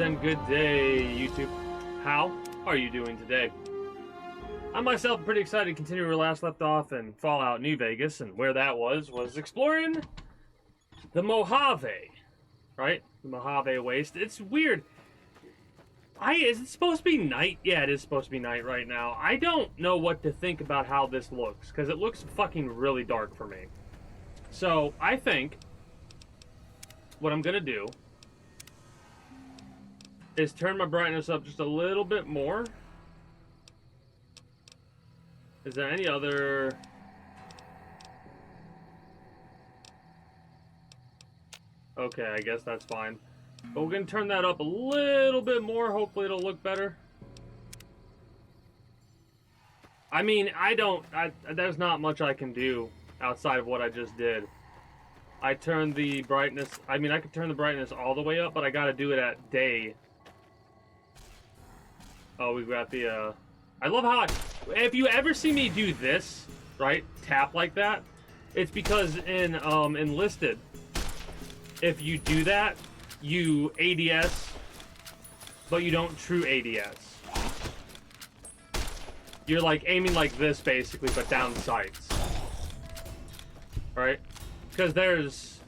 and good day, YouTube. How are you doing today? I myself am pretty excited to continue where last left off in Fallout New Vegas, and where that was exploring the Mojave, right? The Mojave Waste. It's weird. Is it supposed to be night? Yeah, it is supposed to be night right now. I don't know what to think about how this looks, because it looks fucking really dark for me. So, I think what I'm going to do is turn my brightness up just a little bit more. Is there any other... Okay, I guess that's fine. But we're going to turn that up a little bit more. Hopefully it'll look better. I mean, there's not much I can do outside of what I just did. I turned the brightness... I mean, I could turn the brightness all the way up, but I got to do it at day. Oh, we got the, I love how if you ever see me do this, right, tap like that, it's because in, Enlisted, if you do that, you ADS, but you don't true ADS. You're, like, aiming like this, basically, but down sights. Right? Because there's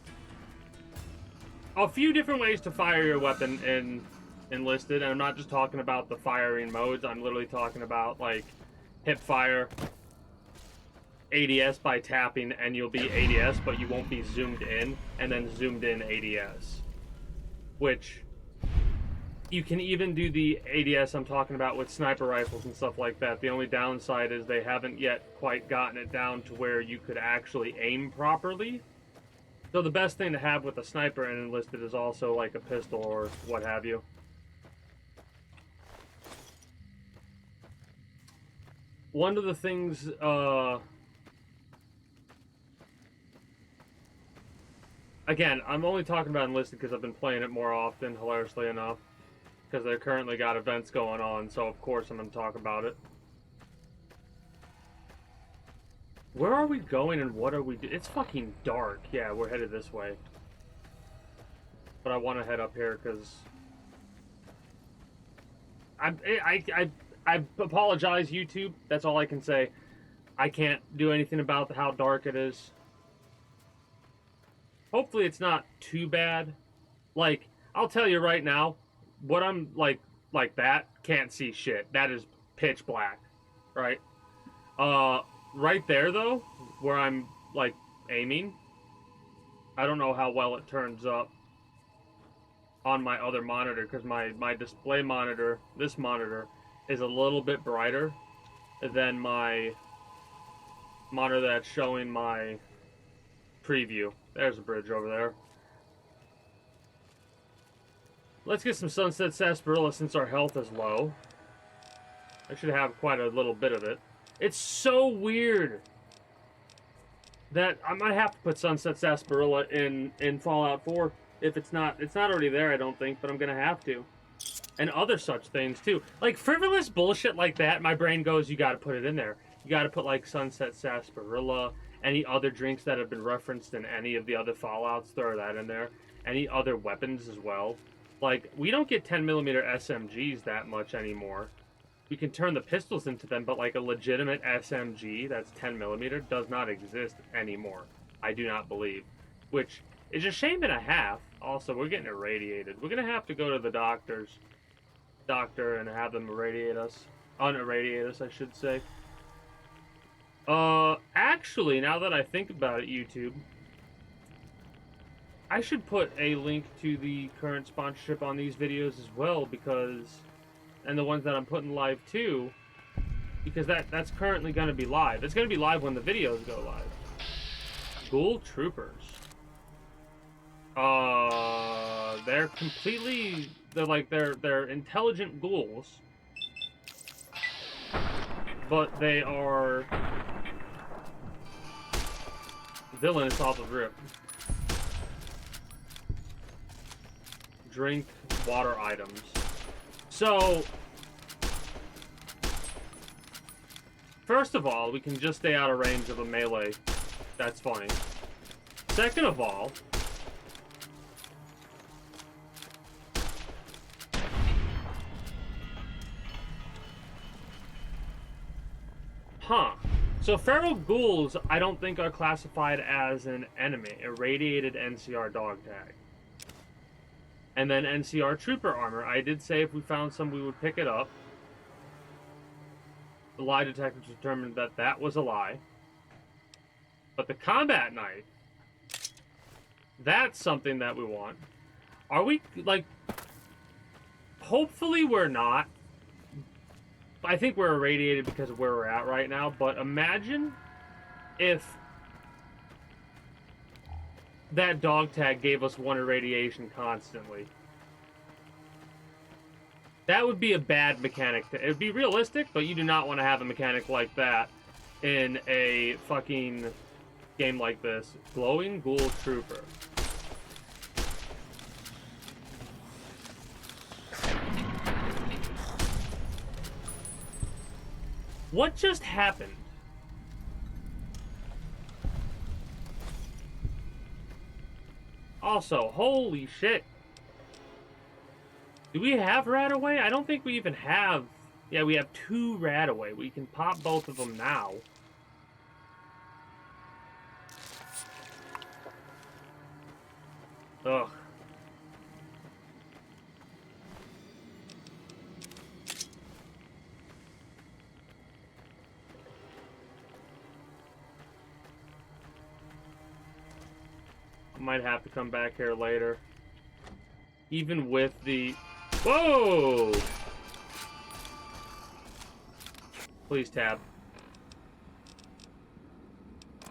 a few different ways to fire your weapon in Enlisted, and I'm not just talking about the firing modes. I'm literally talking about like hip fire, ADS by tapping, and you'll be ADS, but you won't be zoomed in, and then zoomed in ADS. Which you can even do the ADS I'm talking about with sniper rifles and stuff like that. The only downside is they haven't yet quite gotten it down to where you could actually aim properly. So the best thing to have with a sniper in Enlisted is also like a pistol or what have you. One of the things, again, I'm only talking about Enlisted because I've been playing it more often, hilariously enough, because they've currently got events going on, so of course I'm going to talk about it. Where are we going and what are we doing? It's fucking dark. Yeah, we're headed this way. But I want to head up here because I apologize, YouTube. That's all I can say. I can't do anything about how dark it is. Hopefully it's not too bad. Like, I'll tell you right now, what I'm like that, can't see shit. That is pitch black, right? Right there, though, where I'm, like, aiming, I don't know how well it turns up on my other monitor, because my display monitor, this monitor, is a little bit brighter than my monitor that's showing my preview. There's a bridge over there. Let's get some Sunset Sarsaparilla since our health is low. I should have quite a little bit of it. It's so weird that I might have to put Sunset Sarsaparilla in Fallout 4 if it's not already there, I don't think, but I'm gonna have to. And other such things, too. Like, frivolous bullshit like that, my brain goes, you gotta put it in there. You gotta put, like, Sunset Sarsaparilla, any other drinks that have been referenced in any of the other Fallouts, throw that in there. Any other weapons as well. Like, we don't get 10mm SMGs that much anymore. We can turn the pistols into them, but, like, a legitimate SMG that's 10mm does not exist anymore. I do not believe. Which is a shame and a half. Also, we're getting irradiated. We're gonna have to go to the doctor and have them irradiate us. Unirradiate us, I should say. Actually, now that I think about it, YouTube, I should put a link to the current sponsorship on these videos as well, because, and the ones that I'm putting live too, because that's currently going to be live. It's going to be live when the videos go live. Ghoul Troopers. They're intelligent ghouls, but they are villainous off of rip. Drink water items. So, first of all, we can just stay out of range of a melee. That's funny. Second of all, Huh. So feral ghouls, I don't think are classified as an enemy. Irradiated NCR dog tag. And then NCR trooper armor. I did say if we found some, we would pick it up. The lie detectors determined that that was a lie. But the combat knife, that's something that we want. Are we, like, hopefully we're not. I think we're irradiated because of where we're at right now, but imagine if that dog tag gave us 1 irradiation constantly. That would be a bad mechanic. It would be realistic, but you do not want to have a mechanic like that in a fucking game like this. Glowing Ghoul Trooper. What just happened? Also, holy shit. Do we have Radaway? I don't think we even have... Yeah, we have 2 Radaway. We can pop both of them now. Ugh. Might have to come back here later. Even with the... Whoa! Please tab.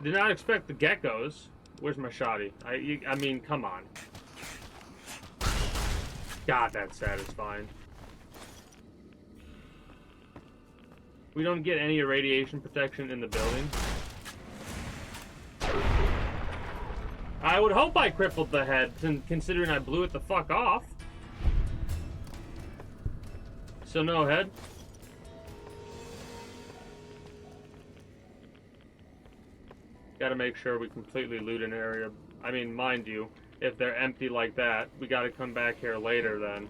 Did not expect the geckos. Where's my shoddy? I mean, come on. God, that's satisfying. We don't get any irradiation protection in the building. I would hope I crippled the head, considering I blew it the fuck off. So no head. Gotta make sure we completely loot an area. I mean, mind you, if they're empty like that, we gotta come back here later then.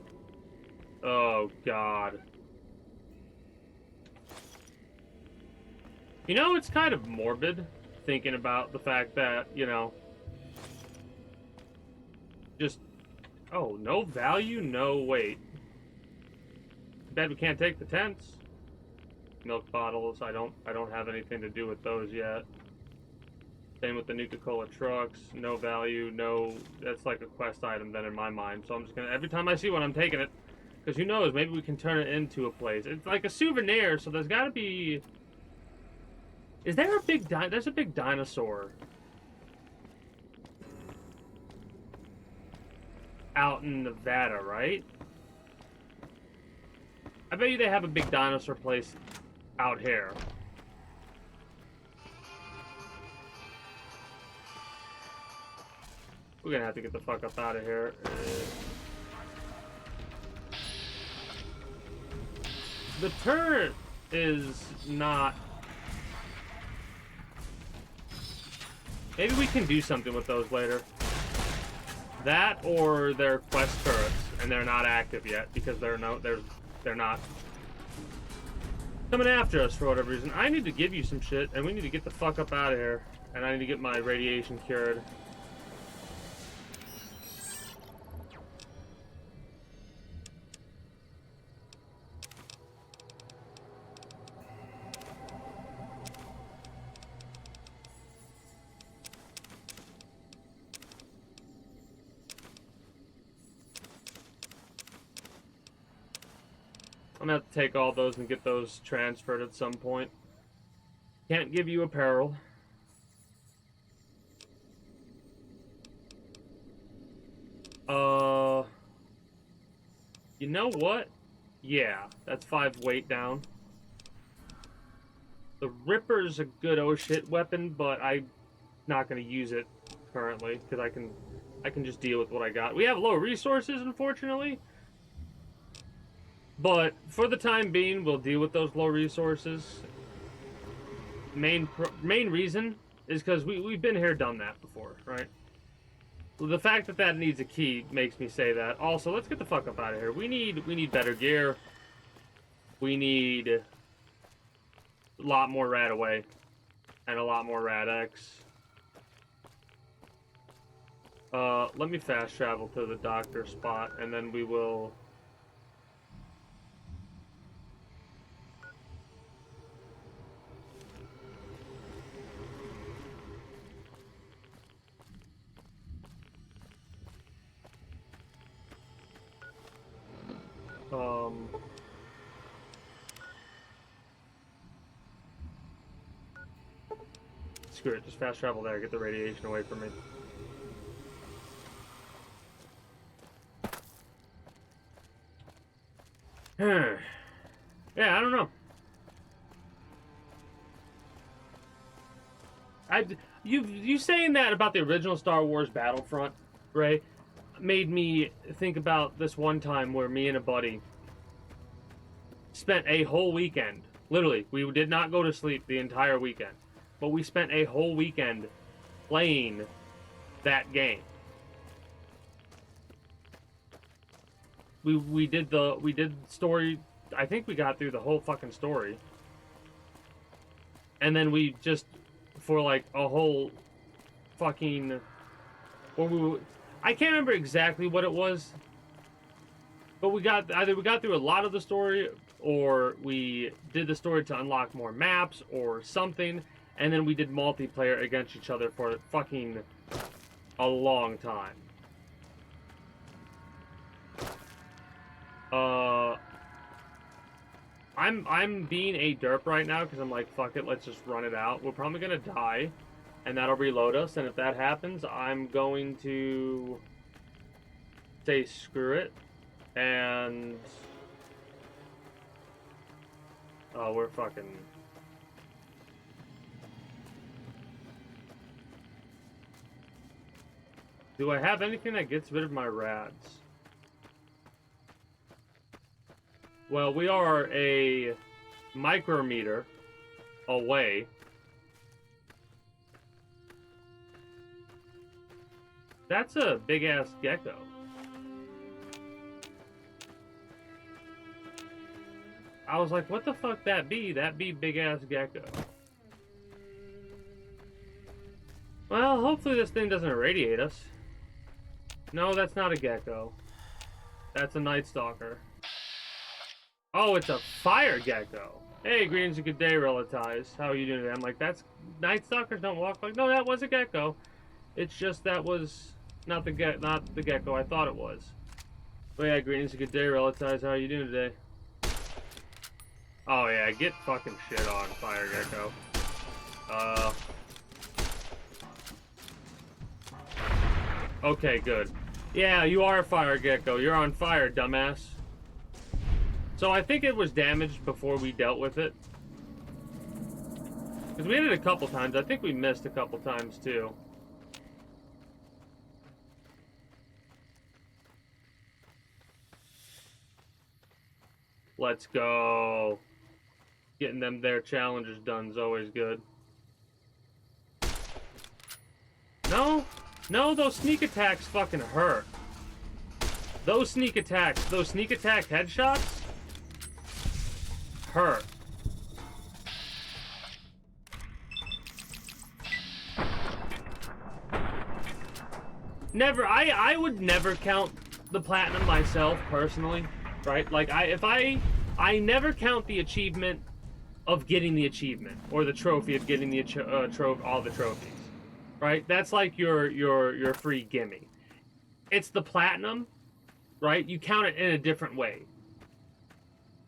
Oh, God. You know, it's kind of morbid, thinking about the fact that, you know, just, oh, no value, no weight. Bet we can't take the tents. Milk bottles, I don't have anything to do with those yet. Same with the Nuka-Cola trucks, no value, no, that's like a quest item then in my mind. So I'm just gonna, every time I see one, I'm taking it. Because who knows, maybe we can turn it into a place. It's like a souvenir, so there's gotta be, is there a big, there's a big dinosaur out in Nevada, right? I bet you they have a big dinosaur place out here. We're gonna have to get the fuck up out of here. The turret is not... Maybe we can do something with those later. That or they're quest turrets, and they're not active yet because they're not coming after us for whatever reason. I need to give you some shit, and we need to get the fuck up out of here. And I need to get my radiation cured. I'm gonna have to take all those and get those transferred at some point. Can't give you apparel. You know what? Yeah, that's 5 weight down. The Ripper's a good oh shit weapon, but I'm not gonna use it currently because I can just deal with what I got. We have low resources, unfortunately. But for the time being, we'll deal with those low resources. Main reason is because we've been here, done that before, right? Well, the fact that that needs a key makes me say that. Also, let's get the fuck up out of here. We need better gear. We need lot more rad away. And a lot more rad X. Let me fast travel to the doctor spot, and then we will... Screw it, just fast travel there, get the radiation away from me. Yeah, I don't know. You saying that about the original Star Wars Battlefront, Ray, made me think about this one time where me and a buddy spent a whole weekend. Literally, we did not go to sleep the entire weekend, but we spent a whole weekend playing that game. We did story. I think we got through the whole fucking story, and then we just for like a whole fucking. I can't remember exactly what it was, but we got through a lot of the story, or we did the story to unlock more maps or something, and then we did multiplayer against each other for fucking a long time. I'm being a derp right now because I'm like, fuck it, let's just run it out. We're probably gonna die, and that'll reload us, and if that happens, I'm going to say screw it, and... Oh, we're fucking... Do I have anything that gets rid of my rads? Well, we are a micrometer away. That's a big-ass gecko. I was like, what the fuck that be? That be big-ass gecko. Well, hopefully this thing doesn't irradiate us. No, that's not a gecko. That's a night stalker. Oh, it's a fire gecko. Hey, greetings and good day, Relatize. How are you doing today? I'm like, that's... Night stalkers don't walk like... No, that was a gecko. It's just that was not the gecko I thought it was. But yeah, greetings and good day, Relatize. How are you doing today? Oh yeah, get fucking shit on, fire gecko. Okay, good. Yeah, you are a fire gecko. You're on fire, dumbass. So I think it was damaged before we dealt with it. Because we hit it a couple times. I think we missed a couple times, too. Let's go. Getting them their challenges done is always good. No, those sneak attacks fucking hurt. Those sneak attack headshots hurt. Never, I would never count the platinum myself personally, right? Like I never count the achievement of getting the achievement or the trophy of getting the all the trophies, right? That's like your free gimme. It's the platinum, right? You count it in a different way.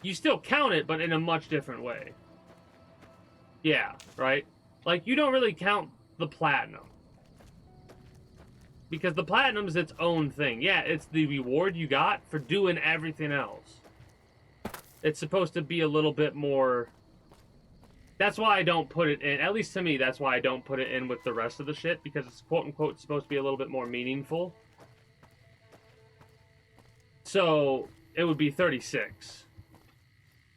You still count it, but in a much different way. Yeah, right? Like, you don't really count the platinum. Because the platinum is its own thing. Yeah, it's the reward you got for doing everything else. It's supposed to be a little bit more... That's why I don't put it in. At least to me, that's why I don't put it in with the rest of the shit. Because it's quote-unquote supposed to be a little bit more meaningful. So, it would be 36.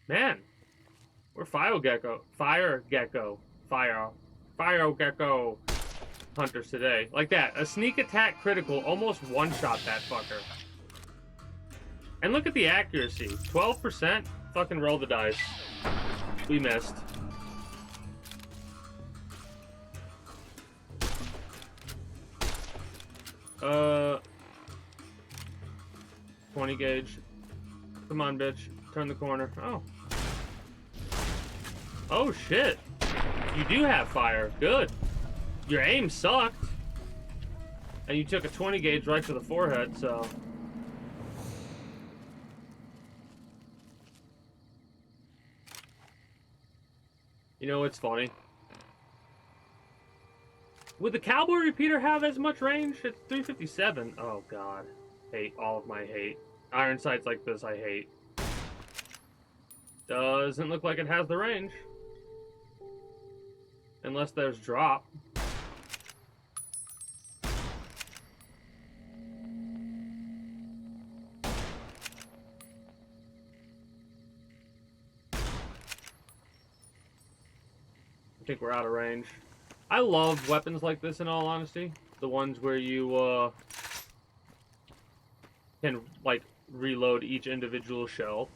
Man, we're fire gecko hunters today. Like that, a sneak attack critical almost one-shot that fucker. And look at the accuracy, 12%. Fucking roll the dice. We missed. Uh, 20 gauge. Come on, bitch. Turn the corner. Oh. Oh, shit. You do have fire. Good. Your aim sucked. And you took a 20 gauge right to the forehead, so... You know what's funny? Would the cowboy repeater have as much range? It's 357. Oh, God. Hate. All of my hate. Iron sights like this, I hate. Doesn't look like it has the range. Unless there's drop. I think we're out of range. I love weapons like this, in all honesty. The ones where you, can, like, reload each individual shell.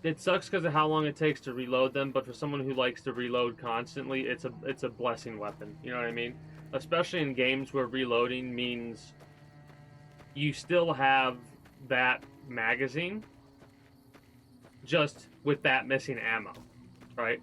It sucks because of how long it takes to reload them, but for someone who likes to reload constantly, it's a blessing weapon. You know what I mean? Especially in games where reloading means you still have that magazine, just with that missing ammo, right?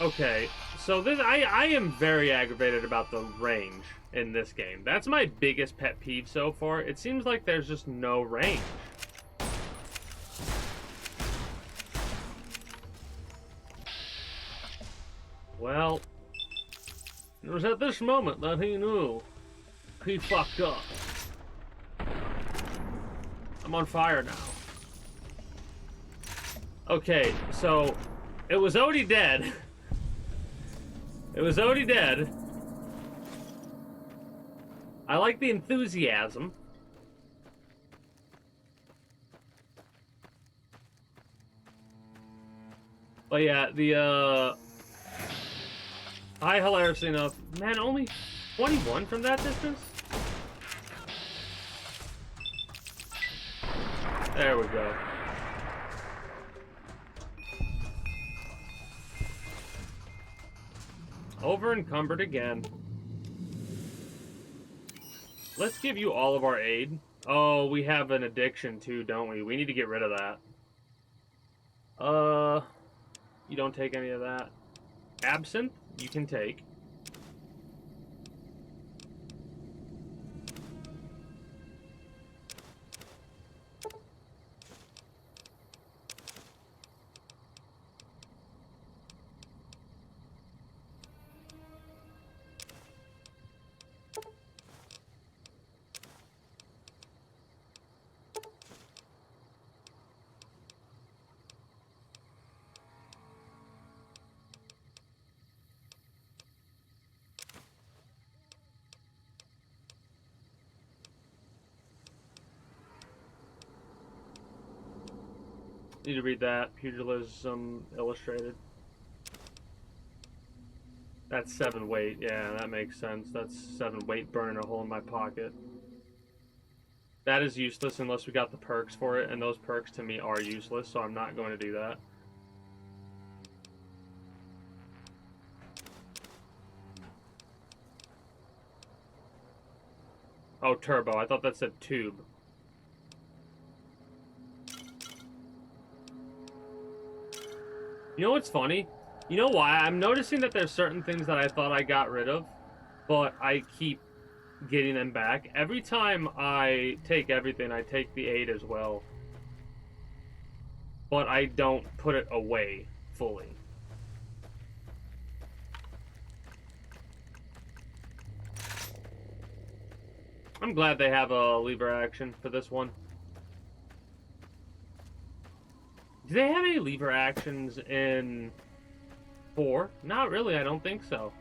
Okay, so this I am very aggravated about the range in this game. That's my biggest pet peeve so far. It seems like there's just no range. Well, it was at this moment that he knew he fucked up. I'm on fire now. Okay, so it was Odie dead. It was Odie dead. I like the enthusiasm. But yeah, the hilariously enough, man, only 21 from that distance? There we go. Over encumbered again. Let's give you all of our aid. Oh, we have an addiction too, don't we? We need to get rid of that. You don't take any of that. Absinthe, you can take. Need to read that. Pugilism Illustrated. That's 7 weight. Yeah, that makes sense. That's 7 weight burning a hole in my pocket. That is useless unless we got the perks for it, and those perks to me are useless, so I'm not going to do that. Oh, turbo. I thought that said tube. You know what's funny? You know why? I'm noticing that there's certain things that I thought I got rid of, but I keep getting them back. Every time I take everything, I take the 8 as well. But I don't put it away fully. I'm glad they have a lever action for this one. Do they have any lever actions in 4? Not really, I don't think so.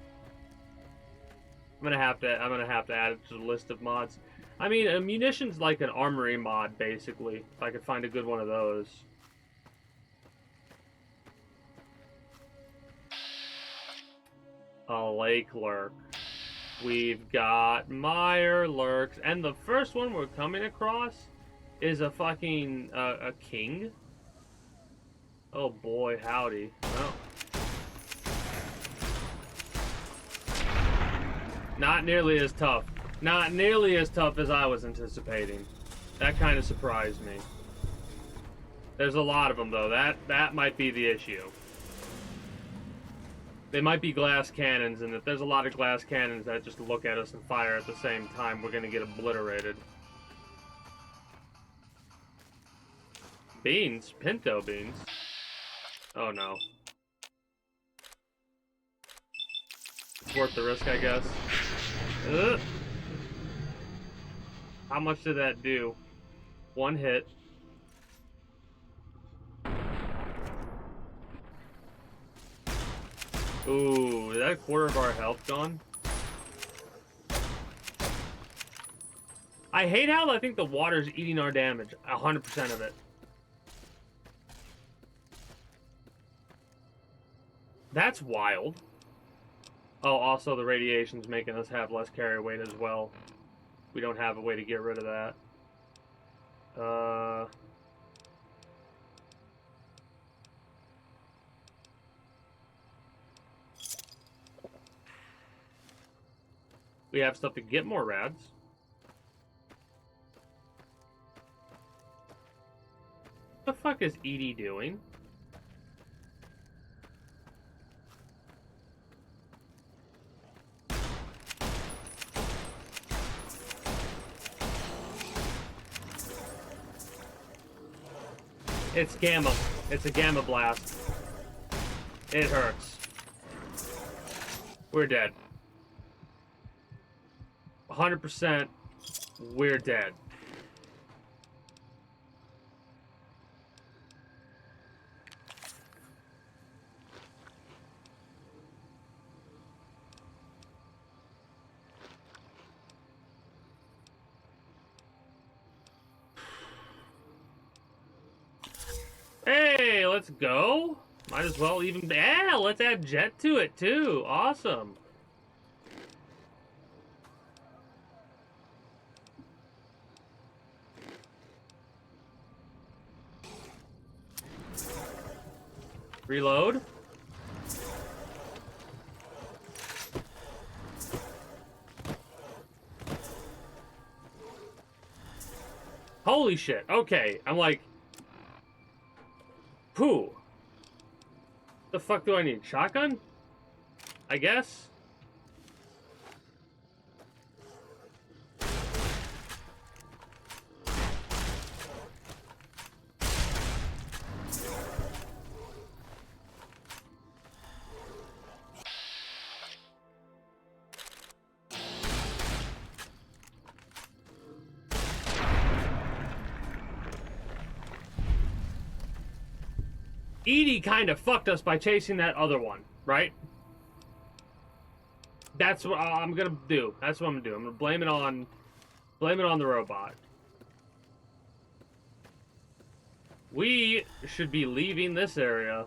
I'm gonna have to add it to the list of mods. I mean, a munition's like an armory mod, basically. If I could find a good one of those. A lake lurk. We've got mire lurks, and the first one we're coming across is a fucking a king. Oh boy, howdy. Well, not nearly as tough. Not nearly as tough as I was anticipating. That kind of surprised me. There's a lot of them, though. That might be the issue. They might be glass cannons, and if there's a lot of glass cannons that just look at us and fire at the same time, we're gonna get obliterated. Beans? Pinto beans? Oh no. It's worth the risk, I guess. Ugh. How much did that do? One hit. Ooh, is that a quarter of our health gone? I hate how I think the water's eating our damage. 100% of it. That's wild. Oh, also the radiation's making us have less carry weight as well. We don't have a way to get rid of that. We have stuff to get more rads. What the fuck is Edie doing? It's gamma. It's a gamma blast. It hurts. We're dead. 100%, we're dead. Hey, let's go. Might as well even... Yeah, let's add jet to it, too. Awesome. Reload. Holy shit. Okay, I'm like... Pooh. The fuck do I need? Shotgun? I guess? Edie kind of fucked us by chasing that other one, right? That's what I'm gonna do. That's what I'm gonna do. I'm gonna blame it on the robot. We should be leaving this area.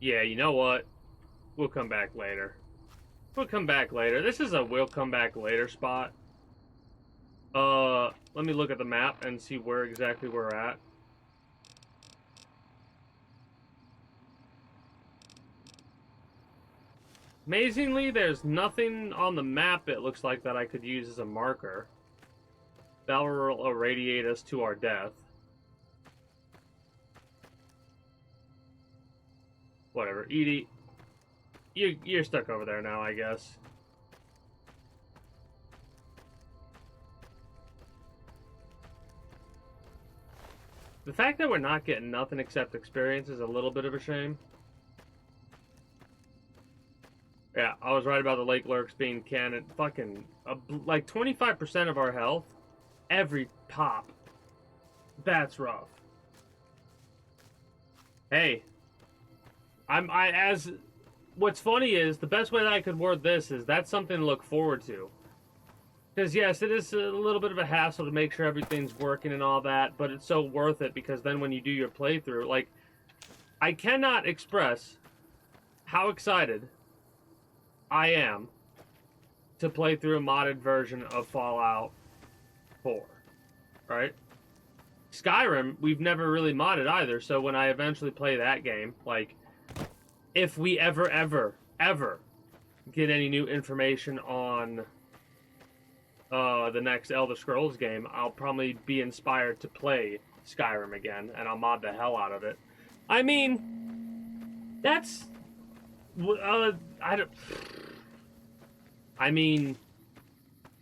Yeah, you know what? We'll come back later. We'll come back later. This is a we'll come back later spot. Let me look at the map and see where exactly we're at. Amazingly, there's nothing on the map, it looks like, that I could use as a marker. That will irradiate us to our death. Whatever. Edie, you're stuck over there now, I guess. The fact that we're not getting nothing except experience is a little bit of a shame. Yeah, I was right about the Lake Lurks being cannon. Fucking, like 25% of our health every pop. That's rough. Hey, what's funny is, the best way that I could word this is that's something to look forward to. Because yes, it is a little bit of a hassle to make sure everything's working and all that, but it's so worth it because then when you do your playthrough, like, I cannot express how excited I am to play through a modded version of Fallout 4, right? Skyrim, we've never really modded either, so when I eventually play that game, like, if we ever get any new information on the next Elder Scrolls game, I'll probably be inspired to play Skyrim again, and I'll mod the hell out of it. I mean, that's... I mean,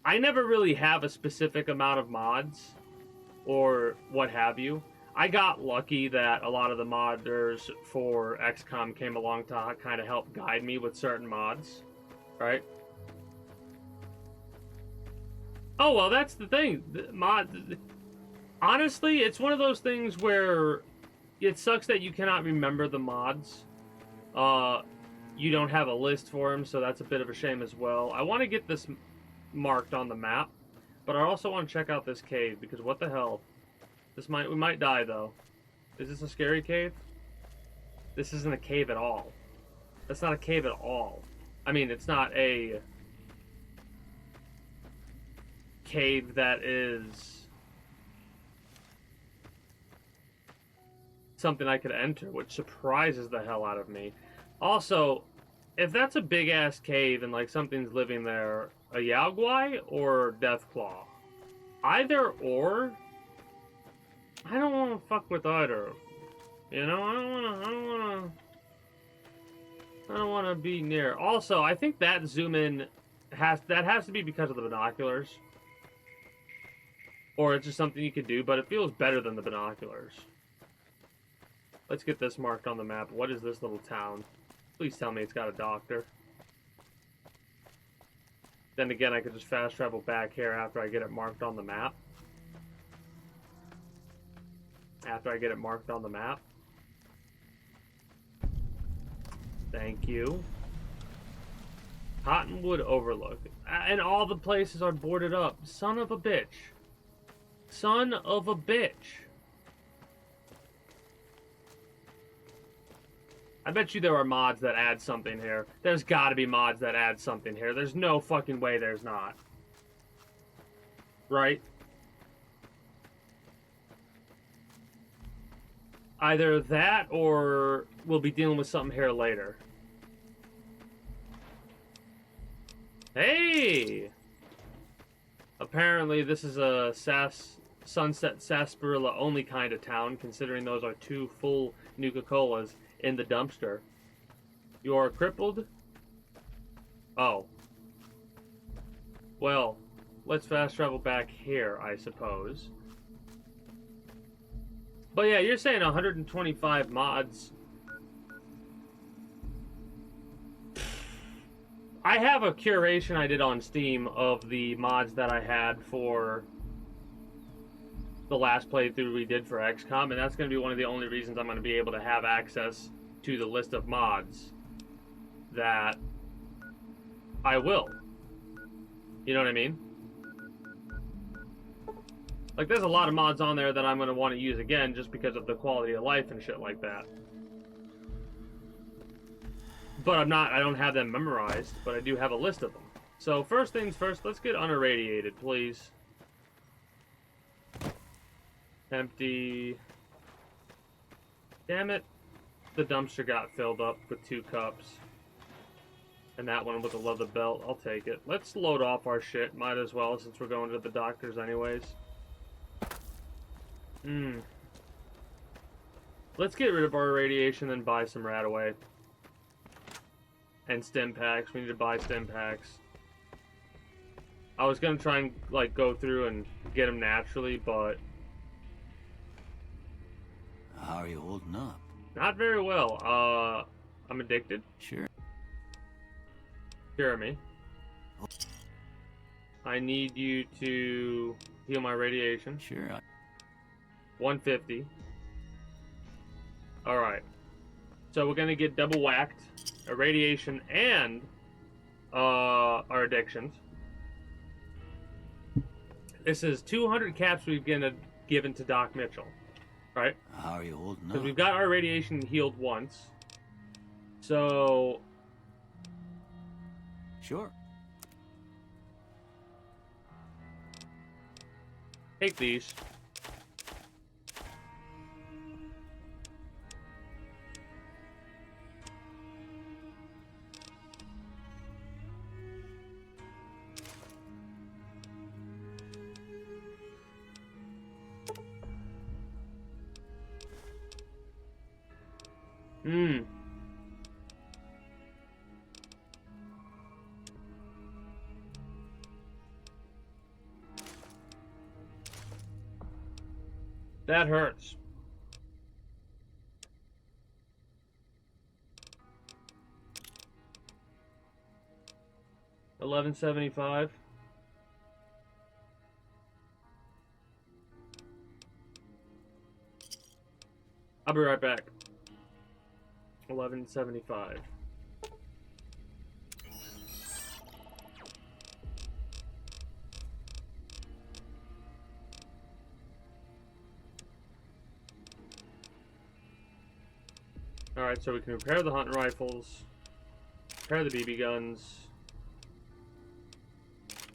I never really have a specific amount of mods, or what have you. I got lucky that a lot of the modders for XCOM came along to kind of help guide me with certain mods, right? Oh, well, that's the thing. Honestly, it's one of those things where it sucks that you cannot remember the mods. You don't have a list for them, so that's a bit of a shame as well. I want to get this marked on the map, but I also want to check out this cave, because what the hell? We might die, though. Is this a scary cave? This isn't a cave at all. That's not a cave at all. I mean, it's not a cave that is something I could enter, which surprises the hell out of me. Also, if that's a big-ass cave and, like, something's living there, a Yaogwai or Deathclaw? Either or... I don't want to fuck with either. You know, I don't want to be near. Also, I think that zoom in has to be because of the binoculars. Or it's just something you could do, but it feels better than the binoculars. Let's get this marked on the map. What is this little town? Please tell me it's got a doctor. Then again, I could just fast travel back here after I get it marked on the map. Thank you. Cottonwood Overlook. And all the places are boarded up. Son of a bitch. Son of a bitch. I bet you there are mods that add something here. There's gotta be mods that add something here. There's no fucking way there's not. Right? Either that, or we'll be dealing with something here later. Hey! Apparently this is a Sunset Sarsaparilla only kind of town, considering those are 2 full Nuka-Colas in the dumpster. You are crippled? Oh. Well, let's fast travel back here, I suppose. But yeah, you're saying 125 mods. I have a curation I did on Steam of the mods that I had for the last playthrough we did for XCOM, and that's going to be one of the only reasons I'm going to be able to have access to the list of mods that I will. You know what I mean? Like, there's a lot of mods on there that I'm going to want to use again just because of the quality of life and shit like that. But I don't have them memorized, but I do have a list of them. So first things first, let's get unirradiated, please. Empty. Damn it. The dumpster got filled up with 2 cups. And that one with a leather belt. I'll take it. Let's load off our shit. Might as well, since we're going to the doctors anyways. Let's get rid of our radiation and buy some Radaway. And stim packs. We need to buy stim packs. I was going to try and, like, go through and get them naturally, but... How are you holding up? Not very well. I'm addicted. Sure. Cure me. I need you to heal my radiation. Sure. 150. Alright. So we're gonna get double whacked. Irradiation and our addictions. This is 200 caps we've given to Doc Mitchell. Right? How are you holding up? Because we've got our radiation healed once. So... Sure. Take these. Hmm. That hurts. $11.75. I'll be right back. $11.75. Alright, so we can repair the hunting rifles, repair the BB guns.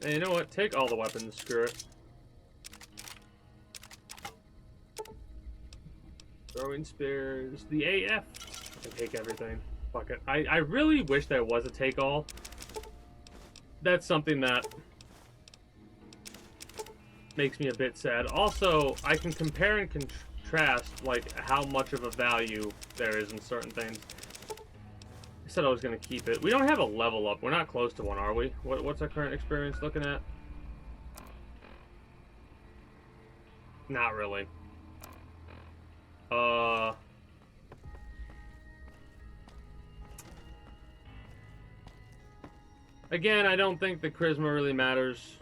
And you know what? Take all the weapons, screw it. Throwing spears, the AF. I can take everything. Fuck it. I really wish there was a take all. That's something that makes me a bit sad. Also, I can compare and contrast like how much of a value there is in certain things. I said I was going to keep it. We don't have a level up. We're not close to one, are we? What's our current experience looking at? Not really. Again, I don't think the charisma really matters,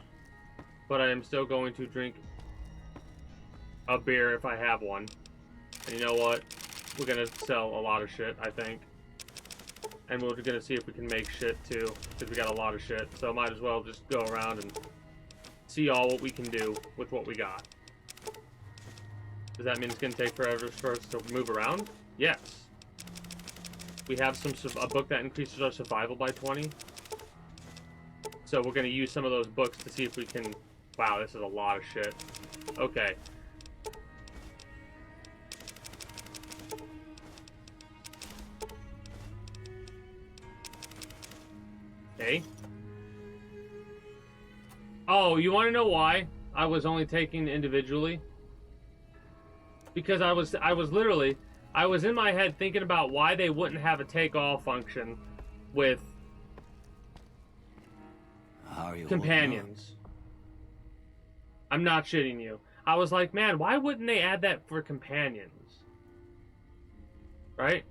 but I am still going to drink a beer if I have one. And you know what? We're gonna sell a lot of shit, I think. And we're gonna see if we can make shit too, because we got a lot of shit. So might as well just go around and see all what we can do with what we got. Does that mean it's gonna take forever for us to move around? Yes. We have a book that increases our survival by 20. So we're gonna use some of those books to see if we can... Wow, this is a lot of shit. Okay. Okay. Oh, you want to know why I was only taking individually? Because I was literally, I was in my head thinking about why they wouldn't have a take-all function with companions. I'm not shitting you. I was like, man, why wouldn't they add that for companions? Right?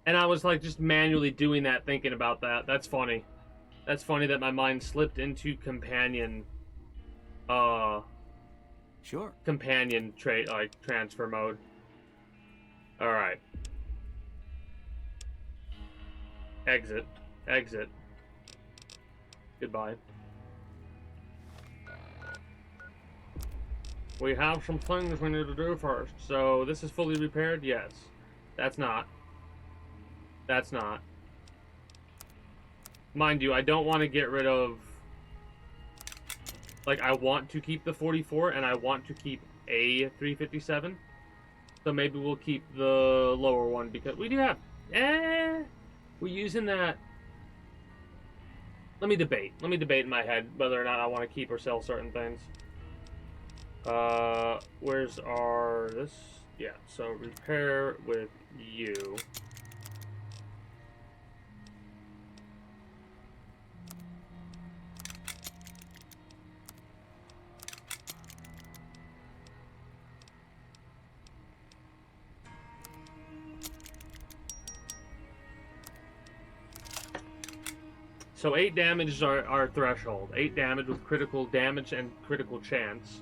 And I was like just manually doing that, thinking about that. That's funny. That's funny that my mind slipped into companion Sure. Companion trait, like transfer mode. Alright. Exit. Exit. Goodbye. We have some things we need to do first. So, this is fully repaired? Yes. That's not. That's not. Mind you, I don't want to get rid of... Like, I want to keep the 44, and I want to keep a 357. So maybe we'll keep the lower one, because we do have... We're using that... Let me debate. Let me debate in my head whether or not I want to keep or sell certain things. Where's our... This? Yeah, so repair with you. So 8 damage is our threshold. 8 damage with critical damage and critical chance.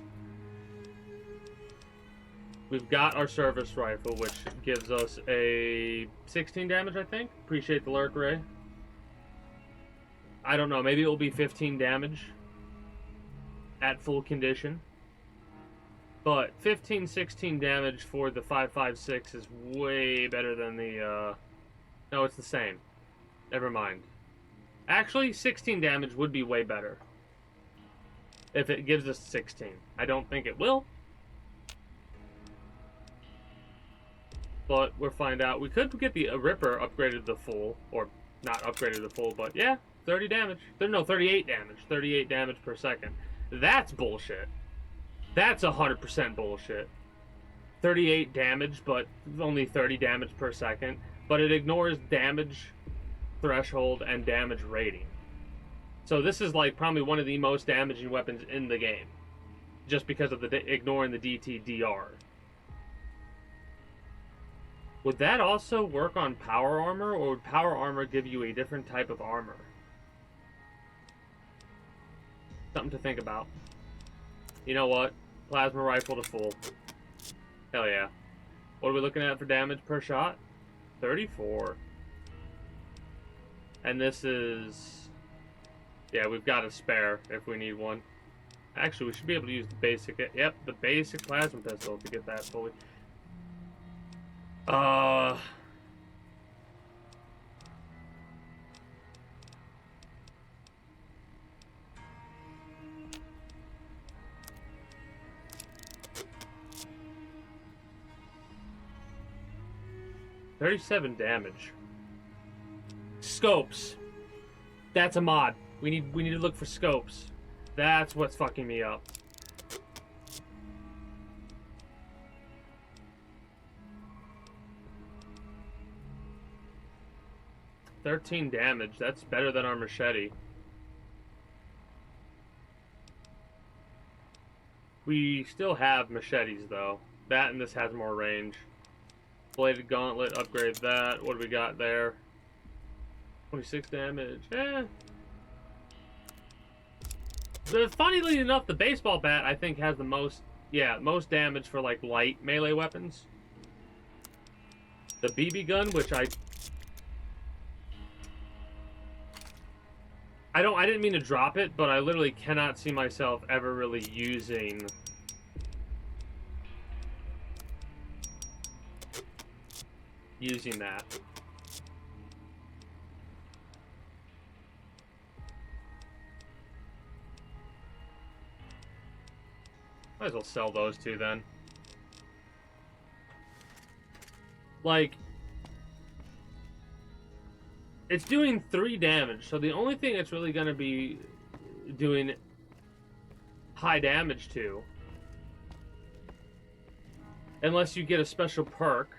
We've got our service rifle, which gives us a 16 damage, I think. Appreciate the lurk ray. I don't know, maybe it will be 15 damage at full condition. But 15, 16 damage for the 5.56 is way better than the, No, it's the same. Never mind. Actually, 16 damage would be way better. if it gives us 16. I don't think it will. But we'll find out. We could get the Ripper upgraded to full, or not upgraded to full, but yeah, 30 damage. No, 38 damage. 38 damage per second. That's bullshit. That's 100% bullshit. 38 damage, but only 30 damage per second. But it ignores damage threshold and damage rating. So this is like probably one of the most damaging weapons in the game, just because of the ignoring the DTDR. Would that also work on power armor, or would power armor give you a different type of armor? Something to think about. You know what? Plasma rifle to full. Hell yeah. What are we looking at for damage per shot? 34. And this is... yeah, we've got a spare if we need one. Actually, we should be able to use the basic... yep, the basic plasma pistol to get that fully. 37 damage. Scopes. That's a mod. We need to look for scopes. That's what's fucking me up. $13 damage. That's better than our machete. We still have machetes though. That and this has more range. Bladed gauntlet, upgrade that. What do we got there? 26 damage. Eh. Funnily enough, the baseball bat I think has the most, most damage for like light melee weapons. The BB gun, which I didn't mean to drop it, but I literally cannot see myself ever really using that. Might as well sell those two then. Like, it's doing 3 damage, so the only thing it's really gonna be doing high damage to, unless you get a special perk,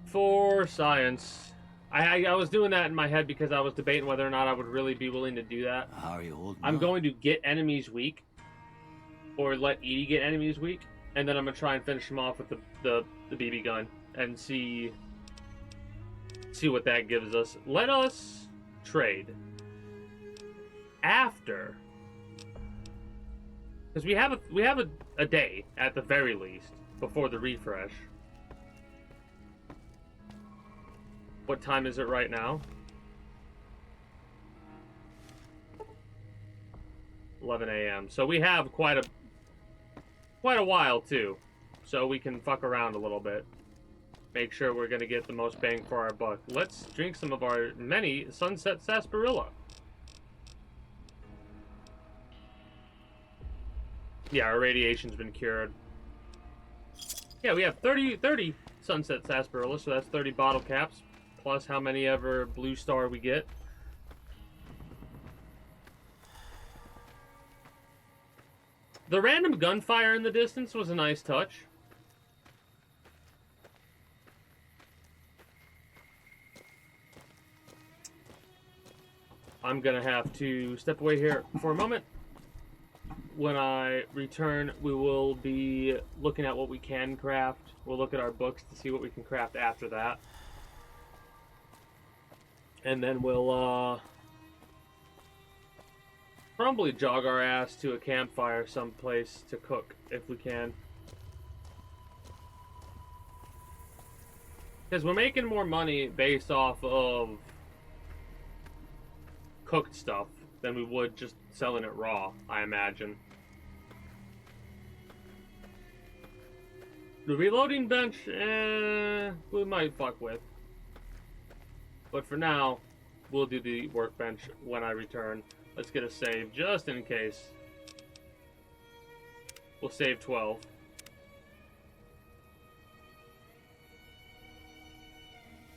for science. I was doing that in my head because I was debating whether or not I would really be willing to do that. How are you holding I'm up? going to get enemies weak, or let Edie get enemies weak, and then I'm gonna try and finish him off with the BB gun and see what that gives us. Let us trade after, because we have a day at the very least before the refresh. What time is it right now? 11 a.m. So we have quite a while too, so we can fuck around a little bit. Make sure we're gonna get the most bang for our buck. Let's drink some of our many Sunset Sarsaparilla. Yeah, our radiation's been cured. Yeah, we have 30 Sunset Sarsaparilla, so that's 30 bottle caps, plus how many ever Blue Star we get. The random gunfire in the distance was a nice touch. I'm gonna have to step away here for a moment. When I return, we will be looking at what we can craft. We'll look at our books to see what we can craft after that. And then we'll probably jog our ass to a campfire someplace to cook, if we can. Because we're making more money based off of cooked stuff than we would just selling it raw, I imagine. The reloading bench, we might fuck with. But for now, we'll do the workbench when I return. Let's get a save just in case. We'll save 12.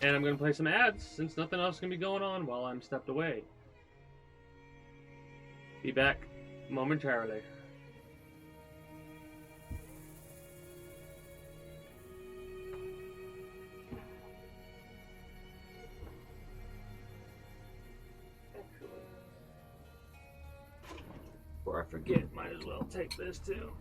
And I'm going to play some ads since nothing else is going to be going on while I'm stepped away. Be back momentarily. Before I forget, might as well take this too.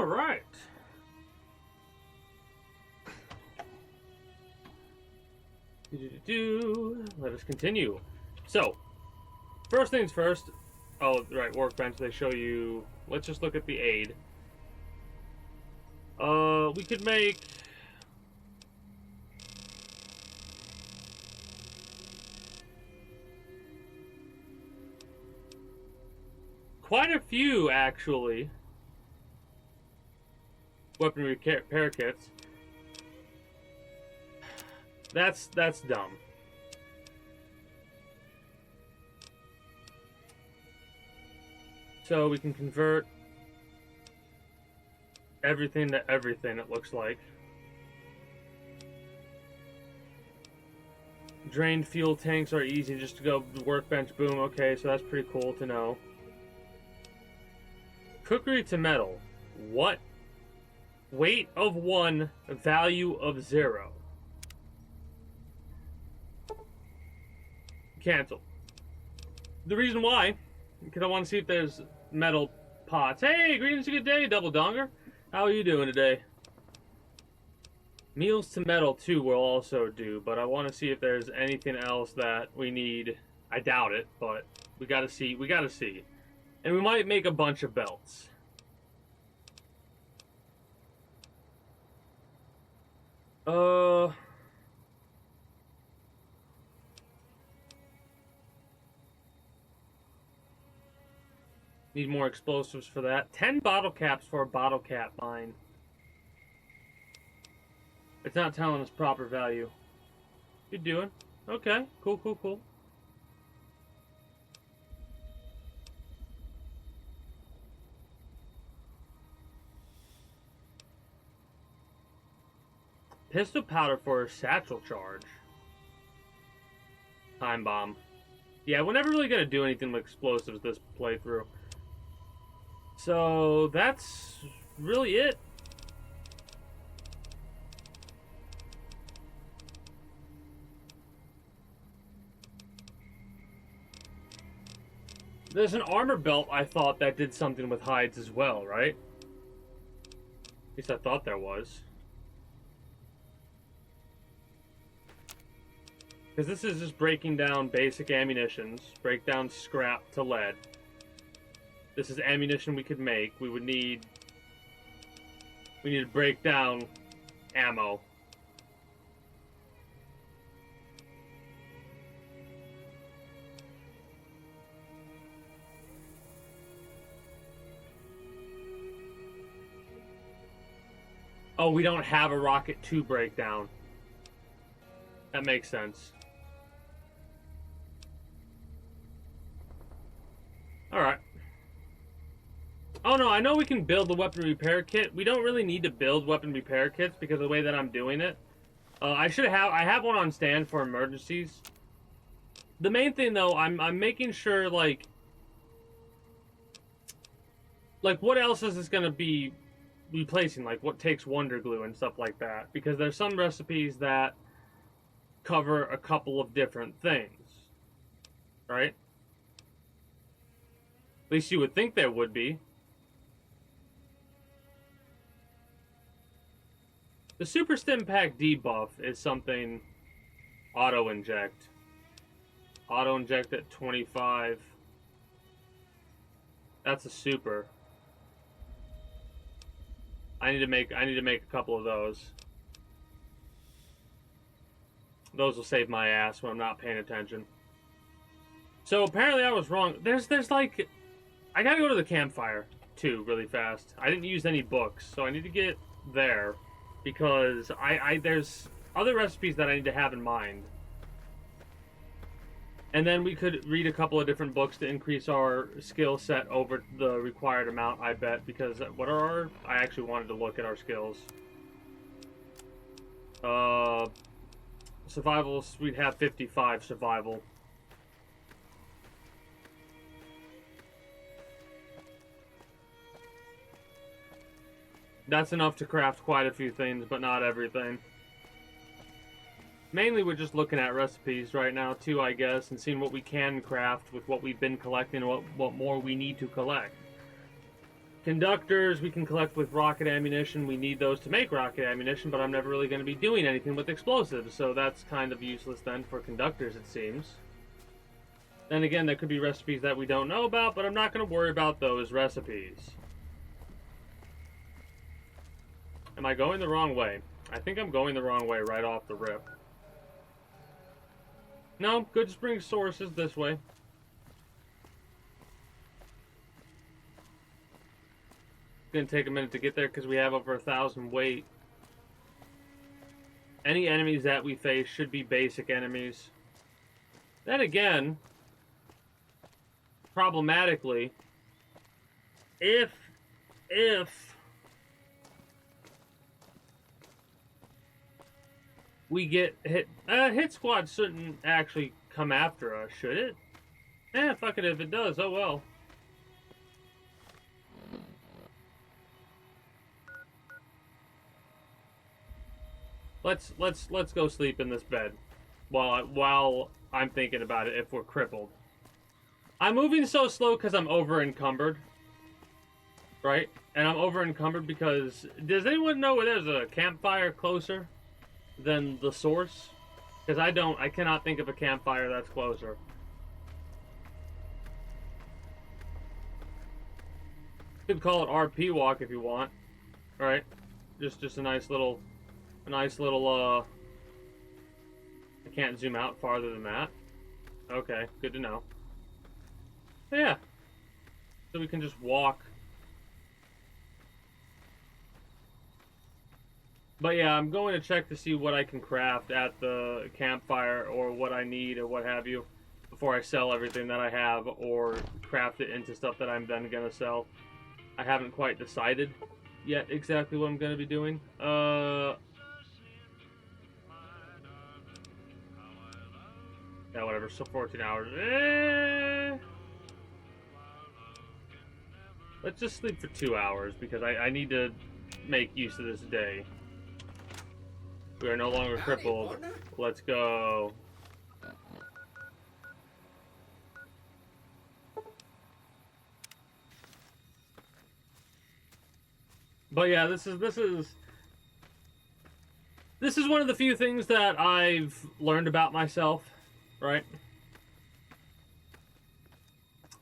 All right. Let us continue. So, first things first. Oh, right, workbench. They show you. Let's just look at the aid. We could make. Quite a few, actually. Weapon repair kits. That's dumb. So we can convert everything to everything, it looks like. Drained fuel tanks are easy just to go workbench, boom, okay, so that's pretty cool to know. Cookery to metal. What? Weight of 1, value of 0. Cancel. The reason why, because I want to see if there's metal pots. Hey, greetings, good day, Double Donger. How are you doing today? Meals to metal too will also do, but I want to see if there's anything else that we need. I doubt it, but we gotta see. We gotta see, and we might make a bunch of belts. Need more explosives for that. 10 bottle caps for a bottle cap mine. It's not telling us proper value. You're doing? Okay. Cool, cool, cool. Pistol powder for a satchel charge. Time bomb. Yeah, we're never really going to do anything with explosives this playthrough. So, that's really it. There's an armor belt I thought that did something with hides as well, right? At least I thought there was. Because this is just breaking down basic ammunitions. Break down scrap to lead. This is ammunition we could make. We need to break down ammo. Oh, we don't have a rocket to break down. That makes sense. Alright. Oh no, I know we can build the weapon repair kit. We don't really need to build weapon repair kits because of the way that I'm doing it. I have one on stand for emergencies. The main thing though, I'm making sure like what else is this gonna be replacing? Like what takes Wonder Glue and stuff like that? Because there's some recipes that cover a couple of different things, right? At least you would think there would be. The Super Stim Pack debuff is something auto-inject. Auto-inject at 25. That's a super. I need to make a couple of those. Those will save my ass when I'm not paying attention. So apparently I was wrong. There's like, I gotta go to the campfire too really fast. I didn't use any books, so I need to get there because there's other recipes that I need to have in mind. And then we could read a couple of different books to increase our skill set over the required amount, I bet, because what are our... I actually wanted to look at our skills. Survival, we'd have 55 survival. That's enough to craft quite a few things, but not everything. Mainly we're just looking at recipes right now too, I guess, and seeing what we can craft with what we've been collecting and what more we need to collect. Conductors we can collect with rocket ammunition. We need those to make rocket ammunition, but I'm never really going to be doing anything with explosives, so that's kind of useless then for conductors, it seems. Then again, there could be recipes that we don't know about, but I'm not going to worry about those recipes. Am I going the wrong way? I think I'm going the wrong way right off the rip. No, good spring sources this way. Gonna take a minute to get there because we have over 1,000 weight. Any enemies that we face should be basic enemies. Then again, problematically, if we get hit, hit squad shouldn't actually come after us, should it? Fuck it if it does. Oh well. Let's go sleep in this bed while I'm thinking about it if we're crippled. I'm moving so slow because I'm over encumbered. Right? And I'm over encumbered because does anyone know where there's a campfire closer than the source? Because I cannot think of a campfire that's closer. You could call it RP walk if you want. Right? Just a nice little I can't zoom out farther than that. Okay, good to know. But yeah. So we can just walk. But yeah, I'm going to check to see what I can craft at the campfire or what I need or what have you before I sell everything that I have or craft it into stuff that I'm then going to sell. I haven't quite decided yet exactly what I'm going to be doing. Yeah, whatever, so 14 hours. Let's just sleep for 2 hours because I need to make use of this day. We are no longer crippled. Let's go. But yeah, this is one of the few things that I've learned about myself, right?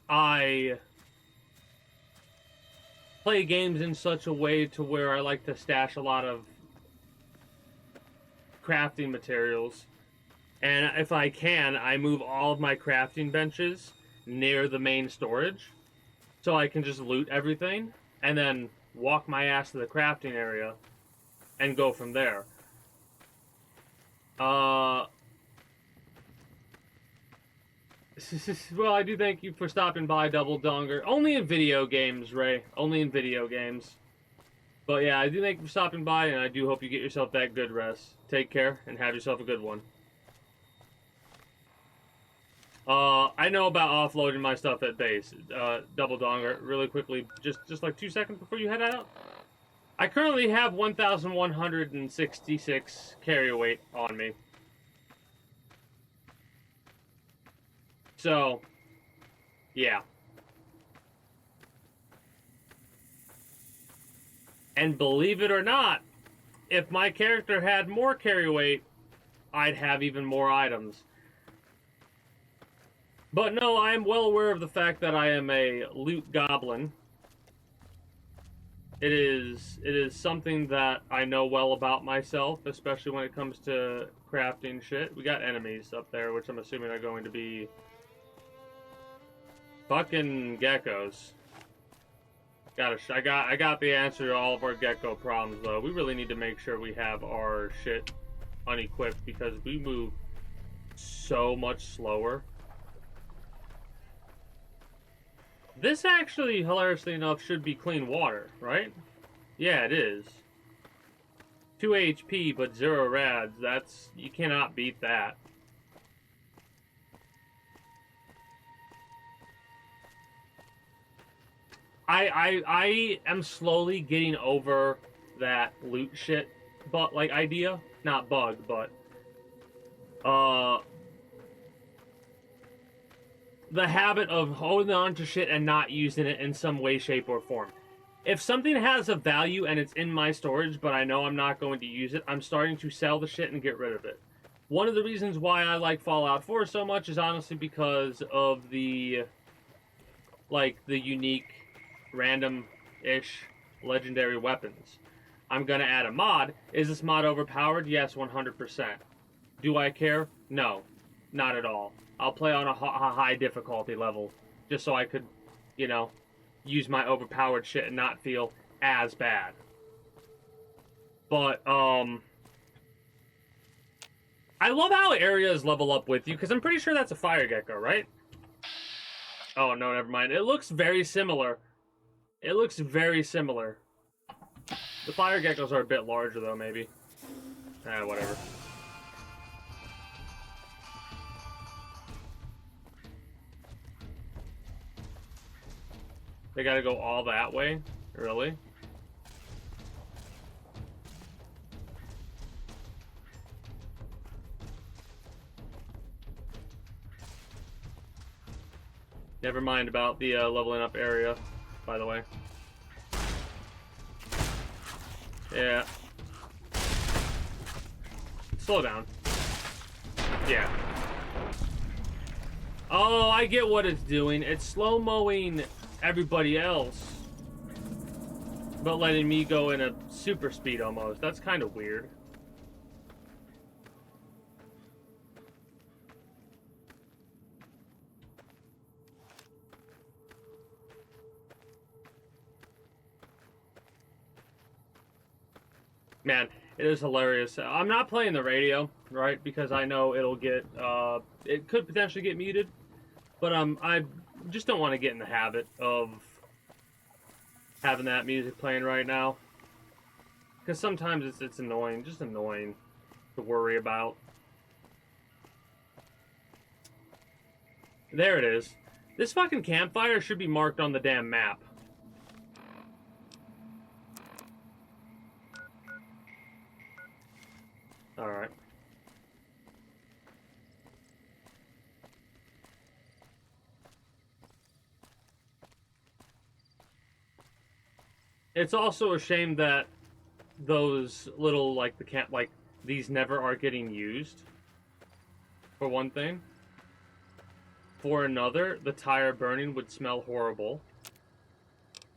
I play games in such a way to where I like to stash a lot of crafting materials, and if I can, I move all of my crafting benches near the main storage so I can just loot everything and then walk my ass to the crafting area and go from there. Well, I do thank you for stopping by, Double Donger. Only in video games, Ray. Only in video games. But yeah, I do thank you for stopping by, and I do hope you get yourself that good rest. Take care, and have yourself a good one. I know about offloading my stuff at base. Double Donger, really quickly, just like 2 seconds before you head out. I currently have 1,166 carry weight on me. So, yeah. And believe it or not, if my character had more carry weight, I'd have even more items. But no, I am well aware of the fact that I am a loot goblin. It is something that I know well about myself, especially when it comes to crafting shit. We got enemies up there, which I'm assuming are going to be fucking geckos. I got the answer to all of our gecko problems, though. We really need to make sure we have our shit unequipped because we move so much slower. This actually, hilariously enough, should be clean water, right? Yeah, it is. 2 HP, but 0 rads. You cannot beat that. I am slowly getting over that loot shit, but like idea, not bug, but the habit of holding on to shit and not using it in some way, shape, or form. If something has a value and it's in my storage, but I know I'm not going to use it, I'm starting to sell the shit and get rid of it. One of the reasons why I like Fallout 4 so much is honestly because of the, like, the unique, random-ish, legendary weapons. I'm gonna add a mod. Is this mod overpowered? Yes, 100%. Do I care? No, not at all. I'll play on a high difficulty level, just so I could, you know, use my overpowered shit and not feel as bad. But, I love how areas level up with you, because I'm pretty sure that's a fire gecko, right? Oh, no, never mind. It looks very similar. It looks very similar. The fire geckos are a bit larger, though, maybe. Whatever. They gotta go all that way? Really? Never mind about the leveling up area, by the way. Yeah. Slow down. Yeah. Oh, I get what it's doing. It's slow-moing everybody else, but letting me go in a super speed almost. That's kind of weird. Man, it is hilarious. I'm not playing the radio, right? Because I know it'll get, it could potentially get muted. But I just don't want to get in the habit of having that music playing right now. Because sometimes it's annoying, just annoying to worry about. There it is. This fucking campfire should be marked on the damn map. Alright. It's also a shame that those little, like, the camp, like, these never are getting used, for one thing. For another, the tire burning would smell horrible.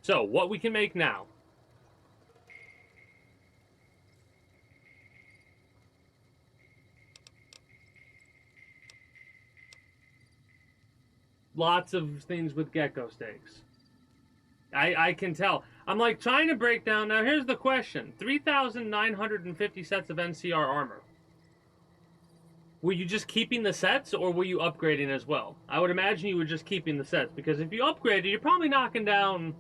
So, what we can make now. Lots of things with gecko steaks. I can tell. I'm like trying to break down. Now here's the question. 3,950 sets of NCR armor. Were you just keeping the sets or were you upgrading as well? I would imagine you were just keeping the sets because if you upgraded, you're probably knocking down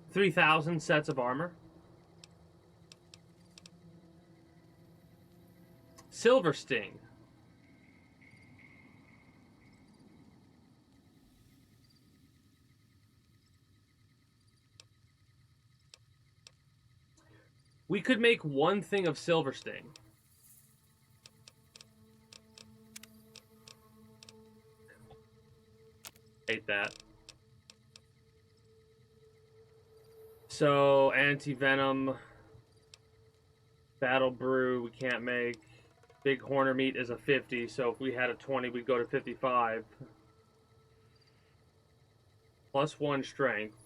3,000 sets of armor. Silver Sting. We could make one thing of Silver Sting. Hate that. So, anti-venom, battle brew, we can't make. Big horner meat is a 50, so if we had a 20, we'd go to 55. Plus 1 strength,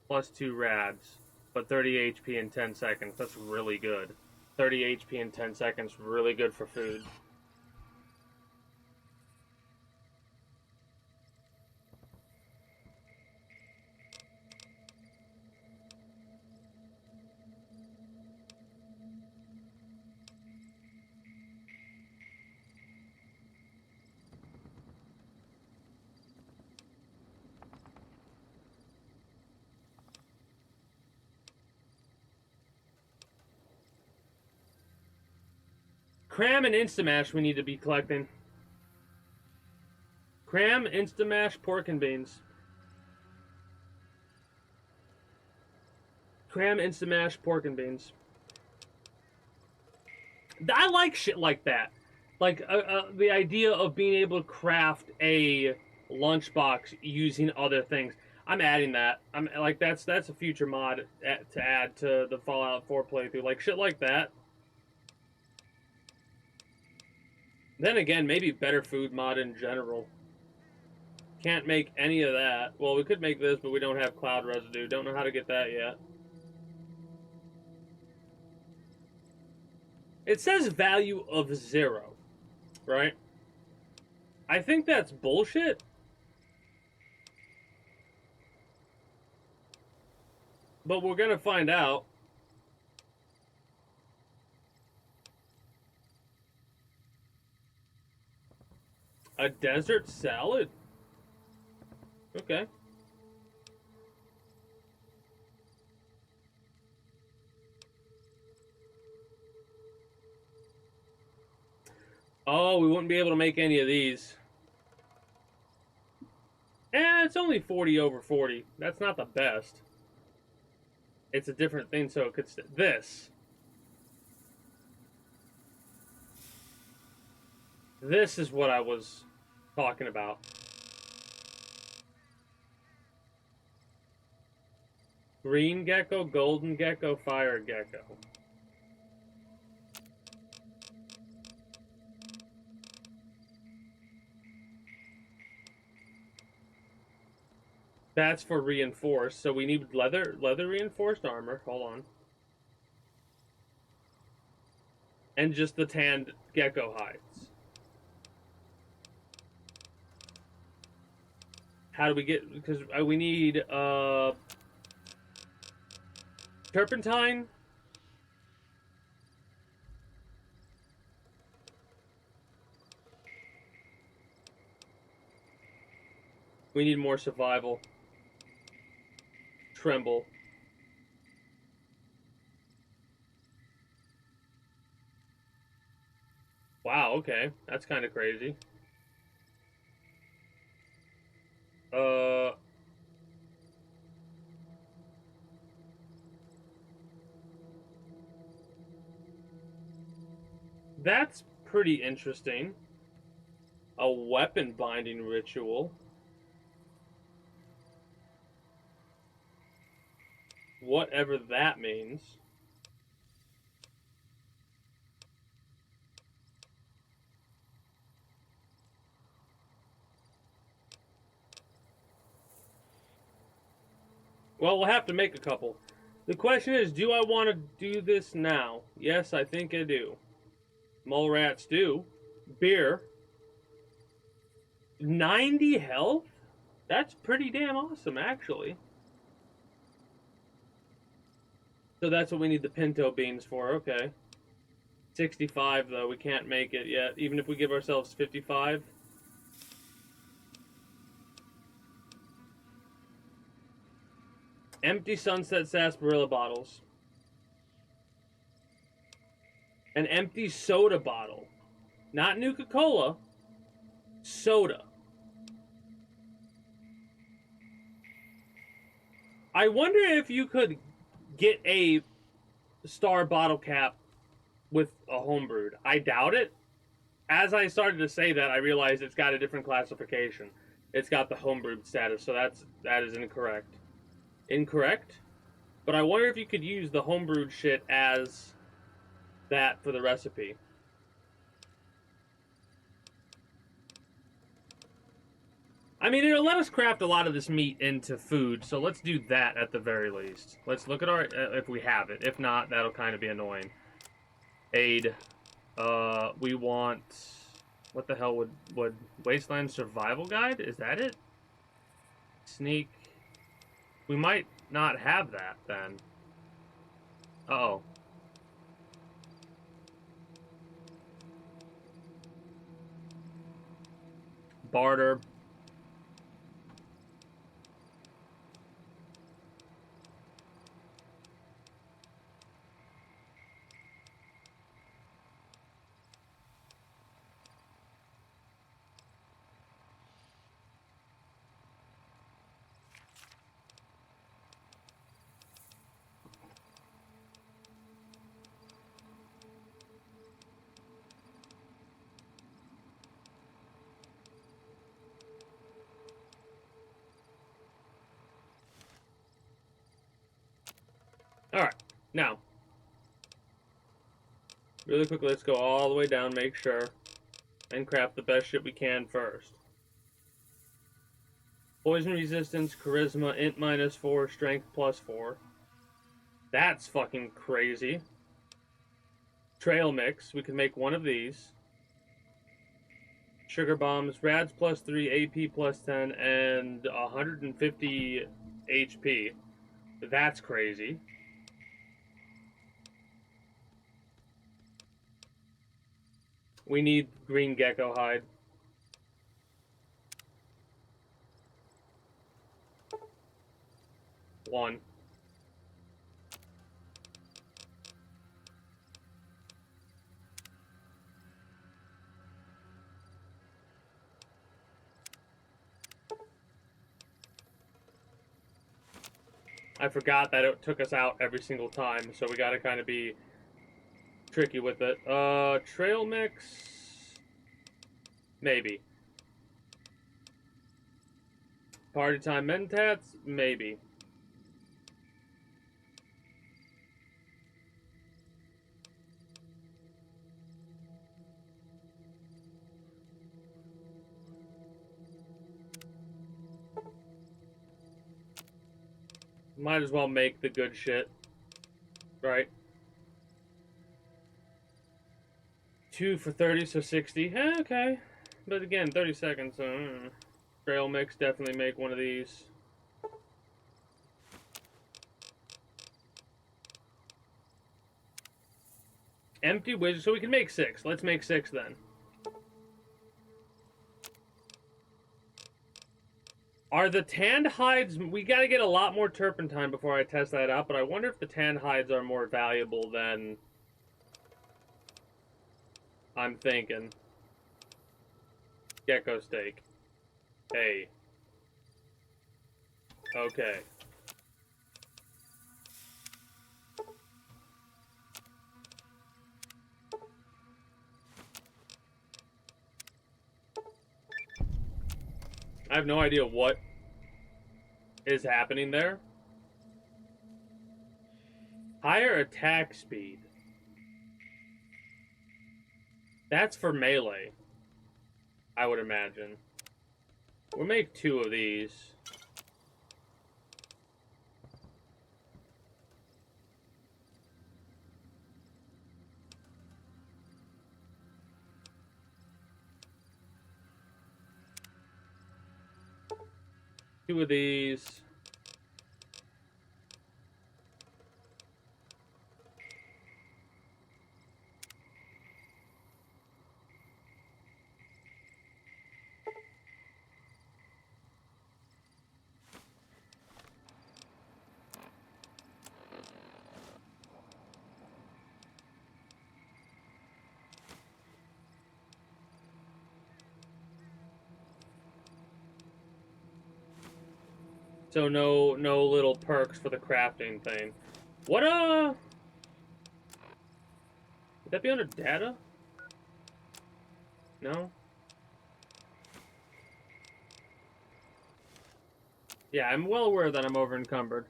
plus 2 rads, but 30 HP in 10 seconds. That's really good. 30 HP in 10 seconds, really good for food. Cram and Instamash we need to be collecting. Cram, Instamash, pork and beans. Cram, Instamash, pork and beans. I like shit like that. Like, the idea of being able to craft a lunchbox using other things. I'm adding that. I'm like that's a future mod to add to the Fallout 4 playthrough, like shit like that. Then again, maybe better food mod in general. Can't make any of that. Well, we could make this, but we don't have cloud residue. Don't know how to get that yet. It says value of 0, right? I think that's bullshit. But we're gonna find out. A desert salad? Okay. Oh, we wouldn't be able to make any of these. It's only 40 over 40. That's not the best. It's a different thing, so it could... This. This is what I was talking about. Green gecko, golden gecko, fire gecko. That's for reinforced, so we need leather reinforced armor. Hold on. And just the tanned gecko hides. How do we get... Because we need turpentine. We need more survival. Tremble. Wow, okay. That's kind of crazy. That's pretty interesting. A weapon binding ritual. Whatever that means. Well, we'll have to make a couple. The question is, do I want to do this now? Yes, I think I do. Mole rats do. Beer. 90 health? That's pretty damn awesome, actually. So that's what we need the pinto beans for, okay. 65, though. We can't make it yet, even if we give ourselves 55. Empty Sunset Sarsaparilla bottles. An empty soda bottle. Not Nuka-Cola. Soda. I wonder if you could get a star bottle cap with a homebrewed. I doubt it. As I started to say that, I realized it's got a different classification. It's got the homebrewed status, so that is incorrect. Incorrect? But I wonder if you could use the homebrewed shit as that for the recipe. I mean, it'll let us craft a lot of this meat into food, so let's do that at the very least. Let's look at our... if we have it. If not, that'll kind of be annoying. Aid. We want... What the hell would... Wasteland Survival Guide? Is that it? Sneak... We might not have that, then. Uh-oh. Barter. Now, really quickly, let's go all the way down, make sure, and craft the best shit we can first. Poison resistance, charisma, int -4, strength +4. That's fucking crazy. Trail mix, we can make one of these. Sugar bombs, rads +3, AP +10, and 150 HP. That's crazy. We need green gecko hide. One. I forgot that it took us out every single time, so we gotta kind of be tricky with it. Trail mix? Maybe. Party time mentats? Maybe. Might as well make the good shit. Right? 2 for 30, so 60. Okay. But again, 30 seconds, so... Trail mix, definitely make one of these. Empty wizard, so we can make 6. Let's make 6 then. Are the tanned hides... We gotta get a lot more turpentine before I test that out, but I wonder if the tanned hides are more valuable than... I'm thinking. Gecko steak. Hey. Okay. I have no idea what is happening there. Higher attack speed. That's for melee, I would imagine. We'll make 2 of these. Two of these. So no little perks for the crafting thing. What would that be under data? No? Yeah, I'm well aware that I'm over encumbered.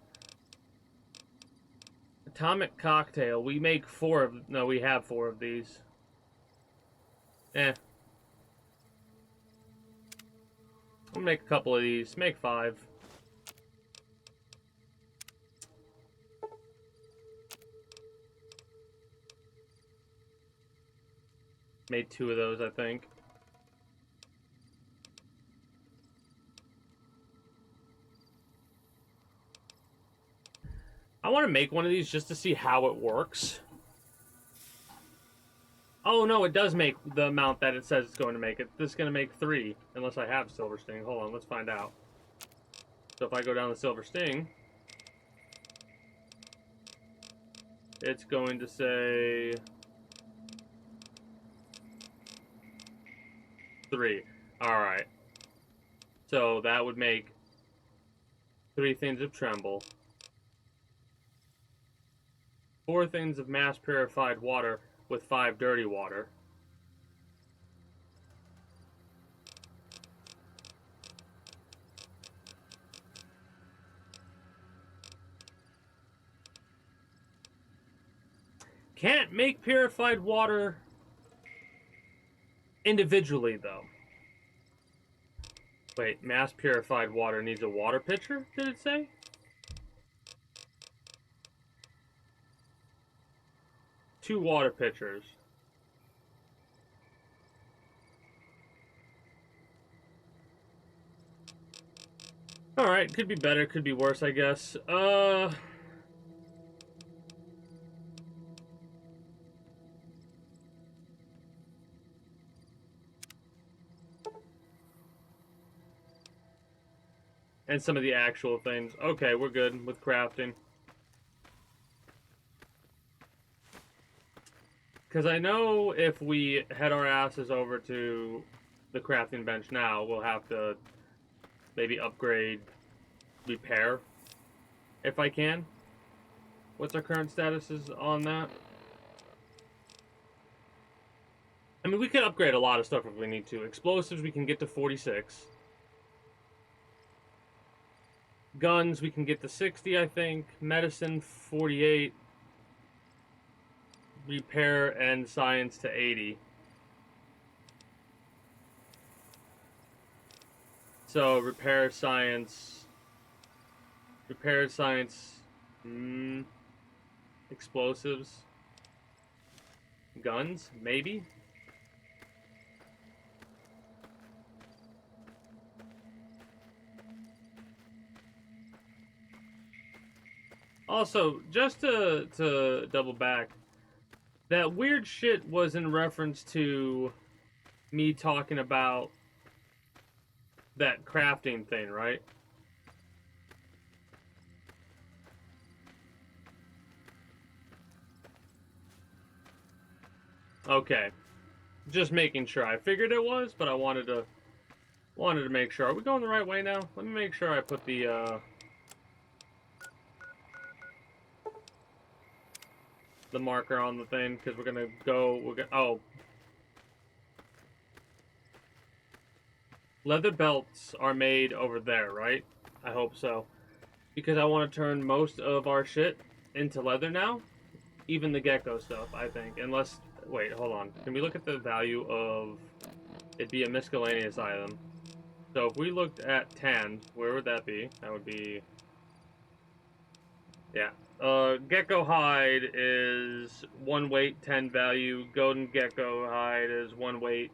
Atomic cocktail. We make 4 of... No, we have 4 of these. I'll make a couple of these. Make 5. Made 2 of those, I think. I want to make one of these just to see how it works. Oh, no, it does make the amount that it says it's going to make. This is going to make 3, unless I have Silver Sting. Hold on, let's find out. So if I go down the Silver Sting, it's going to say 3. Alright. So that would make 3 things of Tremble. 4 things of mass purified water with 5 dirty water. can't make purified water individually, though. Wait, mass purified water needs a water pitcher, did it say? Two water pitchers. Alright, could be better, could be worse, I guess. And some of the actual things. Okay, we're good with crafting. Because I know if we head our asses over to the crafting bench now, we'll have to maybe upgrade repair, if I can. What's our current statuses on that? I mean, we can upgrade a lot of stuff if we need to. Explosives, we can get to 46. Guns, we can get to 60, I think. Medicine, 48. Repair and science to 80. So, repair science, explosives, guns, maybe? Also, just to double back, that weird shit was in reference to me talking about that crafting thing, right? Okay. Just making sure. I figured it was, but I wanted to make sure. Are we going the right way now? Let me make sure I put the marker on the thing, because we're gonna go, oh. Leather belts are made over there, right? I hope so. Because I want to turn most of our shit into leather now. Even the gecko stuff, I think. Unless, wait, hold on. Can we look at the value of, it'd be a miscellaneous item. So if we looked at tan, where would that be? That would be, yeah. Gecko hide is 1 weight, 10 value. Golden gecko hide is 1 weight,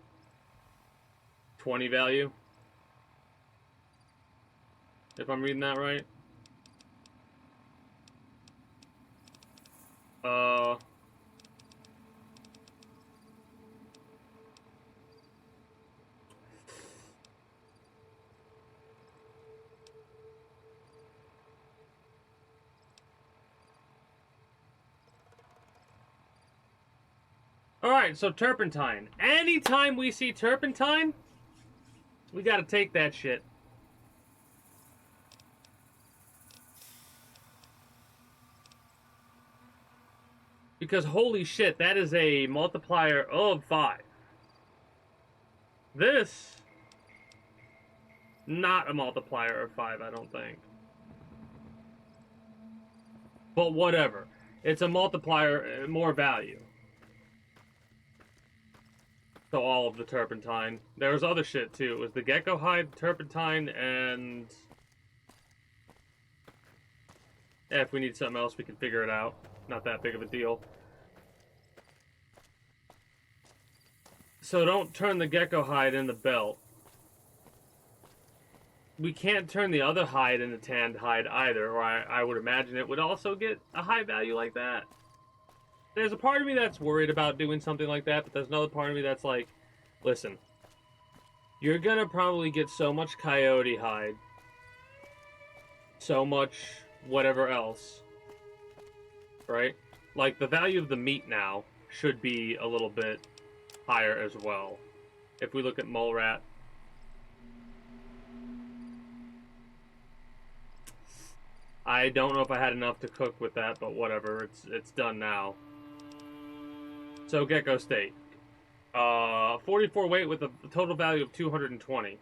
20 value. If I'm reading that right. Alright, so turpentine. Anytime we see turpentine, we gotta take that shit. Because holy shit, that is a multiplier of 5. This, not a multiplier of 5, I don't think. But whatever. It's a multiplier, more value. So all of the turpentine. There was other shit too. It was the gecko hide, turpentine, and... yeah, if we need something else, we can figure it out. Not that big of a deal. So don't turn the gecko hide in the belt. We can't turn the other hide into tanned hide either, or I would imagine it would also get a high value like that. There's a part of me that's worried about doing something like that, but there's another part of me that's like, listen, you're gonna probably get so much coyote hide, so much whatever else, right? Like, the value of the meat now should be a little bit higher as well. If we look at mole rat, I don't know if I had enough to cook with that, but whatever, it's done now. So gecko steak, 44 weight with a total value of 220.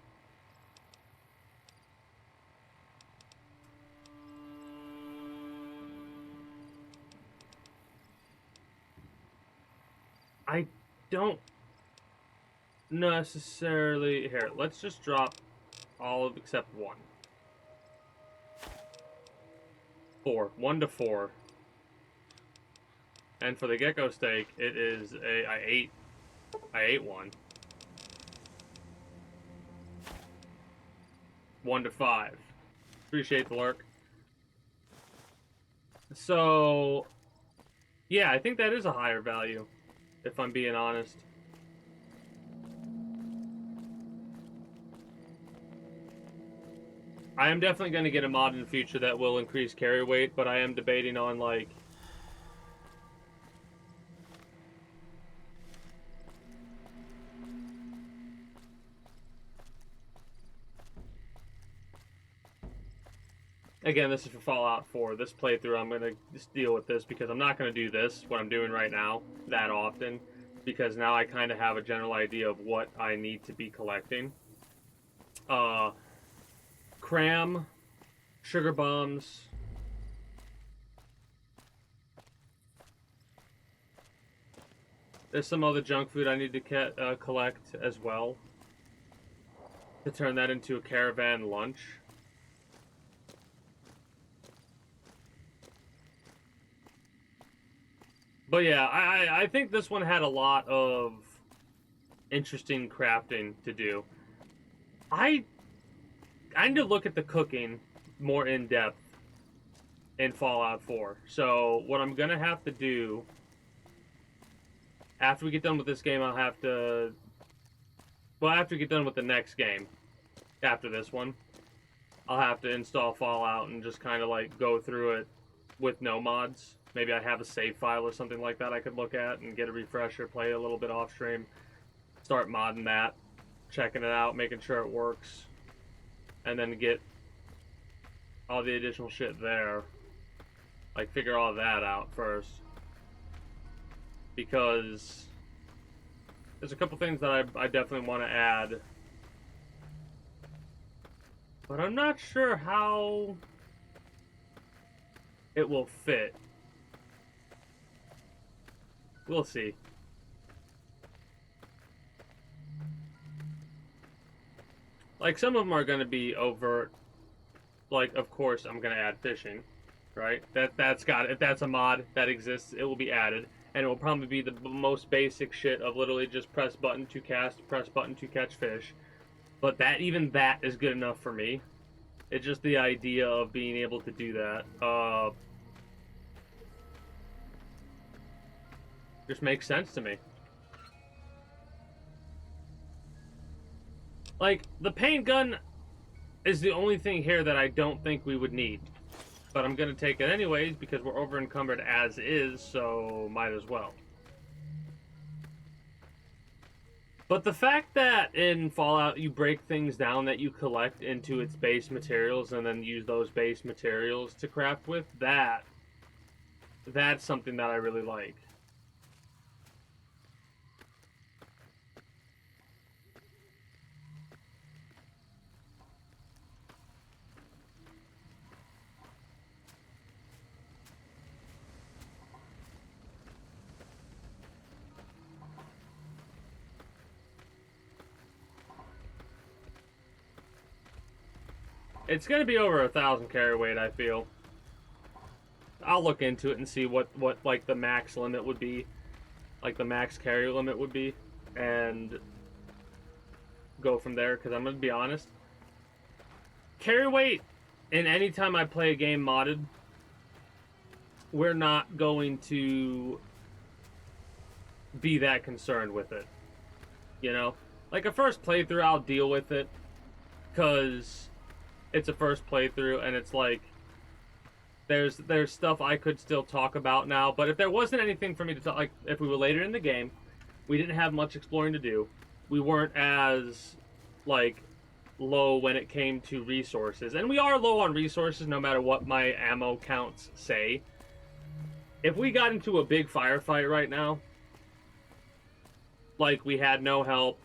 don't necessarily... Here, let's just drop all of except one. 4. 1 to 4. And for the gecko steak, it is a... I ate one. 1 to 5. Appreciate the lurk. So, yeah, I think that is a higher value, if I'm being honest. I am definitely going to get a mod in the future that will increase carry weight, but I am debating on, like... Again, this is for Fallout 4. This playthrough, I'm going to just deal with this because I'm not going to do this, what I'm doing right now, that often. Because now I kind of have a general idea of what I need to be collecting. Cram, sugar bombs. There's some other junk food I need to collect as well. To turn that into a caravan lunch. But yeah, I think this one had a lot of interesting crafting to do. I need to look at the cooking more in depth in Fallout 4. So what I'm gonna have to do after we get done with this game, I'll have to... Well, after we get done with the next game, after this one, I'll have to install Fallout and just kind of like go through it with no mods. Maybe I have a save file or something like that I could look at and get a refresher, play a little bit off stream, start modding that, checking it out, making sure it works, and then get all the additional shit there. Like, figure all that out first. Because there's a couple things that I definitely want to add. But I'm not sure how it will fit. We'll see. Like, some of them are going to be overt. Like, of course, I'm going to add fishing, right? That's got it. If that's a mod that exists, it will be added. And it will probably be the most basic shit of literally just press button to cast, press button to catch fish. But even that is good enough for me. It's just the idea of being able to do that. Just makes sense to me. Like, the paint gun is the only thing here that I don't think we would need. But I'm going to take it anyways because we're over encumbered as is, so might as well. But the fact that in Fallout you break things down that you collect into its base materials and then use those base materials to craft with, that's something that I really like. It's going to be over 1,000 carry weight, I feel. I'll look into it and see what like the max limit would be. Like the max carry limit would be. And go from there, because I'm going to be honest. Carry weight, in any time I play a game modded, we're not going to be that concerned with it. You know? Like a first playthrough, I'll deal with it. Because it's a first playthrough, and it's like there's stuff I could still talk about now. But if there wasn't anything for me to talk, like if we were later in the game, we didn't have much exploring to do. We weren't as like low when it came to resources, and we are low on resources no matter what my ammo counts say. If we got into a big firefight right now, like we had no help,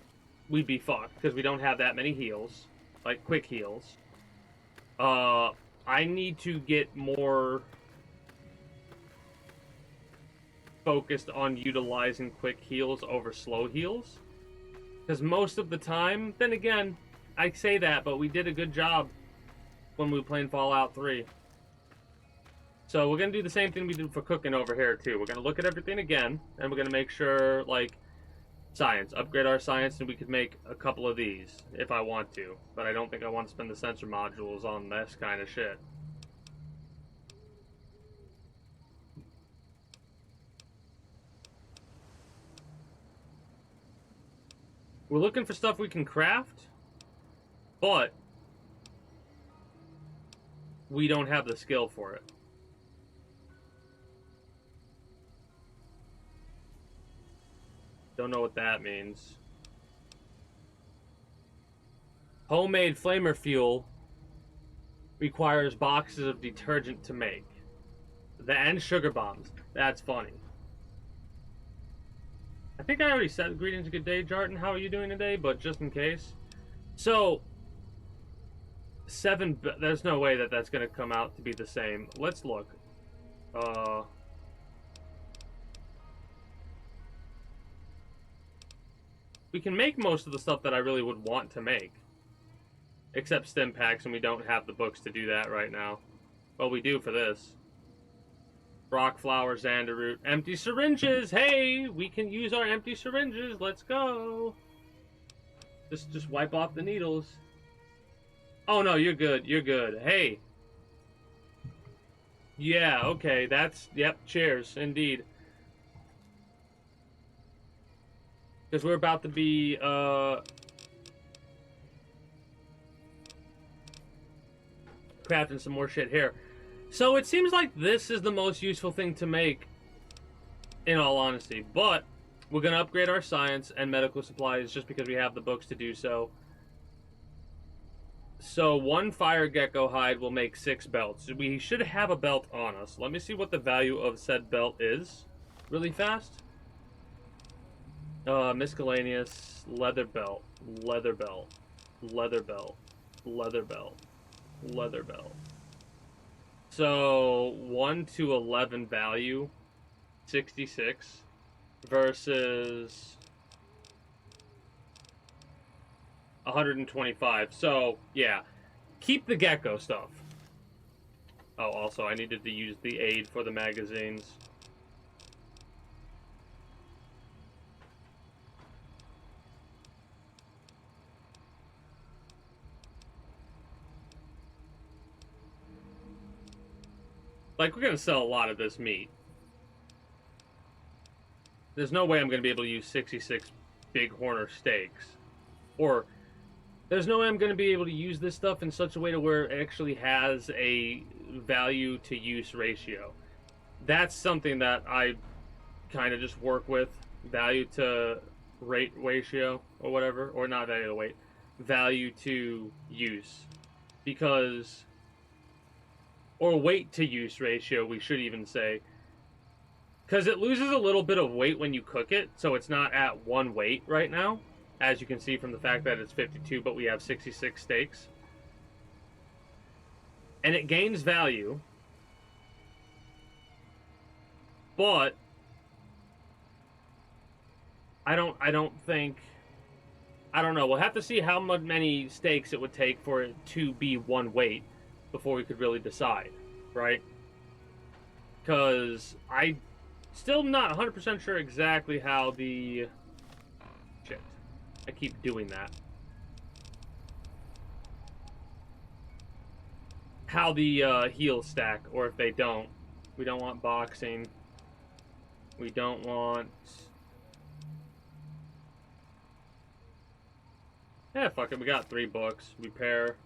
we'd be fucked because we don't have that many heals, like quick heals. I need to get more focused on utilizing quick heals over slow heals. Because most of the time, then again, I say that, but we did a good job when we were playing Fallout 3. So we're going to do the same thing we did for cooking over here, too. We're going to look at everything again, and we're going to make sure, like, science. Upgrade our science, and we could make a couple of these, if I want to. But I don't think I want to spend the sensor modules on this kind of shit. We're looking for stuff we can craft, but we don't have the skill for it. Don't know what that means. Homemade flamer fuel requires boxes of detergent to make. And sugar bombs. That's funny. I think I already said greetings, good day, Jarton. How are you doing today? But just in case. So, there's no way that that's going to come out to be the same. Let's look. We can make most of the stuff that I really would want to make. Except stim packs, and we don't have the books to do that right now. Well, we do for this. Rock flower, xander root, empty syringes. Hey, we can use our empty syringes. Let's go. Just wipe off the needles. Oh no, you're good. You're good. Hey. Yeah, okay. Yep, cheers, indeed. Because we're about to be, crafting some more shit here. So it seems like this is the most useful thing to make, in all honesty. But we're going to upgrade our science and medical supplies just because we have the books to do so. So 1 fire gecko hide will make 6 belts. We should have a belt on us. Let me see what the value of said belt is really fast. Miscellaneous, leather belt, leather belt, leather belt, leather belt, leather belt. So 1 to 11 value, 66 versus 125. So yeah, keep the gecko stuff. Oh, also I needed to use the aid for the magazines. Like, we're going to sell a lot of this meat. There's no way I'm going to be able to use 66 big horner steaks. Or, there's no way I'm going to be able to use this stuff in such a way to where it actually has a value to use ratio. That's something that I kind of just work with. Value to rate ratio, or whatever. Or not value to weight. Value to use. Because... or weight to use ratio, we should even say. Because it loses a little bit of weight when you cook it, so it's not at 1 weight right now. As you can see from the fact that it's 52, but we have 66 steaks. And it gains value. But I don't think... I don't know. We'll have to see how many steaks it would take for it to be 1 weight before we could really decide, right? Because I still not 100% sure exactly how the... shit. I keep doing that. How the heals stack, or if they don't. We don't want boxing. We don't want... yeah, fuck it. We got 3 books. Repair.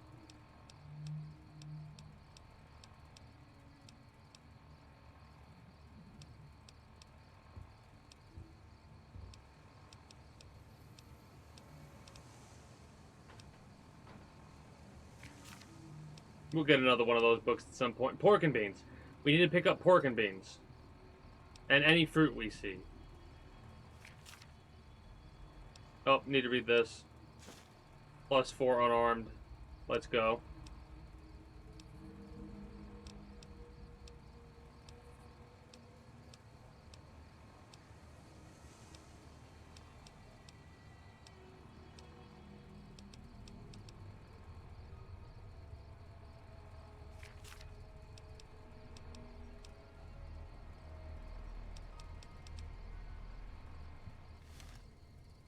We'll get another one of those books at some point. Pork and beans. We need to pick up pork and beans. And any fruit we see. Oh, need to read this. +4 unarmed. Let's go.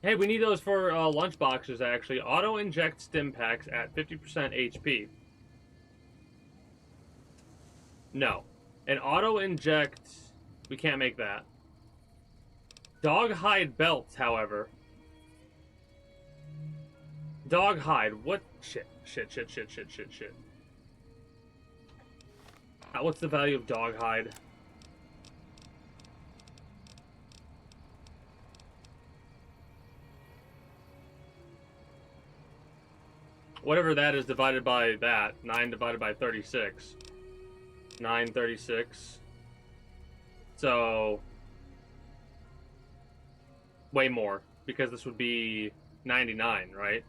Hey, we need those for lunch boxes, actually. Auto-inject stim packs at 50% HP. No. An auto-inject... We can't make that. Dog hide belts, however. Dog hide. What? Shit. What's the value of dog hide? Whatever that is divided by that. 9 divided by 36. 936. So... way more. Because this would be 99, right?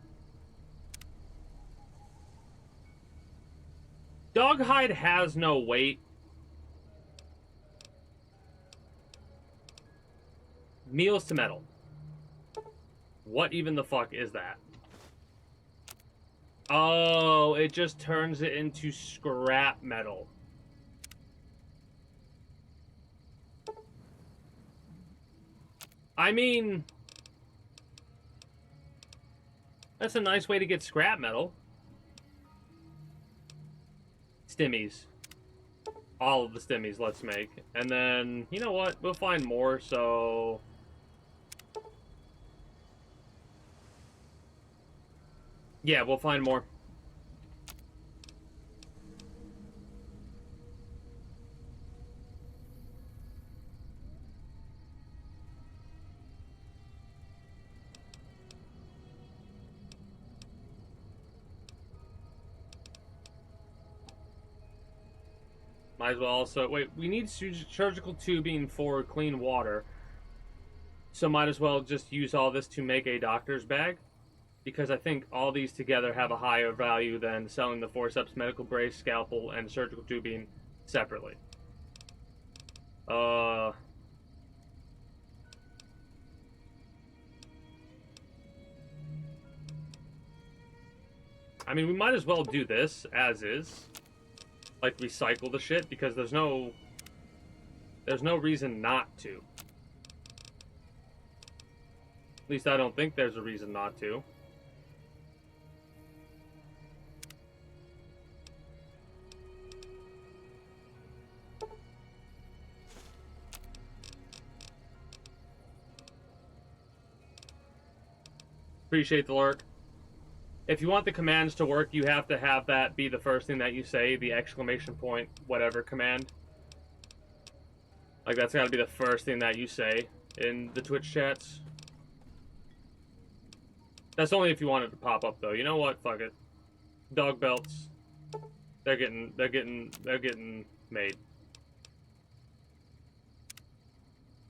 Dog hide has no weight. Meals to metal. What even the fuck is that? Oh, it just turns it into scrap metal. I mean... that's a nice way to get scrap metal. Stimmies. All of the stimmies let's make. And then, you know what? We'll find more, so... yeah, we'll find more. Might as well also... wait, we need surgical tubing for clean water. So might as well just use all this to make a doctor's bag. Because I think all these together have a higher value than selling the forceps, medical brace, scalpel, and surgical tubing separately. I mean, we might as well do this as is. Like, recycle the shit, because there's no reason not to. At least I don't think there's a reason not to. Appreciate the lurk. If you want the commands to work, you have to have that be the first thing that you say, the exclamation point, whatever command. Like, that's gotta be the first thing that you say in the Twitch chats. That's only if you want it to pop up, though. You know what? Fuck it. Dog belts. They're getting made.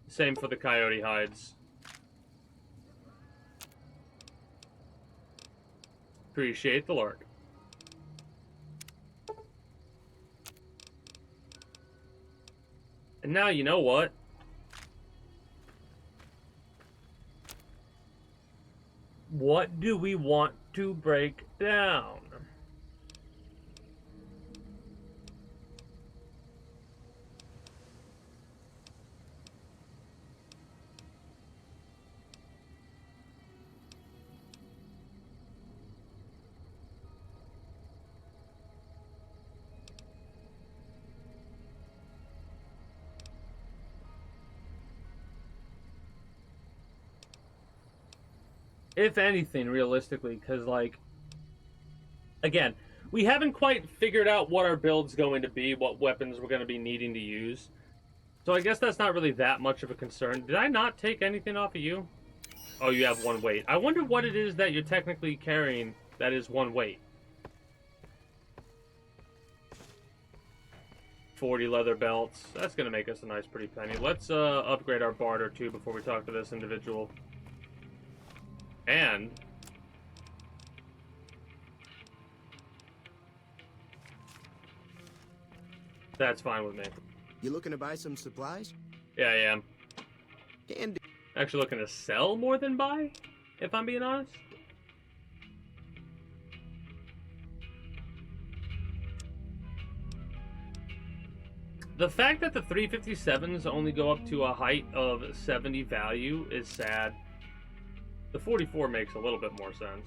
Same for the coyote hides. Appreciate the lark. And now, you know what? What do we want to break down? If anything, realistically, because, like, again, we haven't quite figured out what our build's going to be, what weapons we're going to be needing to use. So I guess that's not really that much of a concern. Did I not take anything off of you? Oh, you have one weight. I wonder what it is that you're technically carrying that is one weight. 40 leather belts. That's going to make us a nice pretty penny. Let's upgrade our barter, too, before we talk to this individual. And that's fine with me. You looking to buy some supplies? Yeah, I am. Can do. Actually looking to sell more than buy, if I'm being honest. The fact that the 357s only go up to a height of 70 value is sad. The 44 makes a little bit more sense.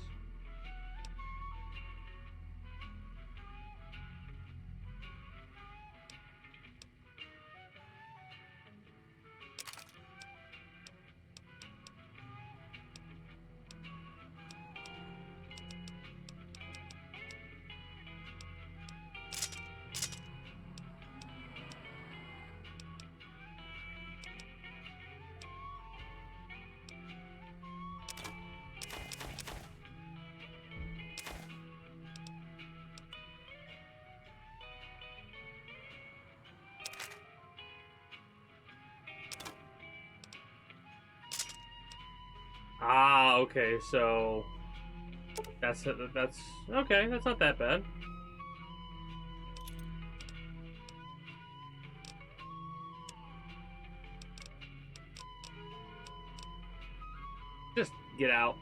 Ah, okay, so that's okay. That's not that bad. Just get out.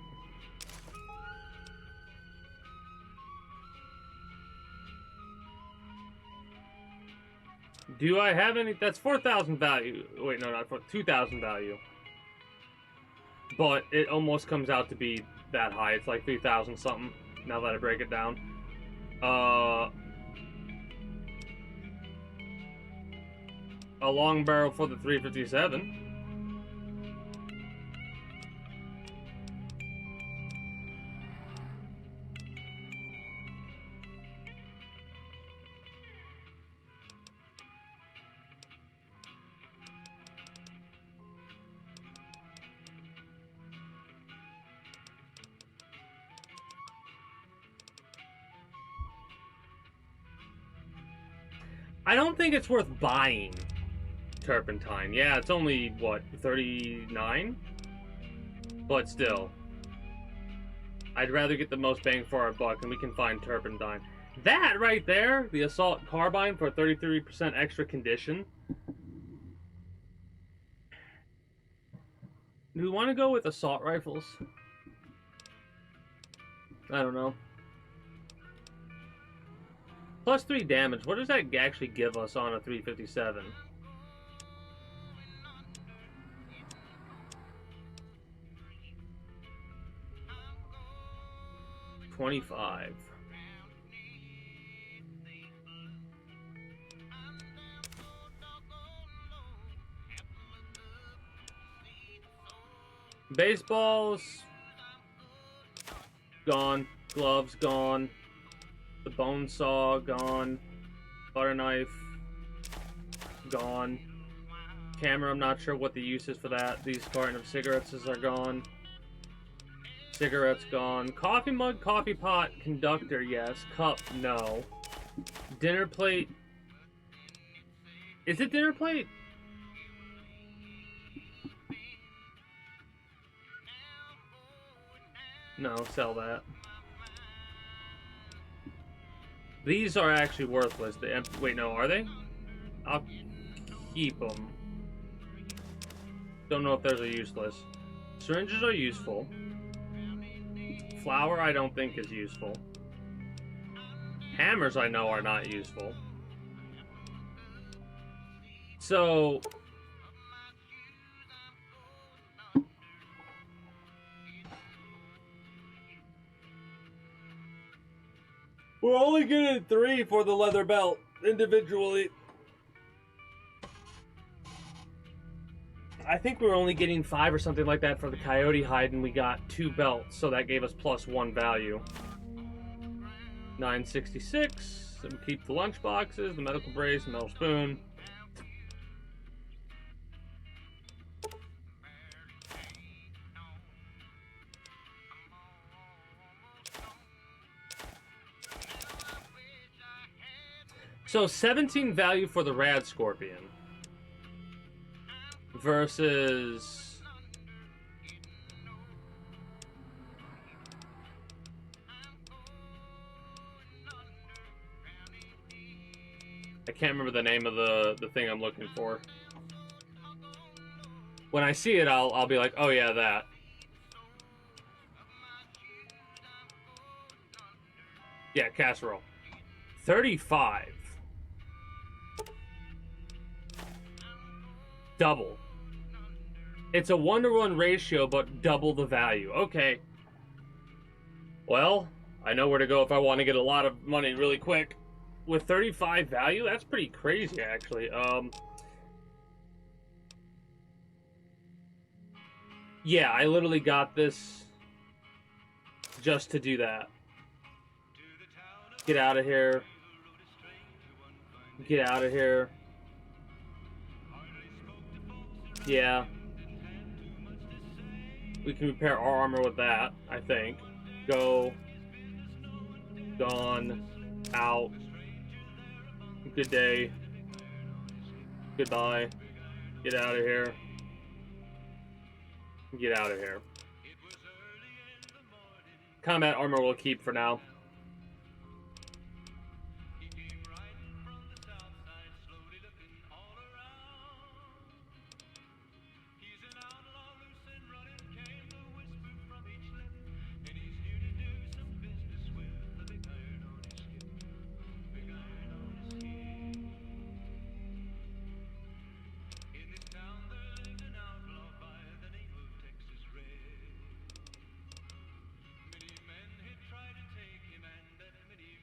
Do I have any? That's 4,000 value. Wait, no, not 2,000 value. But it almost comes out to be that high. It's like 3,000 something. Now that I break it down. A long barrel for the 357. I don't think it's worth buying turpentine. Yeah, it's only, what, 39? But still. I'd rather get the most bang for our buck, and we can find turpentine. That right there, the assault carbine for 33% extra condition. Do we want to go with assault rifles? I don't know. Plus 3 damage. What does that actually give us on a 357? $25. Baseballs gone. Gloves gone. The bone saw gone. Butter knife gone. Camera, I'm not sure what the use is for that. These carton of cigarettes are gone. Cigarettes gone. Coffee mug, coffee pot, conductor, yes. Cup, no. Dinner plate. Is it dinner plate? No, sell that. These are actually worthless. Wait, no, are they? I'll keep them. Don't know if those are useless. Syringes are useful. Flour, I don't think is useful. Hammers, I know, are not useful. So... we're only getting 3 for the leather belt, individually. I think we were only getting 5 or something like that for the coyote hide, and we got 2 belts, so that gave us plus 1 value. 966. And keep the lunch boxes, the medical brace, the metal spoon. So 17 value for the Rad Scorpion versus I can't remember the name of the thing I'm looking for. When I see it, I'll be like, oh yeah, that. Yeah, casserole. 35. Double. It's a 1-to-1 ratio, but double the value. Okay. Well, I know where to go if I want to get a lot of money really quick. With 35 value, that's pretty crazy, actually. Yeah, I literally got this just to do that. Get out of here. Get out of here. Yeah. We can repair our armor with that, I think. Go. Gone. Out. Good day. Goodbye. Get out of here. Get out of here. Combat armor will keep for now.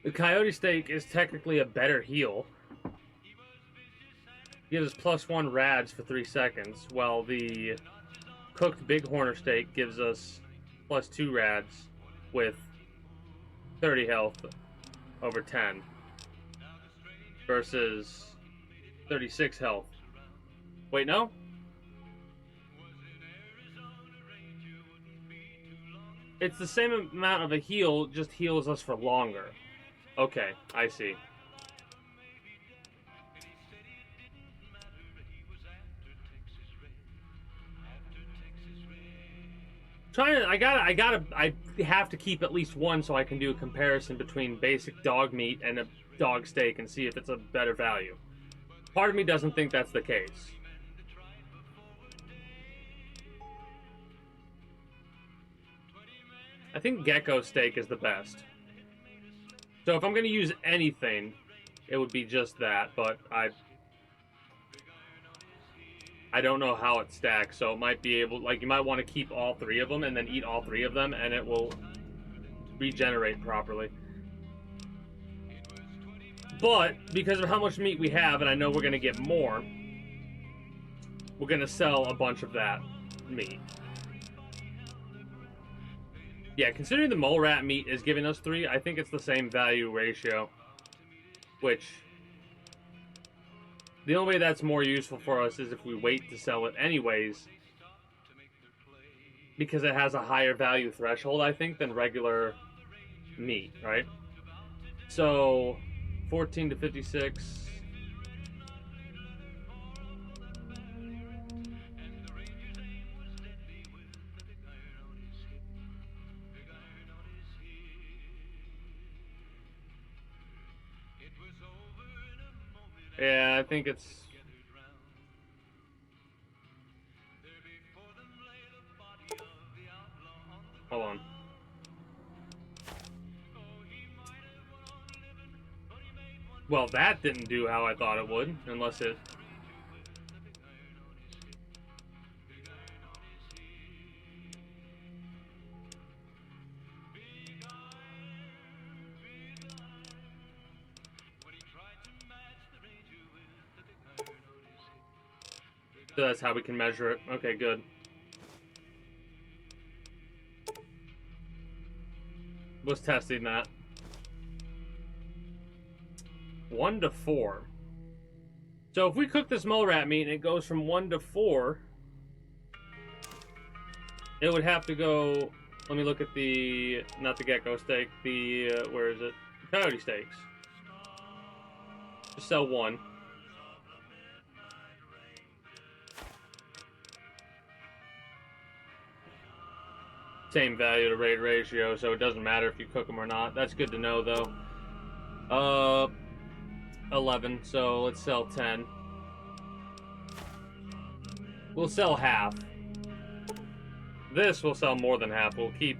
The Coyote Steak is technically a better heal. Gives us +1 rads for 3 seconds, while the cooked Bighorner Steak gives us +2 rads with 30 health over 10 versus 36 health. Wait, no? It's the same amount of a heal, just heals us for longer. Okay, I see. I have to keep at least one so I can do a comparison between basic dog meat and a dog steak and see if it's a better value. Part of me doesn't think that's the case. I think gecko steak is the best. So if I'm going to use anything, it would be just that, but I don't know how it stacks, so it might be able, like, you might want to keep all 3 of them and then eat all 3 of them, and it will regenerate properly. But, because of how much meat we have, and I know we're going to get more, we're going to sell a bunch of that meat. Yeah, considering the mole rat meat is giving us 3, I think it's the same value ratio. Which, the only way that's more useful for us is if we wait to sell it anyways. Because it has a higher value threshold, I think, than regular meat, right? So, 14 to 56... Yeah, I think it's... Hold on. Well, that didn't do how I thought it would, unless it... So that's how we can measure it. Okay, good. Was testing that. 1 to 4. So if we cook this mole rat meat and it goes from 1 to 4, it would have to go... Let me look at the... Not the gecko steak. The... where is it? Coyote steaks. Just sell 1. Same value to rate ratio, so it doesn't matter if you cook them or not. That's good to know, though. 11, so let's sell 10. We'll sell half. This will sell more than half. We'll keep,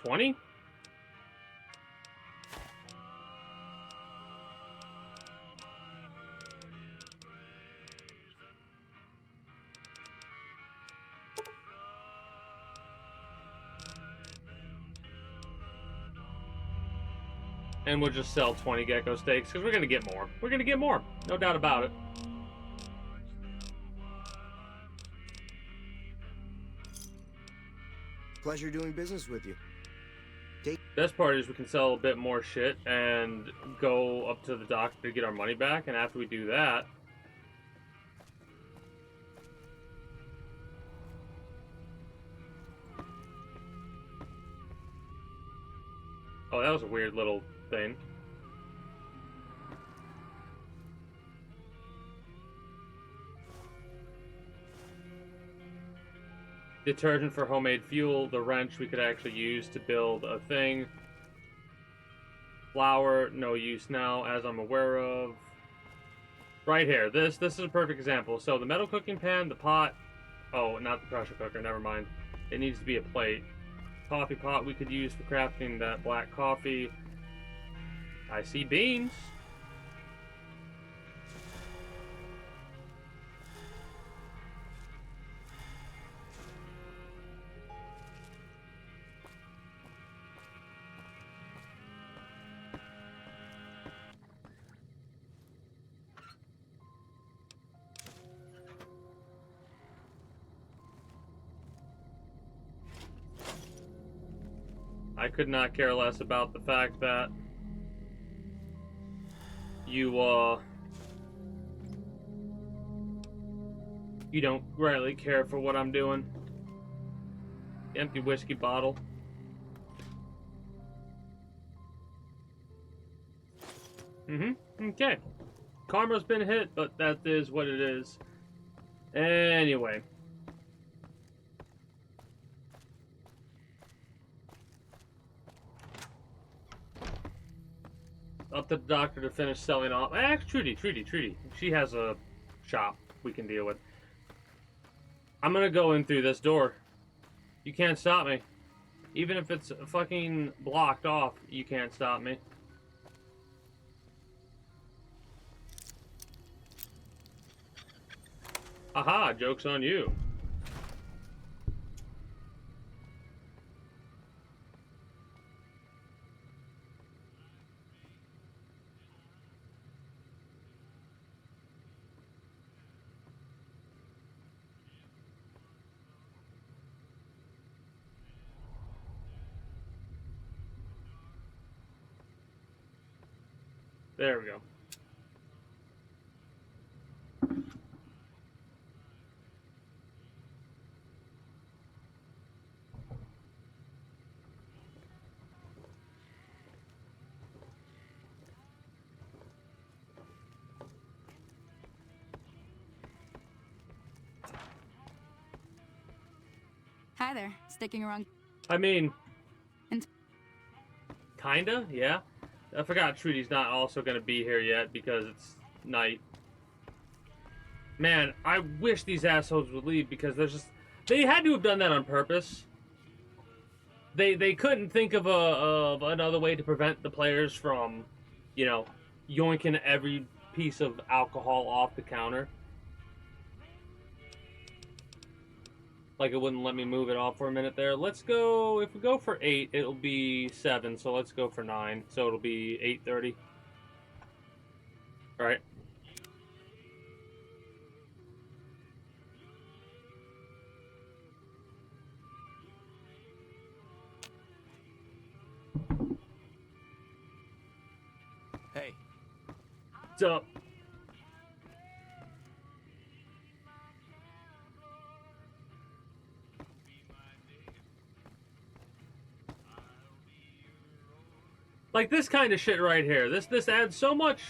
20? And we'll just sell 20 gecko steaks, because we're going to get more. We're going to get more. No doubt about it. Pleasure doing business with you. Best part is we can sell a bit more shit and go up to the doctor to get our money back. And after we do that... Oh, that was a weird little thing. Detergent for homemade fuel. The wrench we could actually use to build a thing. Flour, no use now, as I'm aware of. Right here. This is a perfect example. So the metal cooking pan, the pot. Oh, not the pressure cooker. Never mind. It needs to be a plate. Coffee pot we could use for crafting that black coffee. I see beans. I could not care less about the fact that you don't really care for what I'm doing. Empty whiskey bottle. Okay. Karma's been hit, but that is what it is. Anyway. Up to the doctor to finish selling off. Trudy. She has a shop we can deal with. I'm gonna go in through this door. You can't stop me. Even if it's fucking blocked off, you can't stop me. Aha, joke's on you. There we go. Hi there. Sticking around. I mean, And kinda, yeah. I forgot Trudy's not also gonna be here yet because it's night. Man, I wish these assholes would leave because there's just... They had to have done that on purpose. They couldn't think of another way to prevent the players from, you know, yoinking every piece of alcohol off the counter. Like it wouldn't let me move it off for a minute there. Let's go, if we go for 8, it'll be 7, so let's go for 9. So it'll be 8:30. Alright. Hey, What's up? Like this kind of shit right here. This adds so much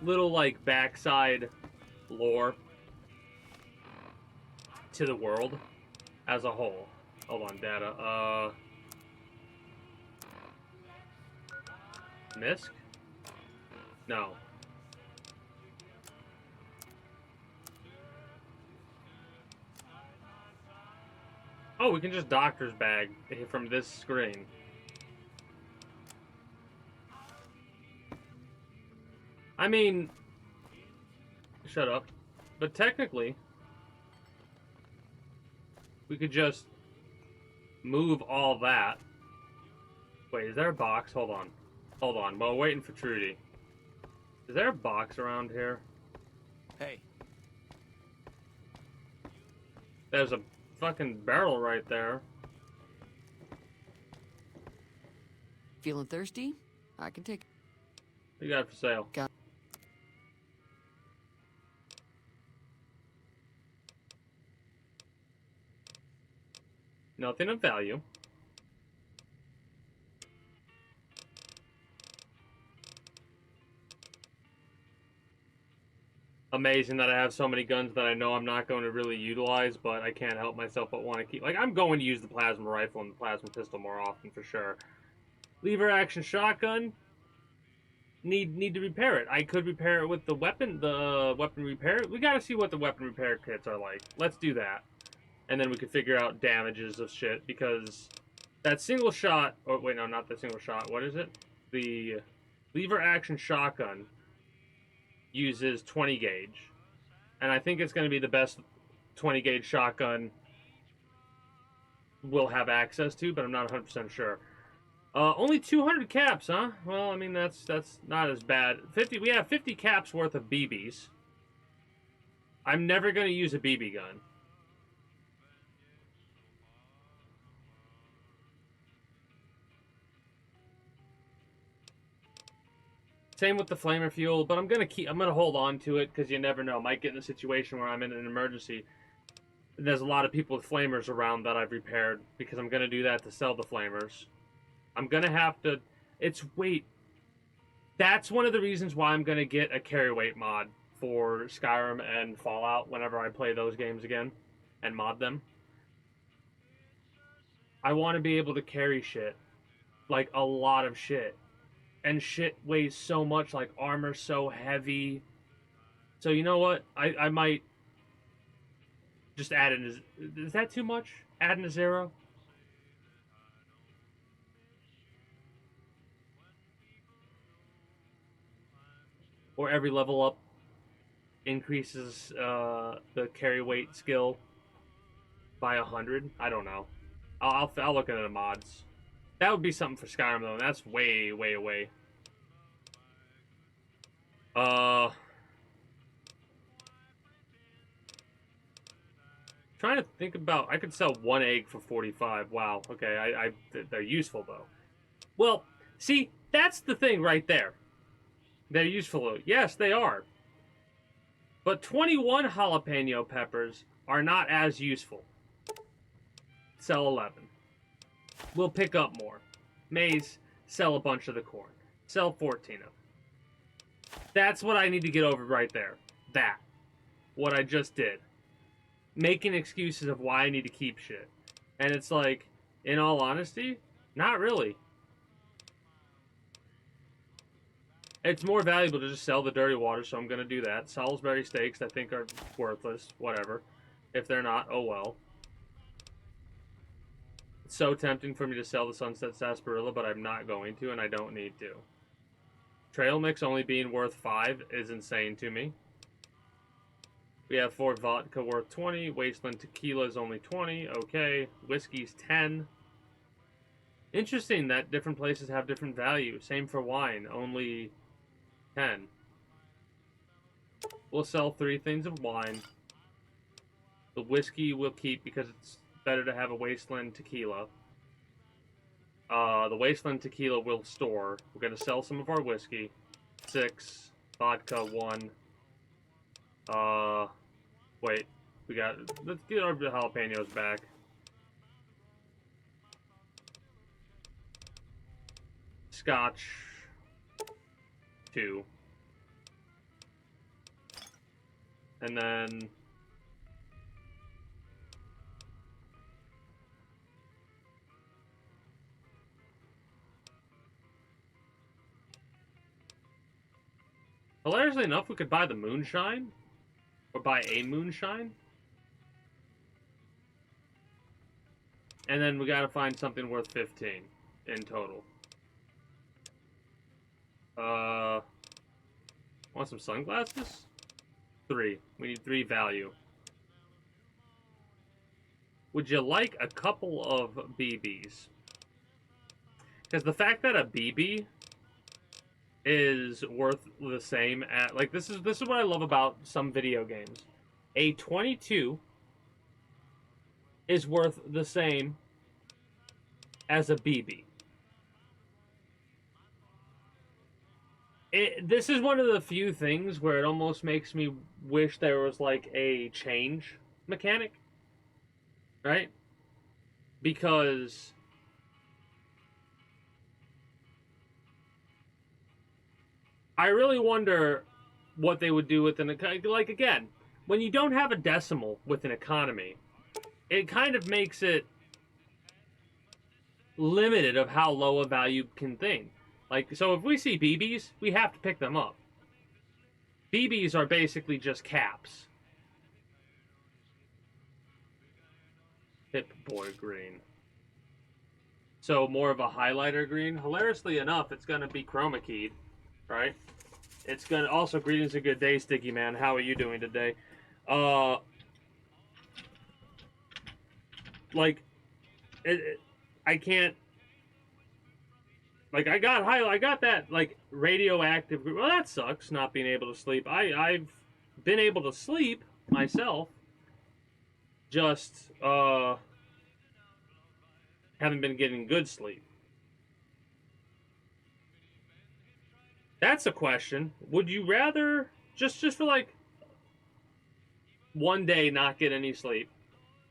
little like backside lore to the world as a whole. Hold on, data. Misk? No. Oh, we can just doctor's bag from this screen. I mean, shut up. But technically, we could just move all that. Wait, is there a box? Hold on. Hold on, while waiting for Trudy. Is there a box around here? Hey, There's a fucking barrel right there. Feeling thirsty? I can take. What you got for sale? Got- Nothing of value. Amazing that I have so many guns that I know I'm not going to really utilize, but I can't help myself but want to keep... Like, I'm going to use the plasma rifle and the plasma pistol more often, for sure. Lever action shotgun. Need to repair it. I could repair it with the weapon repair. We gotta see what the weapon repair kits are like. Let's do that. And then we can figure out damages of shit, because that single shot... Oh, wait, no, not the single shot. What is it? The lever action shotgun uses 20 gauge, and I think it's going to be the best 20 gauge shotgun we'll have access to, but I'm not 100% sure. Only 200 caps, huh? Well, I mean, that's not as bad. 50. We have 50 caps worth of BBs. I'm never going to use a BB gun. Same with the flamer fuel, but I'm gonna hold on to it, because you never know. I might get in a situation where I'm in an emergency. There's a lot of people with flamers around that I've repaired, because I'm gonna do that to sell the flamers. I'm gonna have to... Wait. That's one of the reasons why I'm gonna get a carry weight mod for Skyrim and Fallout whenever I play those games again and mod them. I want to be able to carry shit. Like, a lot of shit. And shit weighs so much, like armor's so heavy. So you know what? I might just add in... Is that too much? Add in a 0? Or every level up increases the carry weight skill by 100? I don't know. I'll look into the mods. That would be something for Skyrim, though, and that's way, way away. Trying to think about... I could sell 1 egg for 45. Wow, okay, they're useful, though. Well, see, that's the thing right there. They're useful. Yes, they are. But 21 jalapeno peppers are not as useful. Sell 11. We'll pick up more. Maize, sell a bunch of the corn. Sell 14 of them. That's what I need to get over right there. That. What I just did. Making excuses of why I need to keep shit. And it's like, in all honesty, not really. It's more valuable to just sell the dirty water, so I'm going to do that. Salisbury steaks, I think, are worthless. Whatever. If they're not, oh well. It's so tempting for me to sell the Sunset Sarsaparilla, but I'm not going to, and I don't need to. Trail mix only being worth 5 is insane to me. We have Ford vodka worth 20. Wasteland tequila is only 20. Okay. Whiskey's 10. Interesting that different places have different value. Same for wine. Only 10. We'll sell 3 things of wine. The whiskey we'll keep because it's better to have a Wasteland tequila. The Wasteland tequila we'll store. We're going to sell some of our whiskey. 6. Vodka, 1. Wait. Let's get our jalapenos back. Scotch, 2. And then... Hilariously enough, we could buy the moonshine. Or buy a moonshine. And then we gotta find something worth 15 in total. Want some sunglasses? 3. We need 3 value. Would you like a couple of BBs? Because the fact that a BB is worth the same at, like, this is what I love about some video games. A 22 is worth the same as a BB. This is one of the few things where it almost makes me wish there was like a change mechanic, right? Because I really wonder what they would do with like, again, when you don't have a decimal with an economy, it kind of makes it limited of how low a value can think. Like, so if we see BBs, we have to pick them up. BBs are basically just caps. Hip Boy green. So more of a highlighter green. Hilariously enough, it's going to be chroma keyed, right? It's going to also, greetings and good day, Sticky Man. How are you doing today? Like, I can't. Like, I got that, like, radioactive. Well, that sucks, not being able to sleep. I've been able to sleep myself. Just, haven't been getting good sleep. That's a question. Would you rather, just for, like, one day not get any sleep,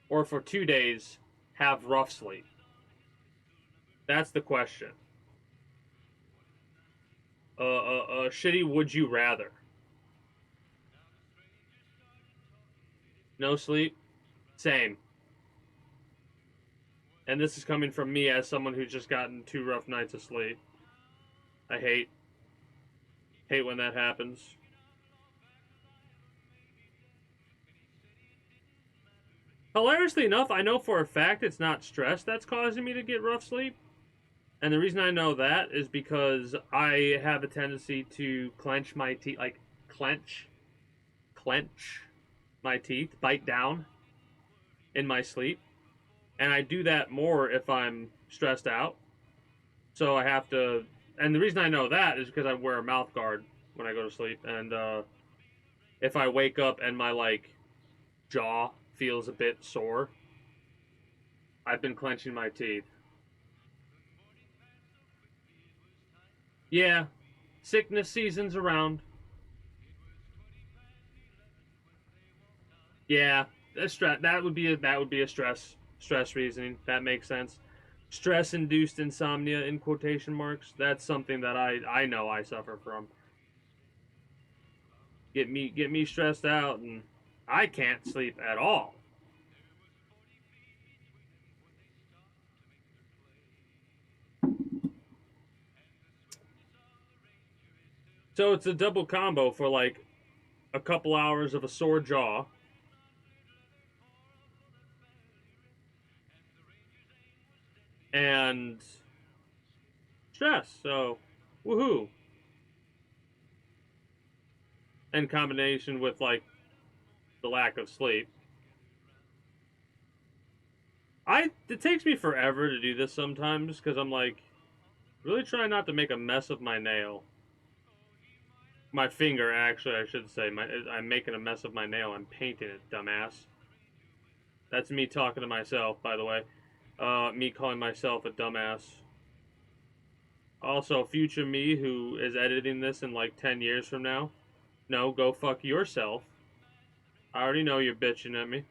or for 2 days have rough sleep? That's the question. Shitty would you rather? No sleep? Same. And this is coming from me as someone who's just gotten 2 rough nights of sleep. I hate when that happens. Hilariously enough, I know for a fact it's not stress that's causing me to get rough sleep. And the reason I know that is because I have a tendency to clench my teeth, like clench my teeth, bite down in my sleep. And I do that more if I'm stressed out. So I have to, and the reason I know that is because I wear a mouth guard when I go to sleep. And if I wake up and my, like, jaw feels a bit sore, I've been clenching my teeth. Yeah, sickness season's around. Yeah, that would be a stress reasoning. That makes sense. Stress induced insomnia in quotation marks. That's something that I know I suffer from. Get me stressed out and I can't sleep at all. So it's a double combo for like a couple hours of a sore jaw. And stress, so woohoo. In combination with, like, the lack of sleep. It takes me forever to do this sometimes, because I'm like, really trying not to make a mess of my nail. My finger, actually, I should say. I'm making a mess of my nail. I'm painting it, dumbass. That's me talking to myself, by the way. Me calling myself a dumbass. Also, future me, who is editing this in like 10 years from now. No, go fuck yourself. I already know you're bitching at me.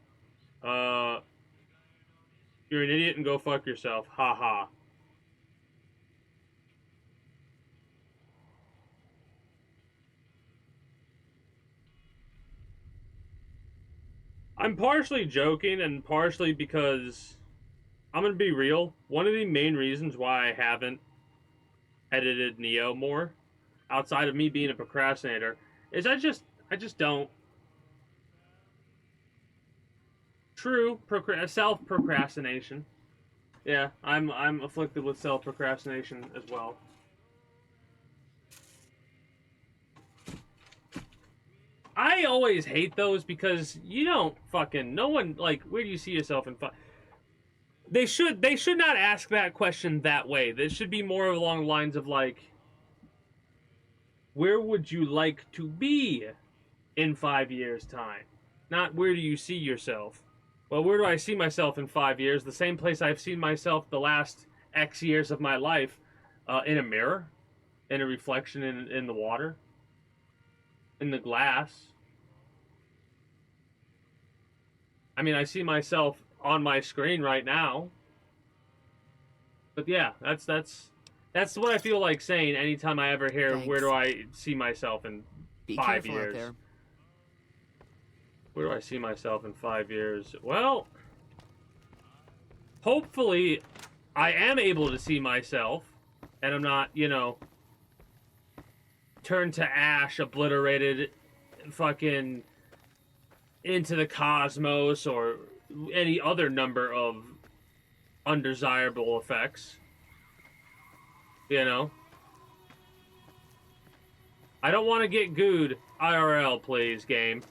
You're an idiot and go fuck yourself. Ha ha. I'm partially joking and partially because I'm gonna be real. One of the main reasons why I haven't edited Neo more, outside of me being a procrastinator, is I just don't. True, self-procrastination. Yeah, I'm afflicted with self-procrastination as well. I always hate those because you don't fucking, no one, like, where do you see yourself in They should not ask that question that way. This should be more along the lines of, like, where would you like to be in 5 years' time? Not where do you see yourself? Well, where do I see myself in 5 years? The same place I've seen myself the last X years of my life, in a mirror, in a reflection in the water, in the glass. I mean, I see myself on my screen right now. But yeah, that's what I feel like saying anytime I ever hear Thanks. where do I see myself in Be 5 careful years. out there. Where do I see myself in 5 years? Well, hopefully I am able to see myself and I'm not, you know, turned to ash, obliterated, fucking into the cosmos or any other number of undesirable effects. You know? I don't want to get gooed IRL, please, game.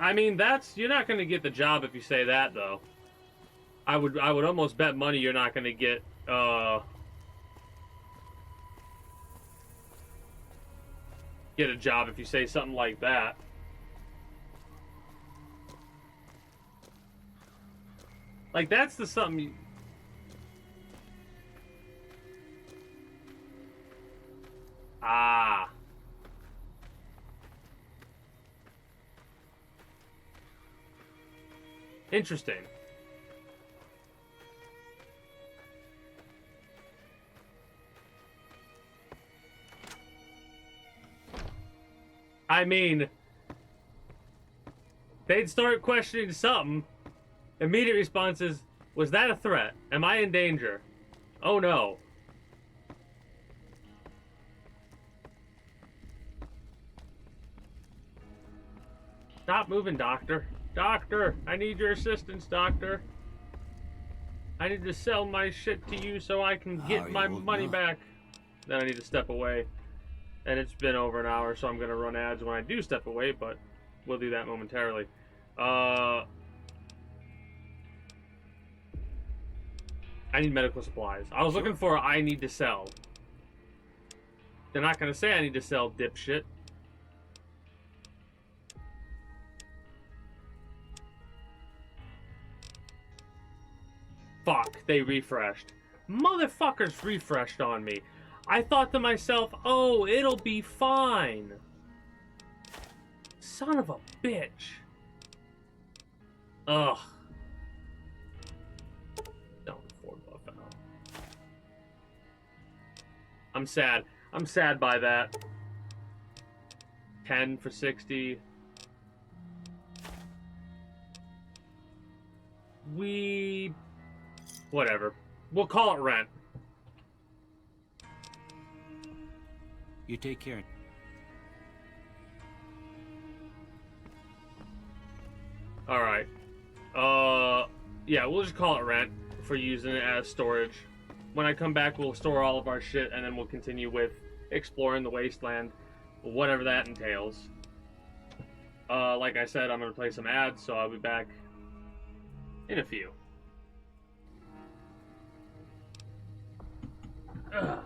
I mean, you're not going to get the job if you say that, though. I would almost bet money you're not going to get a job if you say something like that. Like, that's the something you... Ah. Interesting. I mean, they'd start questioning something. Immediate response is, was that a threat? Am I in danger? Oh no. Stop moving, doctor. Doctor, I need your assistance, doctor. I need to sell my shit to you so I can get my money back. Then I need to step away. And it's been over an hour, so I'm going to run ads when I do step away, but we'll do that momentarily. I need medical supplies. I was looking for I need to sell. They're not going to say I need to sell, dipshit. Fuck, they refreshed. Motherfuckers refreshed on me. I thought to myself, oh, it'll be fine. Son of a bitch. Ugh. Don't afford Buffalo. I'm sad. I'm sad by that. 10 for 60. Whatever. We'll call it rent. You take care. Alright. Yeah, we'll just call it rent for using it as storage. When I come back, we'll store all of our shit, and then we'll continue with exploring the wasteland, whatever that entails. Like I said, I'm going to play some ads, so I'll be back in a few. Ugh.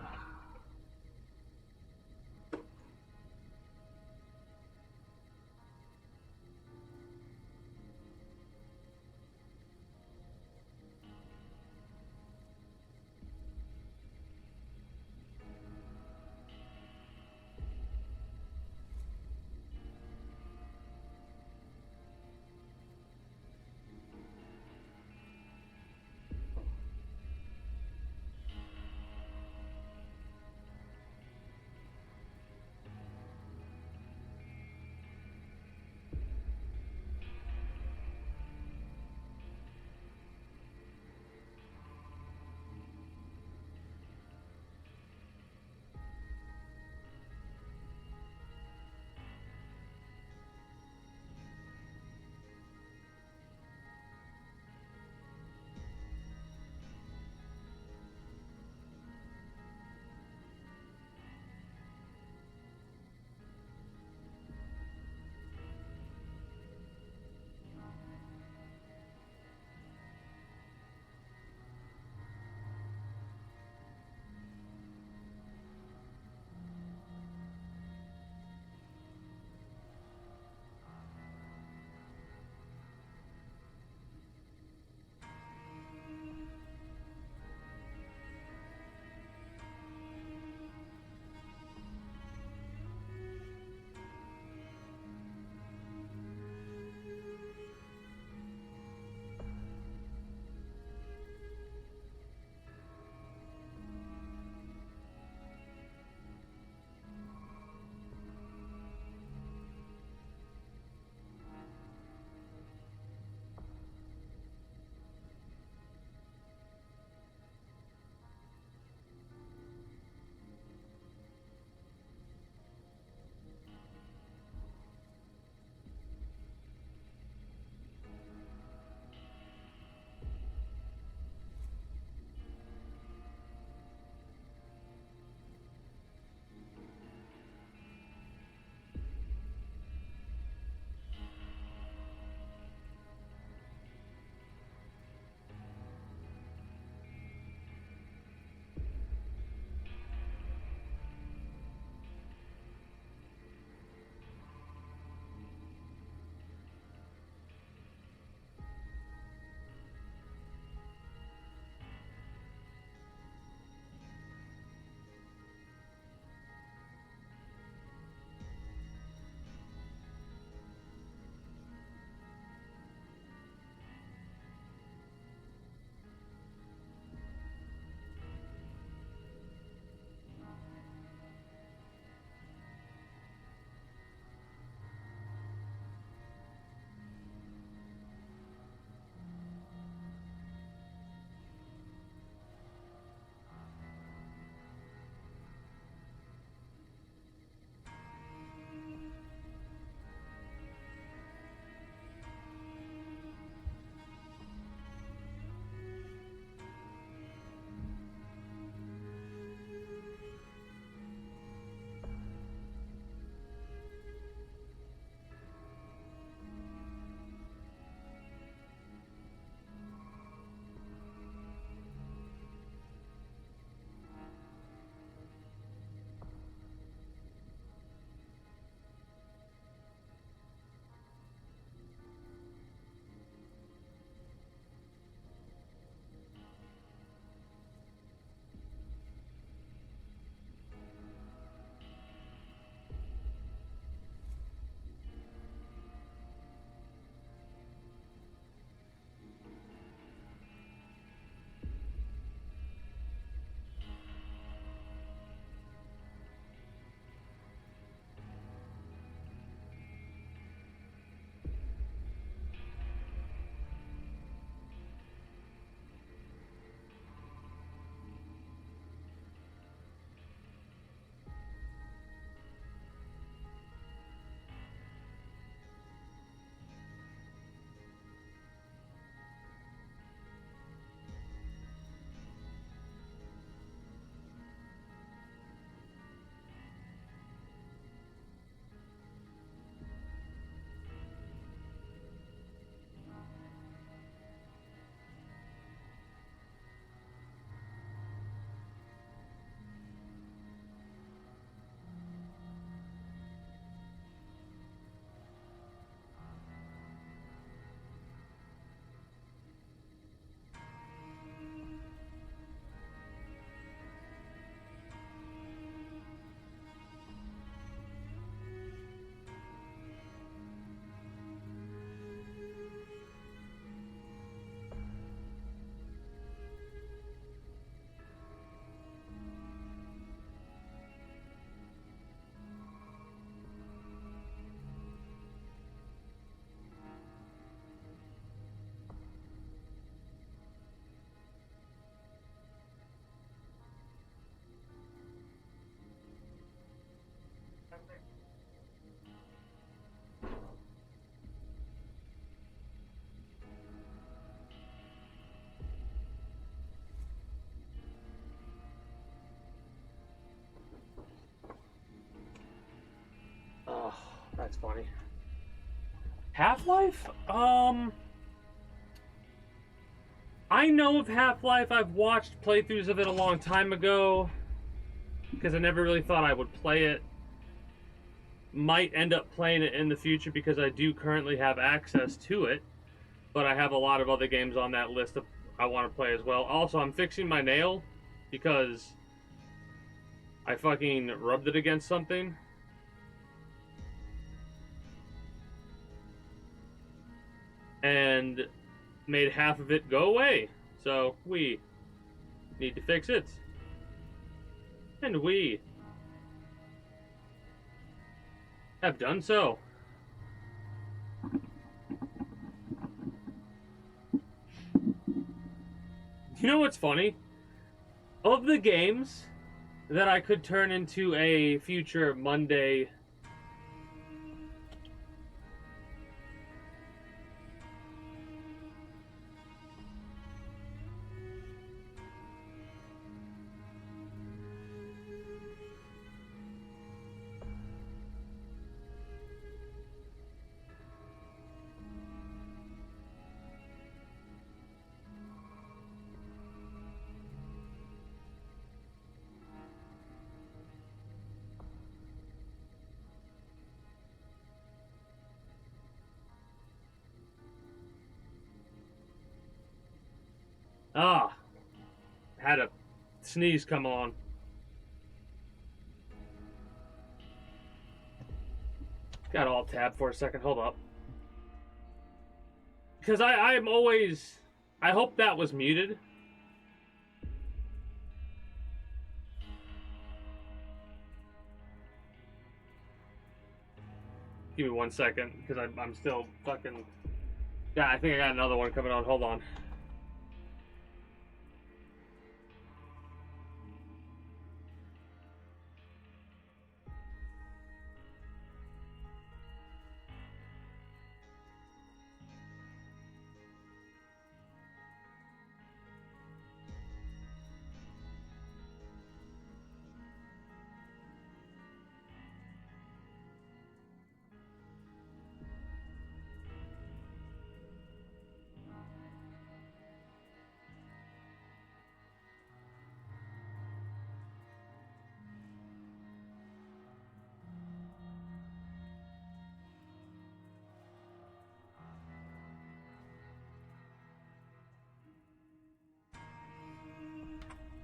funny. Half-Life? I know of Half-Life. I've watched playthroughs of it a long time ago because I never really thought I would play it. Might end up playing it in the future because I do currently have access to it, but I have a lot of other games on that list that I want to play as well. Also, I'm fixing my nail because I fucking rubbed it against something. And made half of it go away. So we need to fix it. And we have done so. You know what's funny? Of the games that I could turn into a future Monday had a sneeze come on. Got all tabbed for a second. Hold up. Because I'm always... I hope that was muted. Give me 1 second, because I'm still fucking... Yeah, I think I got another one coming on. Hold on.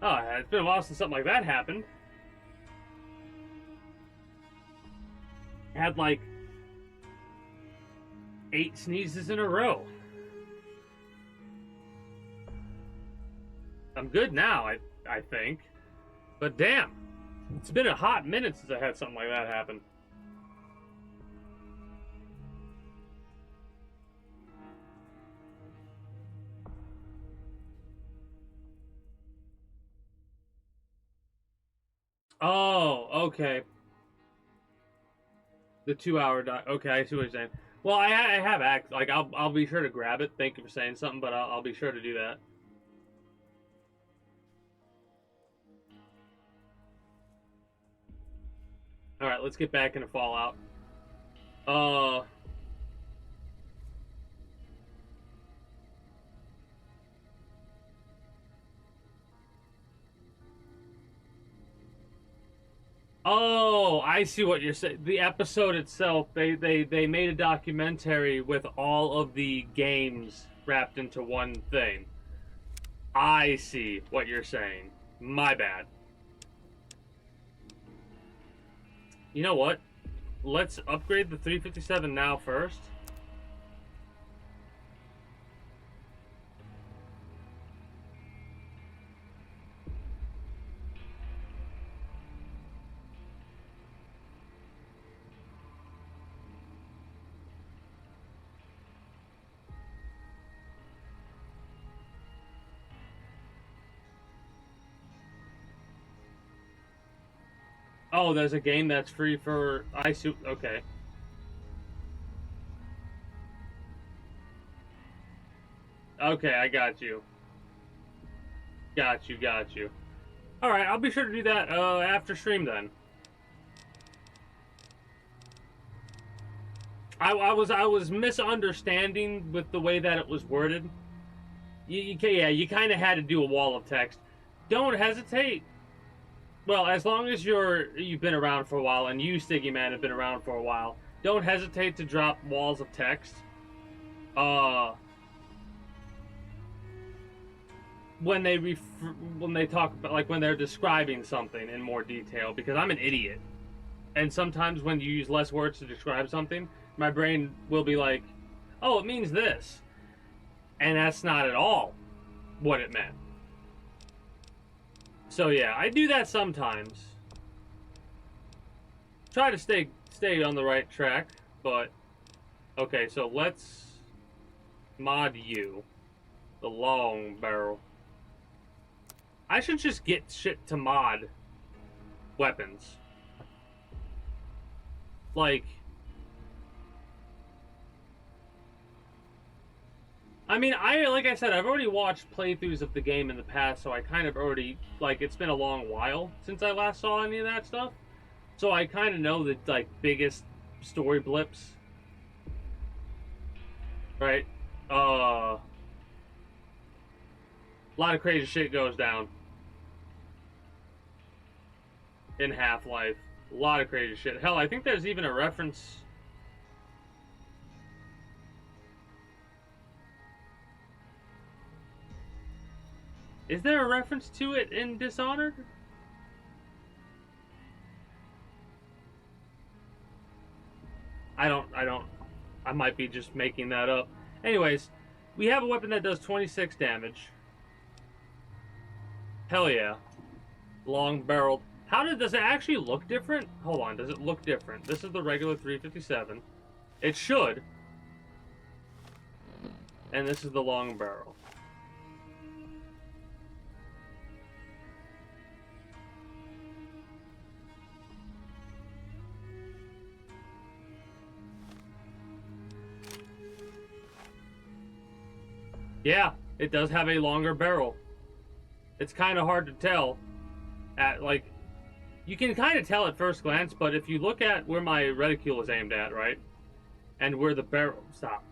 Oh, it's been a while since something like that happened. Had like 8 sneezes in a row. I'm good now, I think. But damn, it's been a hot minute since I had something like that happen. Oh, okay. The 2-hour doc. Okay, I see what you're saying. Well, I have like I'll be sure to grab it. Thank you for saying something, but I'll be sure to do that. All right, let's get back into Fallout. Oh, I see what you're saying. The episode itself, they made a documentary with all of the games wrapped into one thing. I see what you're saying. My bad. You know what? Let's upgrade the 357 now first. Oh, there's a game that's free for... I see. Okay. Okay, I got you. Got you. Alright, I'll be sure to do that after stream then. I was misunderstanding with the way that it was worded. You kind of had to do a wall of text. Don't hesitate. Well, as long as you've been around for a while, and you, Stiggy Man, have been around for a while, don't hesitate to drop walls of text. When they talk about, like, when they're describing something in more detail, because I'm an idiot, and sometimes when you use less words to describe something, my brain will be like, "Oh, it means this," and that's not at all what it meant. So yeah, I do that sometimes. Try to stay on the right track, but okay. So let's mod you, the long barrel. I should just get shit to mod weapons. Like, I mean, like I said, I've already watched playthroughs of the game in the past, so I kind of already, like, it's been a long while since I last saw any of that stuff. So I kind of know the, like, biggest story blips. Right? A lot of crazy shit goes down in Half-Life. A lot of crazy shit. Hell, I think there's even a reference. Is there a reference to it in Dishonored? I might be just making that up. Anyways, we have a weapon that does 26 damage. Hell yeah. Long barreled. Does it actually look different? Hold on, does it look different? This is the regular 357. It should. And this is the long barrel. Yeah, it does have a longer barrel. It's kind of hard to tell at, like, you can kind of tell at first glance, but if you look at where my reticule is aimed at, right? And where the barrel, stop.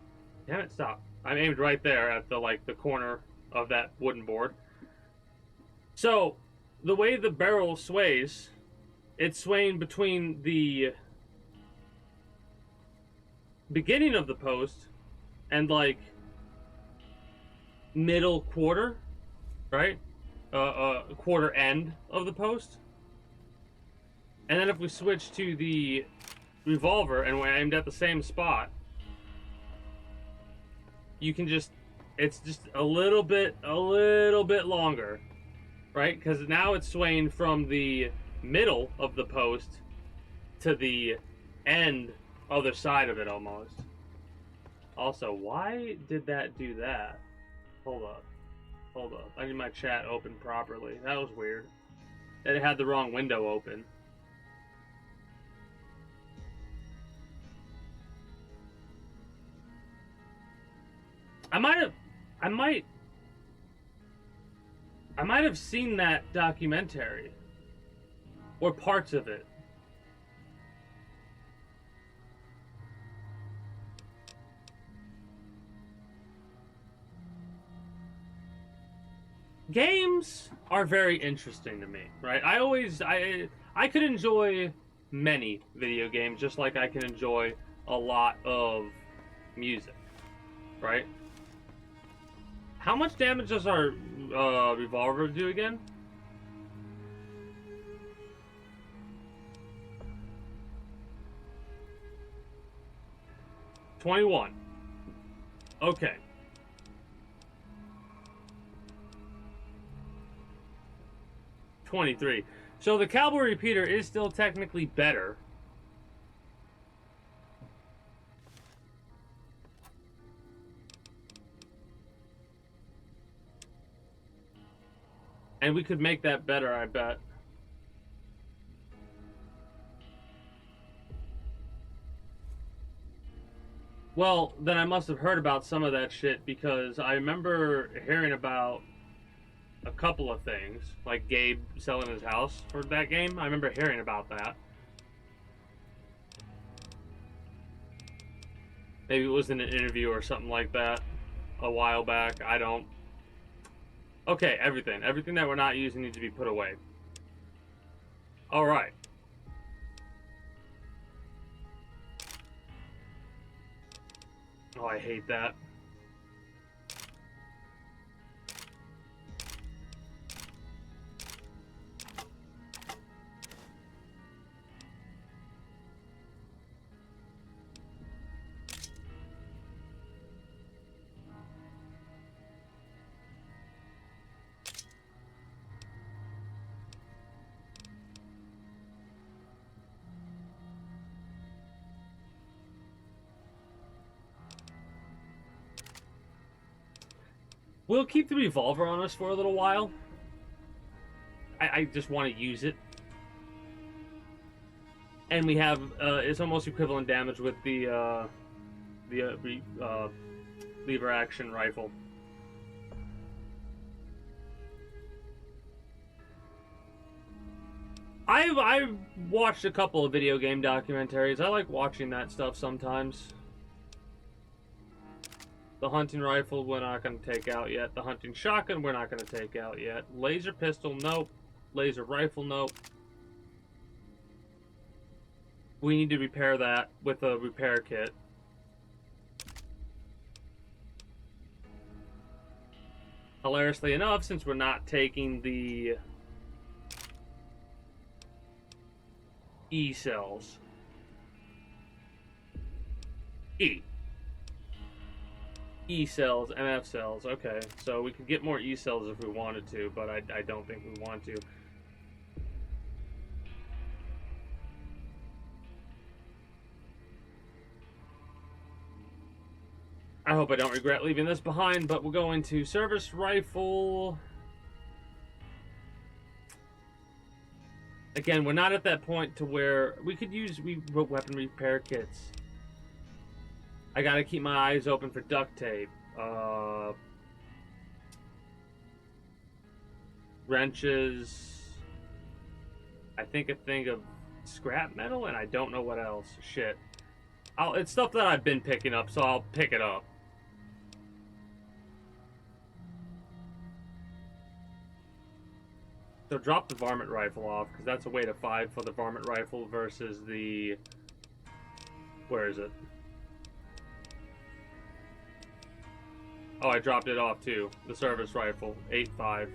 Damn it, stop. I'm aimed right there at the, like, the corner of that wooden board. So, the way the barrel sways, it's swaying between the beginning of the post and, like, middle quarter, right? Quarter end of the post. And then if we switch to the revolver and we're aimed at the same spot, you can just, it's just a little bit longer, right? Because now it's swaying from the middle of the post to the end, other side of it almost. Also, why did that do that? Hold up. I need my chat open properly. That was weird. It had the wrong window open. I might have seen that documentary. Or parts of it. Games are very interesting to me, right? I could enjoy many video games just like I can enjoy a lot of music, right? How much damage does our revolver do again? $21. Okay. $23. So the cowboy repeater is still technically better. And we could make that better, I bet. Well, then I must have heard about some of that shit because I remember hearing about a couple of things, like Gabe selling his house for that game. I remember hearing about that. Maybe it was in an interview or something like that a while back. I don't. Okay, everything. Everything that we're not using needs to be put away. Alright. Oh, I hate that. We'll keep the revolver on us for a little while. I just want to use it. And we have, it's almost equivalent damage with the lever action rifle. I've watched a couple of video game documentaries. I like watching that stuff sometimes. The hunting rifle, we're not going to take out yet. The hunting shotgun, we're not going to take out yet. Laser pistol, nope. Laser rifle, nope. We need to repair that with a repair kit. Hilariously enough, since we're not taking the E cells. E cells, MF cells. Okay, so we could get more E cells if we wanted to, but I don't think we want to. I hope I don't regret leaving this behind, but we'll go into service rifle. Again, we're not at that point to where we could use weapon repair kits. I gotta keep my eyes open for duct tape. Wrenches. I think a thing of scrap metal, and I don't know what else. Shit. It's stuff that I've been picking up, so I'll pick it up. So drop the varmint rifle off, because that's a weight of 5 for the varmint rifle versus the... Where is it? Oh, I dropped it off too. The service rifle, 8.5.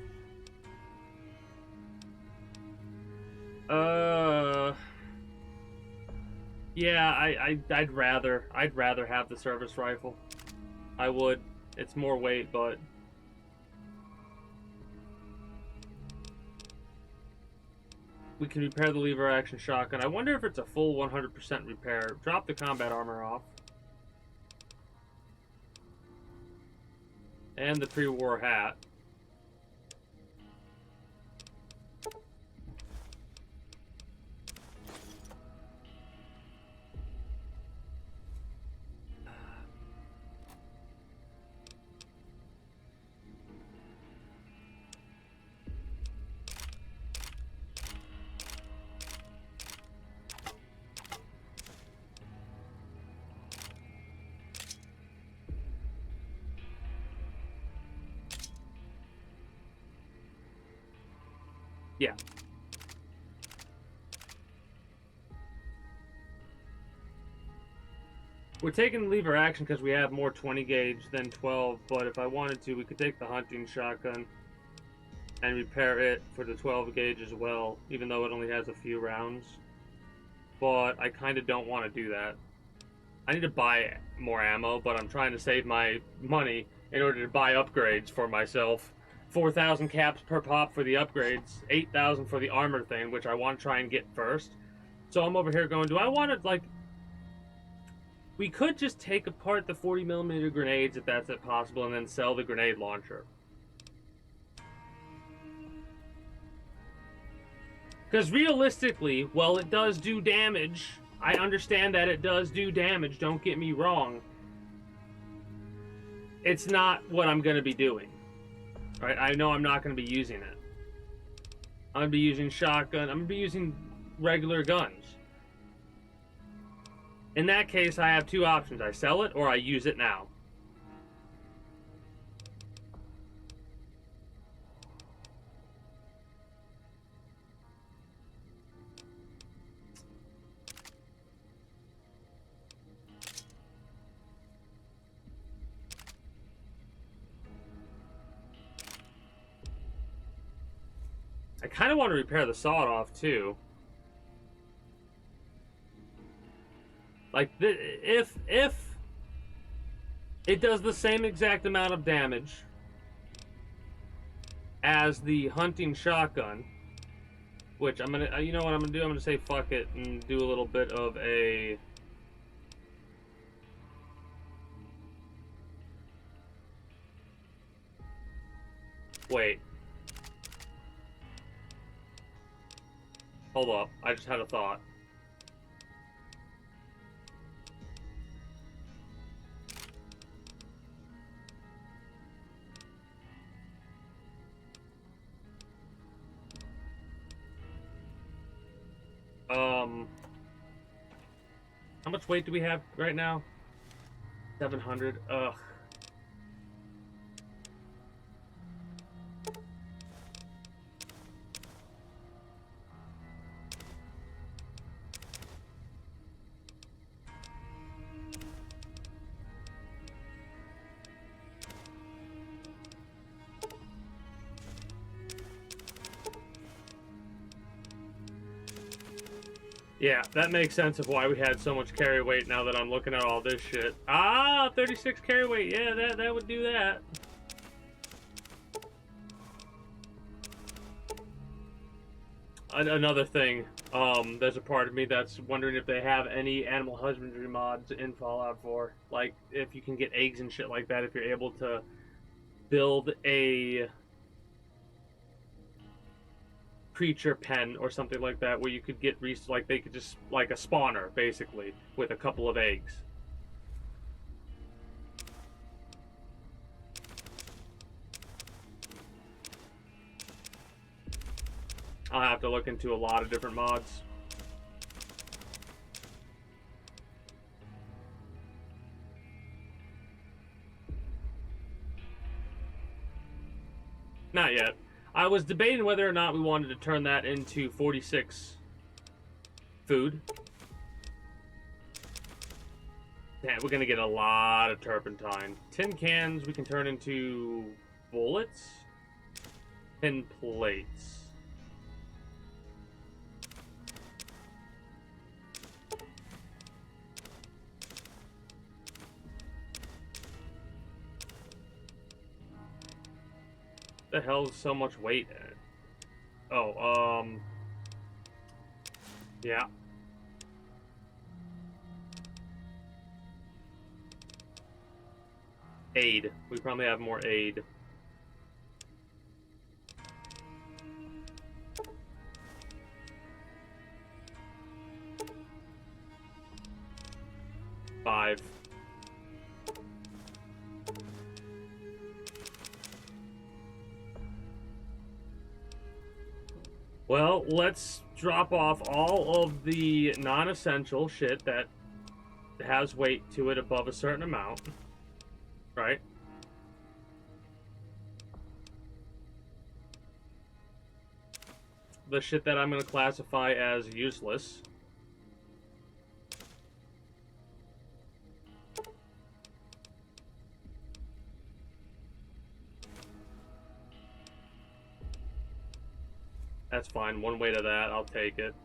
Yeah, I'd rather have the service rifle. I would. It's more weight, but we can repair the lever action shotgun. I wonder if it's a full 100% repair. Drop the combat armor off. And the pre-war hat. Yeah. We're taking lever action because we have more 20 gauge than 12, but if I wanted to, we could take the hunting shotgun and repair it for the 12 gauge as well, even though it only has a few rounds. But I kind of don't want to do that. I need to buy more ammo, but I'm trying to save my money in order to buy upgrades for myself. 4,000 caps per pop for the upgrades, 8,000 for the armor thing, which I want to try and get first. So I'm over here going, do I want to, like... We could just take apart the 40mm grenades, if that's possible, and then sell the grenade launcher. Because realistically, while it does do damage, I understand that it does do damage, don't get me wrong. It's not what I'm going to be doing. Right? I know I'm not going to be using it. I'm going to be using shotgun. I'm going to be using regular guns. In that case, I have two options. I sell it or I use it now. I kind of want to repair the sawed off too. Like, if it does the same exact amount of damage as the hunting shotgun, which I'm gonna, you know what I'm gonna do? I'm gonna say fuck it and do a little bit of a. Wait. Hold up. I just had a thought. How much weight do we have right now? 700. Ugh. Yeah, that makes sense of why we had so much carry weight now that I'm looking at all this shit. Ah, 36 carry weight. Yeah, that would do that. Another thing, there's a part of me that's wondering if they have any animal husbandry mods in Fallout 4. Like, if you can get eggs and shit like that, if you're able to build a creature pen or something like that where you could get like they could just like a spawner basically with a couple of eggs. I'll have to look into a lot of different mods. Not yet. I was debating whether or not we wanted to turn that into 46 food. Man, we're gonna get a lot of turpentine. Tin cans we can turn into bullets. Tin plates. The hell is so much weight in it? Oh, yeah. Aid. We probably have more aid. Five. Well, let's drop off all of the non-essential shit that has weight to it above a certain amount. Right? The shit that I'm going to classify as useless. That's fine. One weight of that, I'll take it.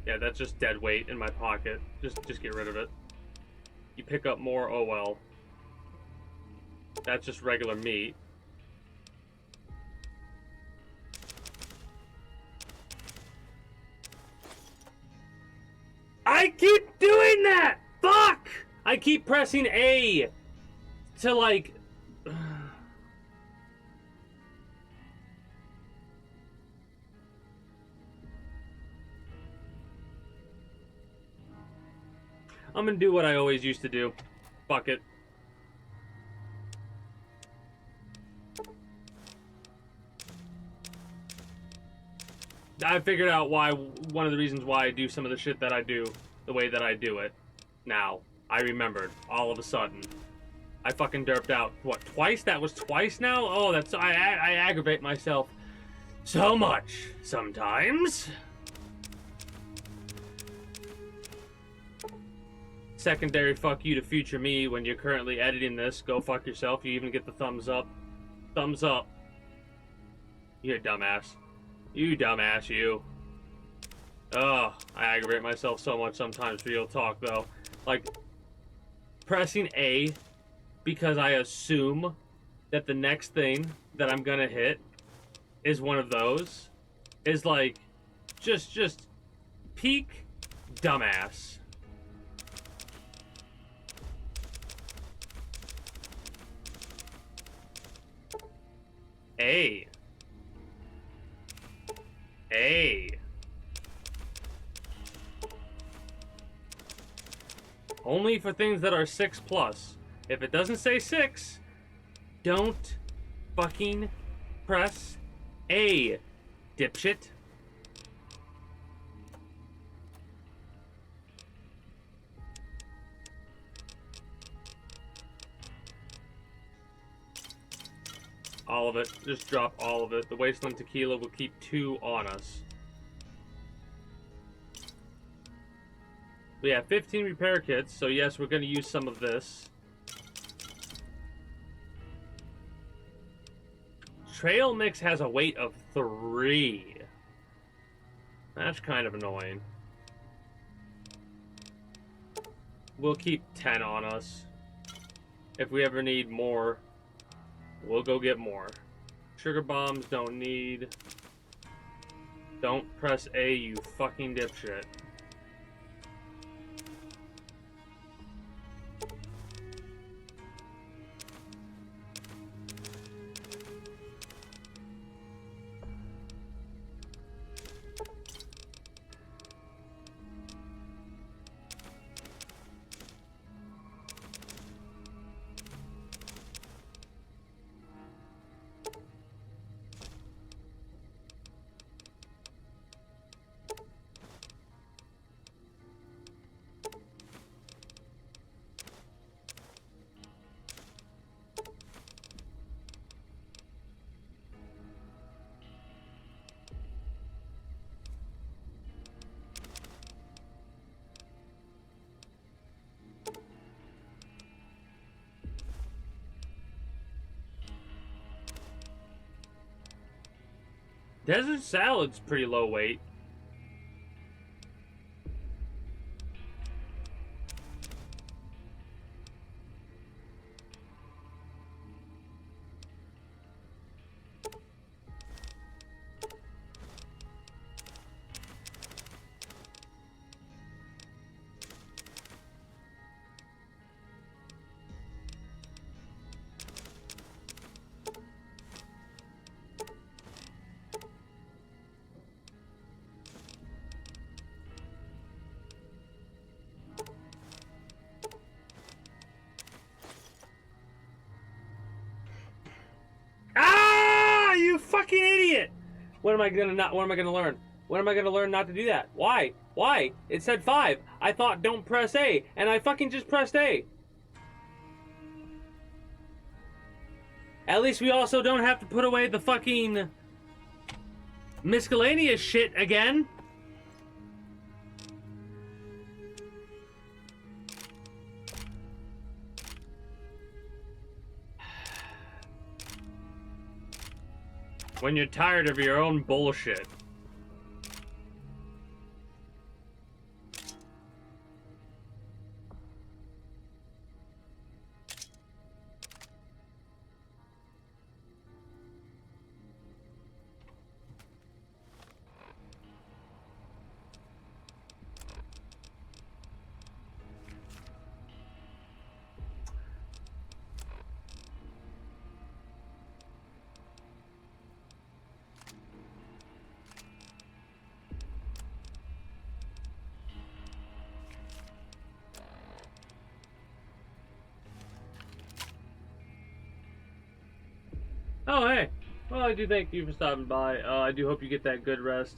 Yeah, that's just dead weight in my pocket. Just get rid of it. You pick up more, oh well. That's just regular meat. I keep doing that! Fuck! I keep pressing A to like... I'm gonna do what I always used to do. Fuck it. I figured out one of the reasons why I do some of the shit that I do the way that I do it. Now, I remembered all of a sudden. I fucking derped out, what, twice? That was twice now? Oh, I aggravate myself so much sometimes. Secondary fuck you to future me when you're currently editing this. Go fuck yourself. You even get the thumbs up. Thumbs up. You dumbass. You dumbass, you. Oh, I aggravate myself so much sometimes, real talk, though. Like, pressing A because I assume that the next thing that I'm gonna hit is one of those is like, just peak dumbass. A. Only for things that are 6+. If it doesn't say 6, don't fucking press A, dipshit. All of it. Just drop all of it. The Wasteland Tequila will keep 2 on us. We have 15 repair kits, so yes, we're going to use some of this. Trail mix has a weight of 3. That's kind of annoying. We'll keep 10 on us. If we ever need more, we'll go get more. Sugar bombs don't need. Don't press A, you fucking dipshit. Desert salad's pretty low weight. You fucking idiot! What am I gonna learn? When am I gonna learn not to do that? Why? Why? It said 5. I thought don't press A, and I fucking just pressed A. At least we also don't have to put away the fucking miscellaneous shit again. When you're tired of your own bullshit. Oh, hey. Well, I do thank you for stopping by. I do hope you get that good rest.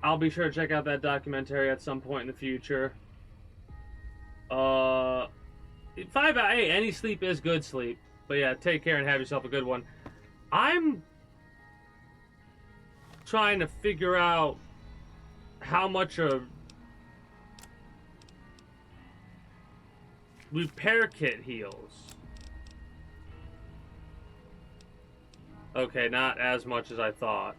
I'll be sure to check out that documentary at some point in the future. 5 hours. Hey, any sleep is good sleep. But yeah, take care and have yourself a good one. I'm trying to figure out how much a repair kit heals. Okay, not as much as I thought.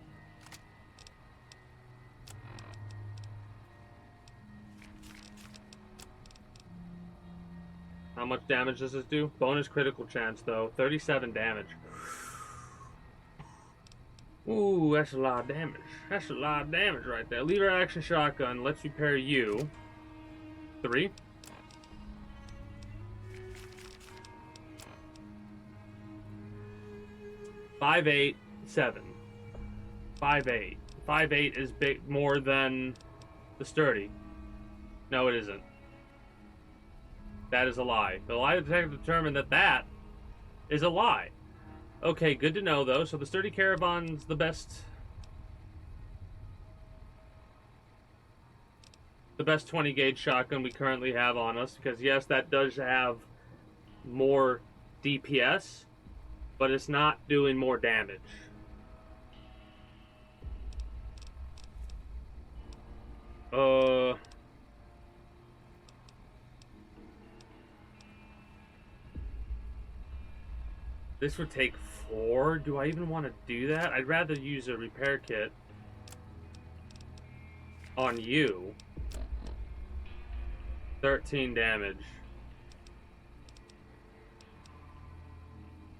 How much damage does this do? Bonus critical chance, though. 37 damage. Ooh, that's a lot of damage. That's a lot of damage right there. Lever action shotgun. Let's repair you. 3. Five, 8, 7. 5, 8. 5, 8 is big more than the sturdy. No, it isn't. That is a lie. The lie detector determined that that is a lie. Okay, good to know, though. So the sturdy caravan's the best 20 gauge shotgun we currently have on us, because yes, that does have more DPS, but it's not doing more damage. This would take 4. Do I even want to do that? I'd rather use a repair kit on you. 13 damage.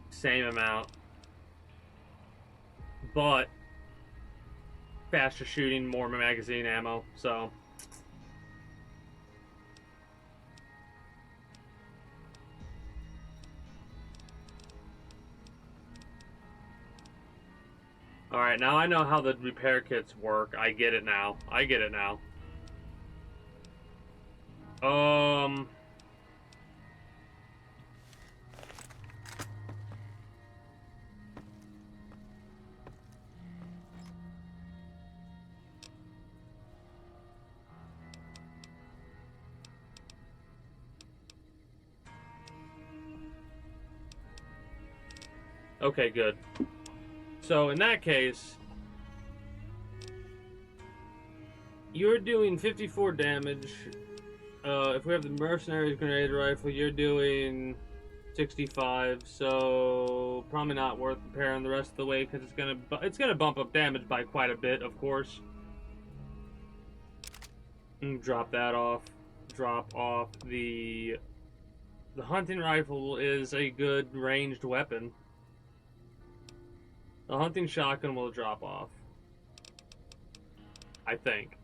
Same amount. But faster shooting, more magazine ammo, so... Alright, now I know how the repair kits work. I get it now. I get it now. Okay, good. So, in that case, you're doing 54 damage. If we have the Mercenaries Grenade Rifle, you're doing 65, so probably not worth repairing the rest of the way, because it's gonna bump up damage by quite a bit, of course. Drop that off. Drop off the hunting rifle is a good ranged weapon. The hunting shotgun will drop off. I think.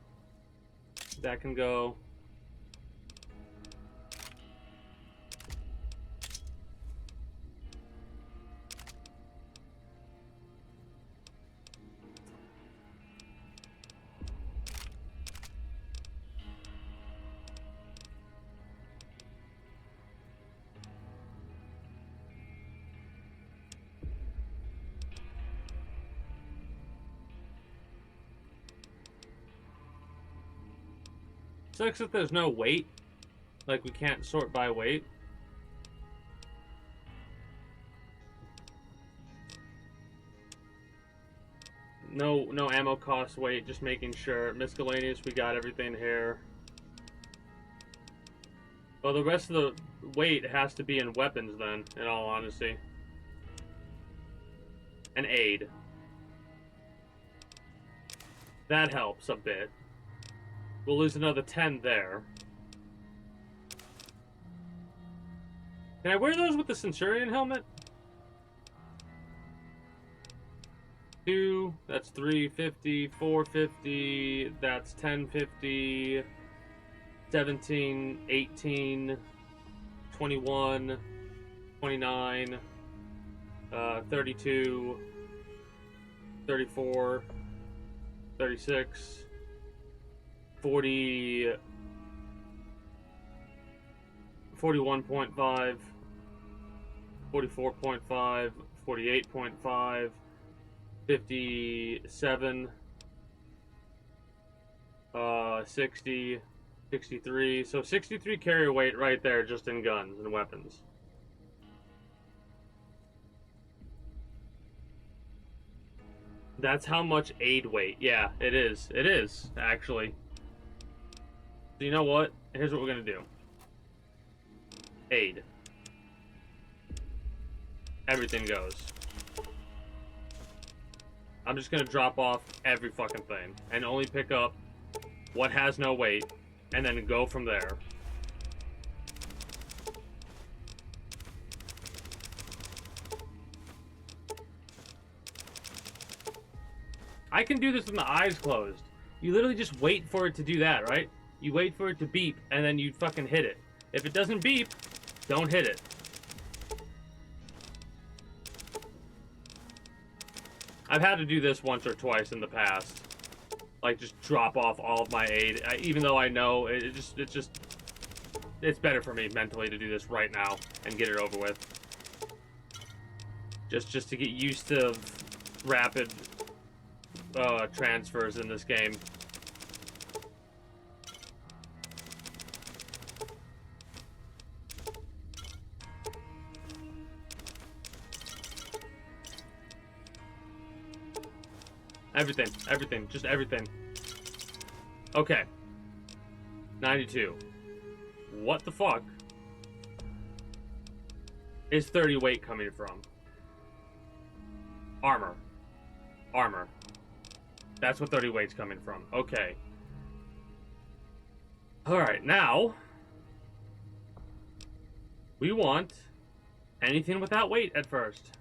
That can go. Sucks that there's no weight. Like, we can't sort by weight. No ammo cost weight, just making sure. Miscellaneous, we got everything here. Well, the rest of the weight has to be in weapons then, in all honesty. And aid. That helps a bit. We'll lose another 10 there. Can I wear those with the Centurion helmet? 2, that's 350, 450, that's 1050, 17, 18, 21, 29, 32, 34, 36, 40, 41.5, 44.5, 48.5, 57, 60, 63. So 63 carry weight right there just in guns and weapons. That's how much aid weight. Yeah, it is. It is, actually. So you know what? Here's what we're going to do. Aid. Everything goes. I'm just going to drop off every fucking thing. And only pick up what has no weight. And then go from there. I can do this with my eyes closed. You literally just wait for it to do that, right? You wait for it to beep, and then you fucking hit it. If it doesn't beep, don't hit it. I've had to do this once or twice in the past. Like, just drop off all of my aid, even though I know it's better for me mentally to do this right now and get it over with. Just to get used to rapid transfers in this game. Everything, just everything. Okay. 92. What the fuck is 30 weight coming from? Armor. That's what 30 weight's coming from. Okay. Alright, now we want anything without weight at first.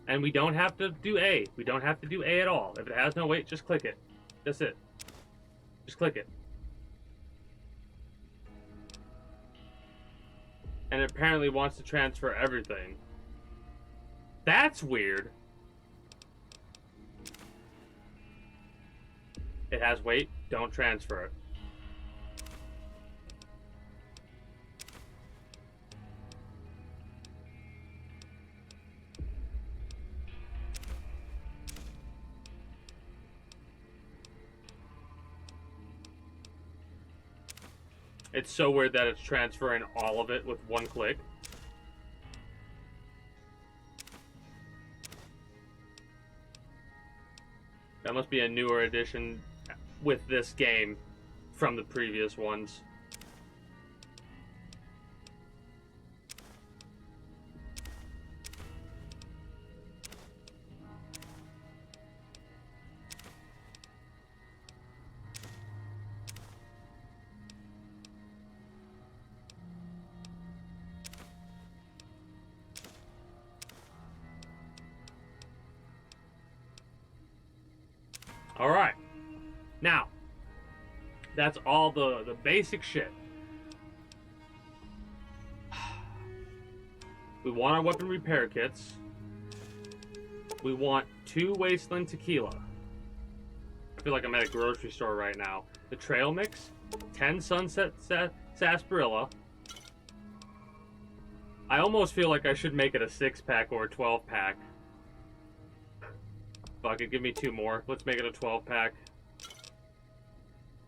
And we don't have to do A. We don't have to do A at all. If it has no weight, just click it. That's it. Just click it. And it apparently wants to transfer everything. That's weird. It has weight. Don't transfer it. It's so weird that it's transferring all of it with one click. That must be a newer edition with this game from the previous ones. All right. Now, that's all the basic shit. We want our weapon repair kits. We want 2 Wasteland tequila. I feel like I'm at a grocery store right now. The trail mix, 10 Sunset Sarsaparilla. I almost feel like I should make it a 6-pack or a 12-pack. Fuck it, give me 2 more. Let's make it a 12-pack.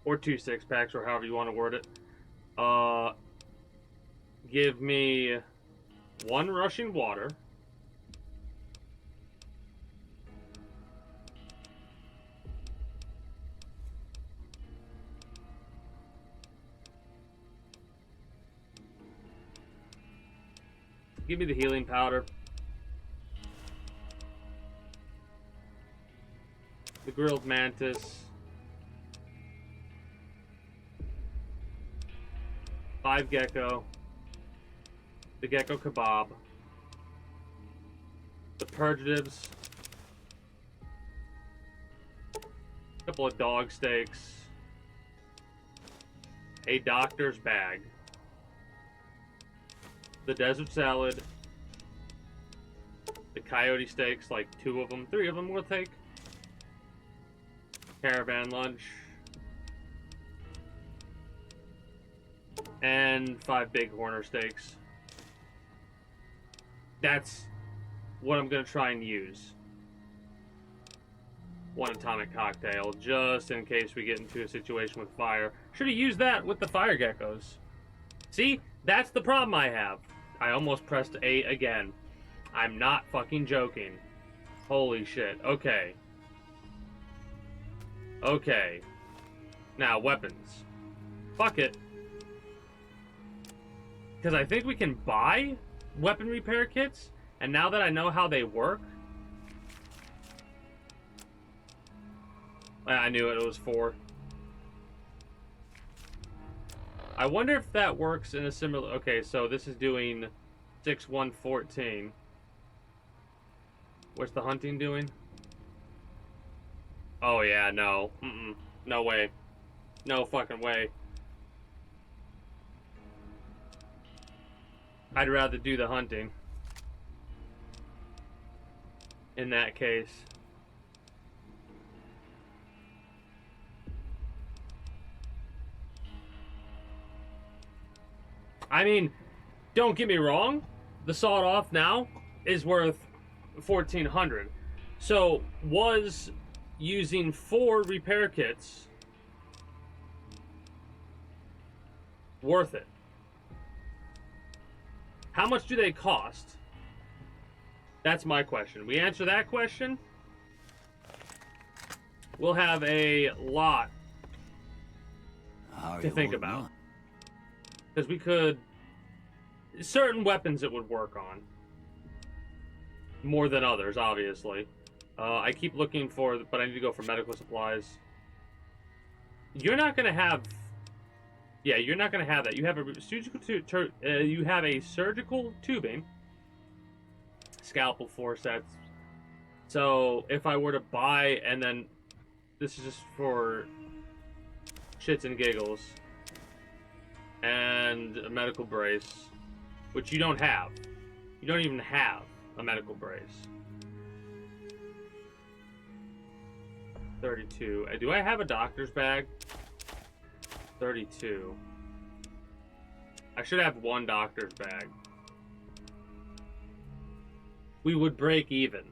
Or 2 6-packs, or however you want to word it. Give me 1 rushing water. Give me the healing powder. The grilled mantis. 5 gecko. The gecko kebab. The purgatives. A couple of dog steaks. A doctor's bag. The desert salad. The coyote steaks, like 2 of them, 3 of them we'll take. Caravan lunch. And 5 big Horner steaks. That's what I'm going to try and use. One atomic cocktail, just in case we get into a situation with fire. Should have used that with the fire geckos. See? That's the problem I have. I almost pressed A again. I'm not fucking joking. Holy shit. Okay. Okay. Now, weapons. Fuck it. Because I think we can buy weapon repair kits, and now that I know how they work... I knew it was 4. I wonder if that works in a similar... Okay, so this is doing 6-1-14. What's the hunting doing? Oh, yeah, no. No way. No fucking way. I'd rather do the hunting. In that case. I mean, don't get me wrong. The sawed-off now is worth 1,400. So, was using 4 repair kits worth it? How much do they cost? That's my question. We answer that question, we'll have a lot to think about. Because we could... Certain weapons it would work on. More than others, obviously. I keep looking for... But I need to go for medical supplies. You're not going to have... Yeah, you're not going to have that. You have a surgical tubing. Scalpel forceps. So, if I were to buy... And then... This is just for... shits and giggles. And a medical brace, which you don't have. You don't even have a medical brace. 32. Do I have a doctor's bag? 32. I should have 1 doctor's bag. We would break even.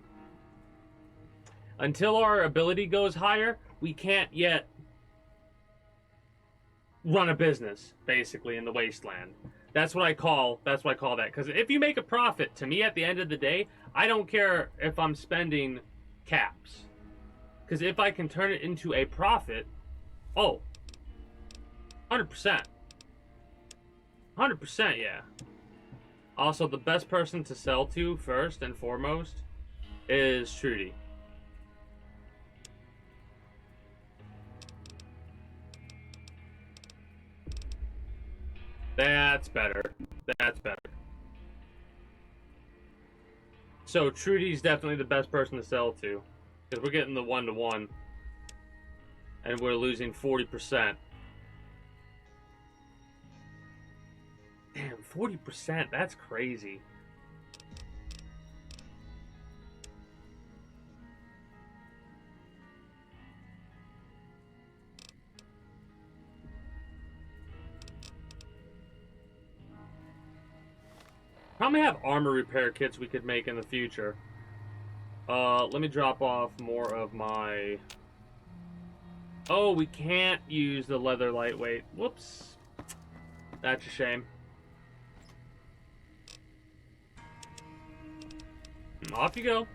Until our ability goes higher, we can't yet run a business, basically, in the wasteland. That's what I call that. Because if you make a profit, to me, at the end of the day, I don't care if I'm spending caps. Because if I can turn it into a profit, oh, 100%. 100%, yeah. Also, the best person to sell to, first and foremost, is Trudy. That's better. That's better. So Trudy's definitely the best person to sell to. Because we're getting the 1-to-1. And we're losing 40%. Damn, 40%? That's crazy. Probably have armor repair kits we could make in the future. Let me drop off more of my... Oh, we can't use the leather lightweight. Whoops. That's a shame. Off you go.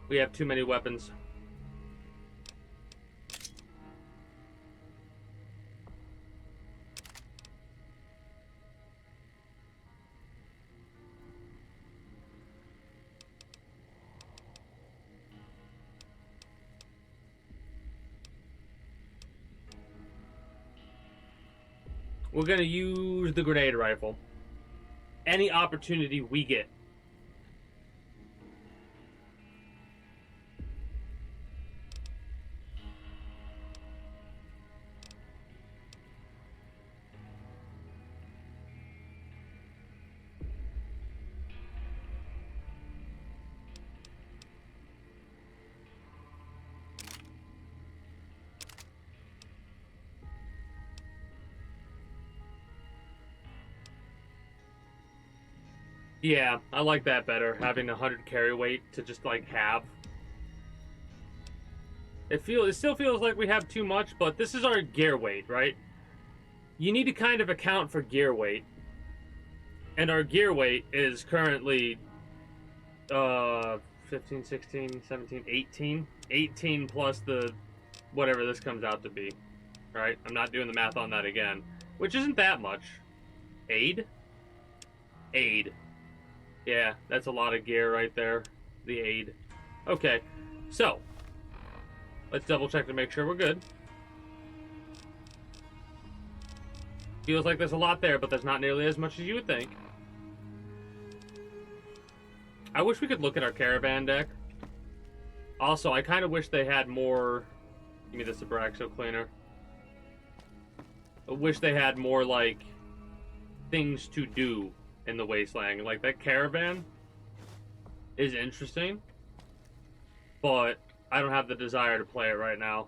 We have too many weapons. We're gonna use the grenade rifle. Any opportunity we get. Yeah, I like that better. Having 100 carry weight to just like have. It still feels like we have too much, but this is our gear weight, right? You need to kind of account for gear weight. And our gear weight is currently 15, 16, 17, 18. 18 plus the whatever this comes out to be. Right? I'm not doing the math on that again. Which isn't that much. Aid? Aid. Yeah, that's a lot of gear right there. The aid. Okay, so let's double check to make sure we're good. Feels like there's a lot there, but there's not nearly as much as you would think. I wish we could look at our caravan deck. Also, I kind of wish they had more... Give me this Abraxo cleaner. I wish they had more, like, things to do in the Wasteland. Like, that caravan is interesting, but I don't have the desire to play it right now.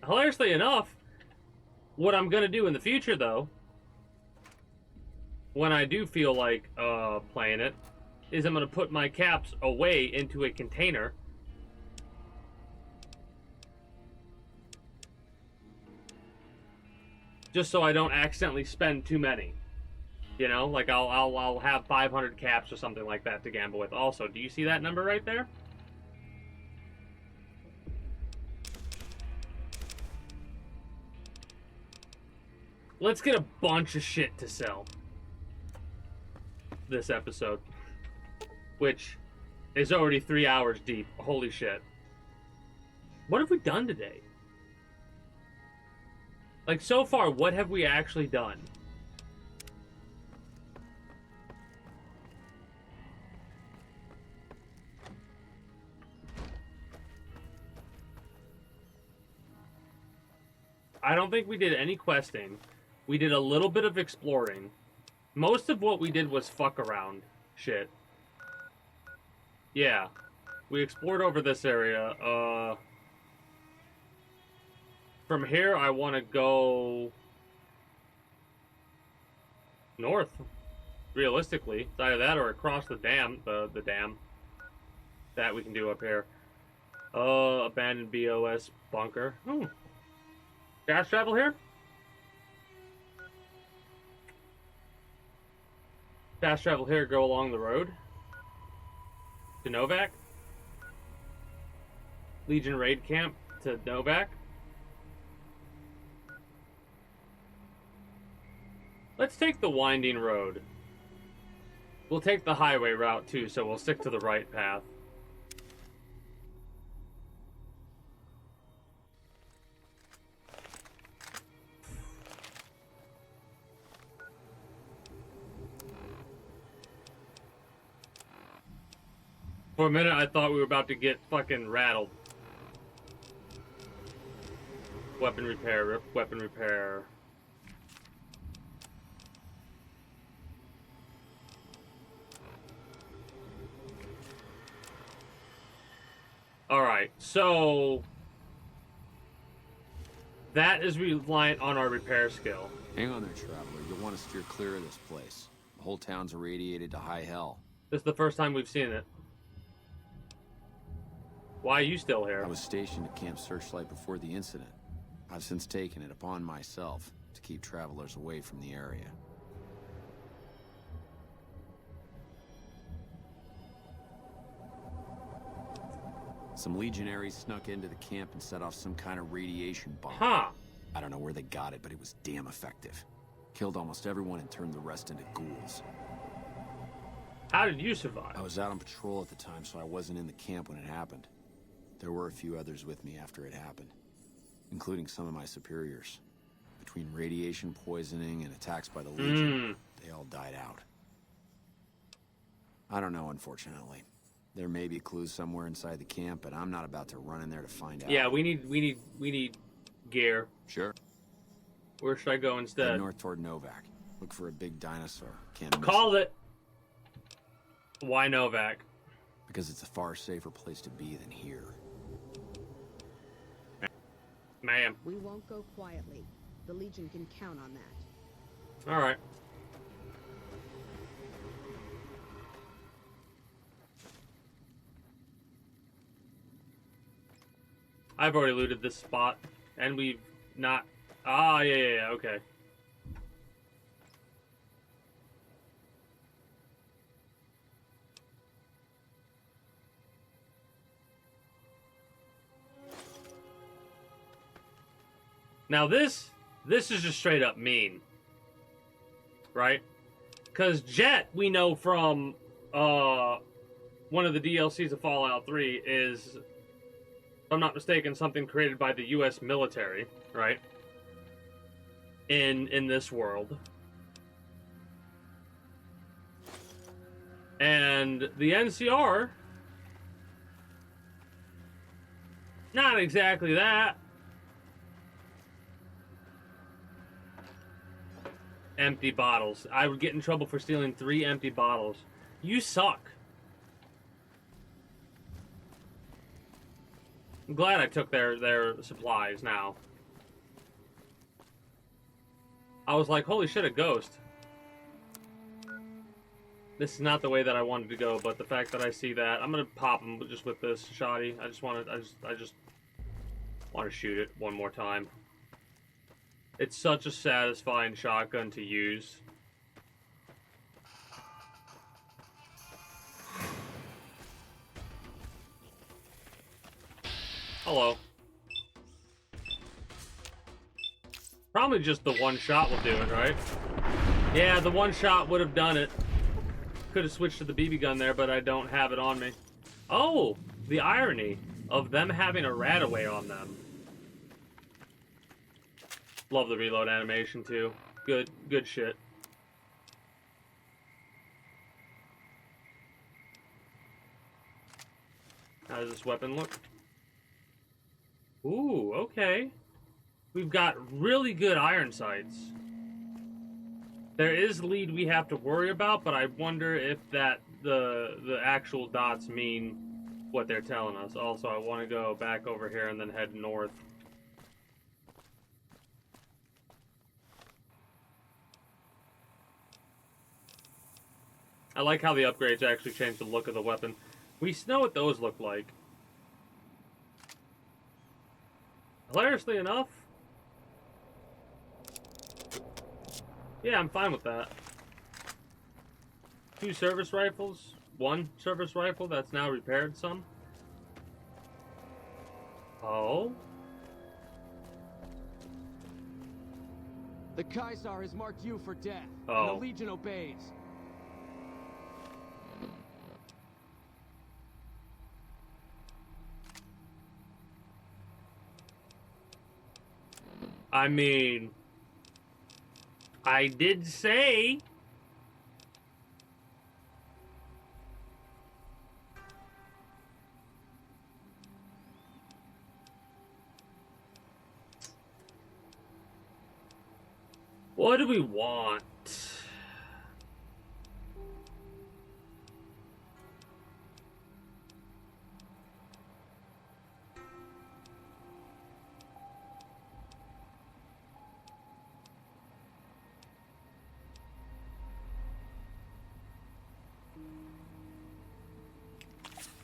Hilariously enough, what I'm going to do in the future, though, when I do feel like playing it, is I'm going to put my caps away into a container. Just so I don't accidentally spend too many. You know, like I'll have 500 caps or something like that to gamble with. Also, do you see that number right there? Let's get a bunch of shit to sell this episode, which is already 3 hours deep. Holy shit. What have we done today? Like, so far, what have we actually done? I don't think we did any questing. We did a little bit of exploring. Most of what we did was fuck around shit. Yeah. We explored over this area. From here, I want to go north, realistically. It's either that or across the dam, the dam. That we can do up here. Abandoned BOS bunker. Fast travel here? Fast travel here, go along the road. To Novak. Legion raid camp to Novak. Let's take the winding road. We'll take the highway route too, so we'll stick to the right path. For a minute, I thought we were about to get fucking rattled. Weapon repair, weapon repair. Alright, so... that is reliant on our repair skill. Hang on there, traveler. You'll want to steer clear of this place. The whole town's irradiated to high hell. This is the first time we've seen it. Why are you still here? I was stationed at Camp Searchlight before the incident. I've since taken it upon myself to keep travelers away from the area. Some legionaries snuck into the camp and set off some kind of radiation bomb. Huh. I don't know where they got it, but it was damn effective. Killed almost everyone and turned the rest into ghouls. How did you survive? I was out on patrol at the time, so I wasn't in the camp when it happened. There were a few others with me after it happened, including some of my superiors. Between radiation poisoning and attacks by the Legion, they all died out. I don't know, unfortunately. There may be clues somewhere inside the camp, but I'm not about to run in there to find out. Yeah, we need gear. Sure. Where should I go instead? Head north toward Novak. Look for a big dinosaur. Can't miss Called it. Why Novak? Because it's a far safer place to be than here. Ma'am. We won't go quietly. The Legion can count on that. Alright. I've already looted this spot, and we've not... Ah, yeah, okay. Now this is just straight up mean. Right? Because Jet, we know from one of the DLCs of Fallout 3 is, if I'm not mistaken, something created by the U.S. military, right? In this world. And the NCR, not exactly that. Empty bottles. I would get in trouble for stealing 3 empty bottles. You suck. I'm glad I took their supplies now. I was like, holy shit, a ghost. This is not the way that I wanted to go, but the fact that I see that, I'm gonna pop him just with this shotty. I just want to shoot it one more time. It's such a satisfying shotgun to use. Hello. Probably just the one shot will do it, right? Yeah, the one shot would have done it. Could have switched to the BB gun there, but I don't have it on me. Oh, the irony of them having a rat-away on them. Love the reload animation too. Good shit. How does this weapon look? Ooh, okay. We've got really good iron sights. There is lead we have to worry about, but I wonder if that the actual dots mean what they're telling us. Also, I want to go back over here and then head north. I like how the upgrades actually change the look of the weapon. We know what those look like. Hilariously enough, yeah, I'm fine with that. 2 service rifles, 1 service rifle that's now repaired some. Oh? The Caesar has marked you for death, and Oh. the Legion obeys. I mean, I did say... What do we want?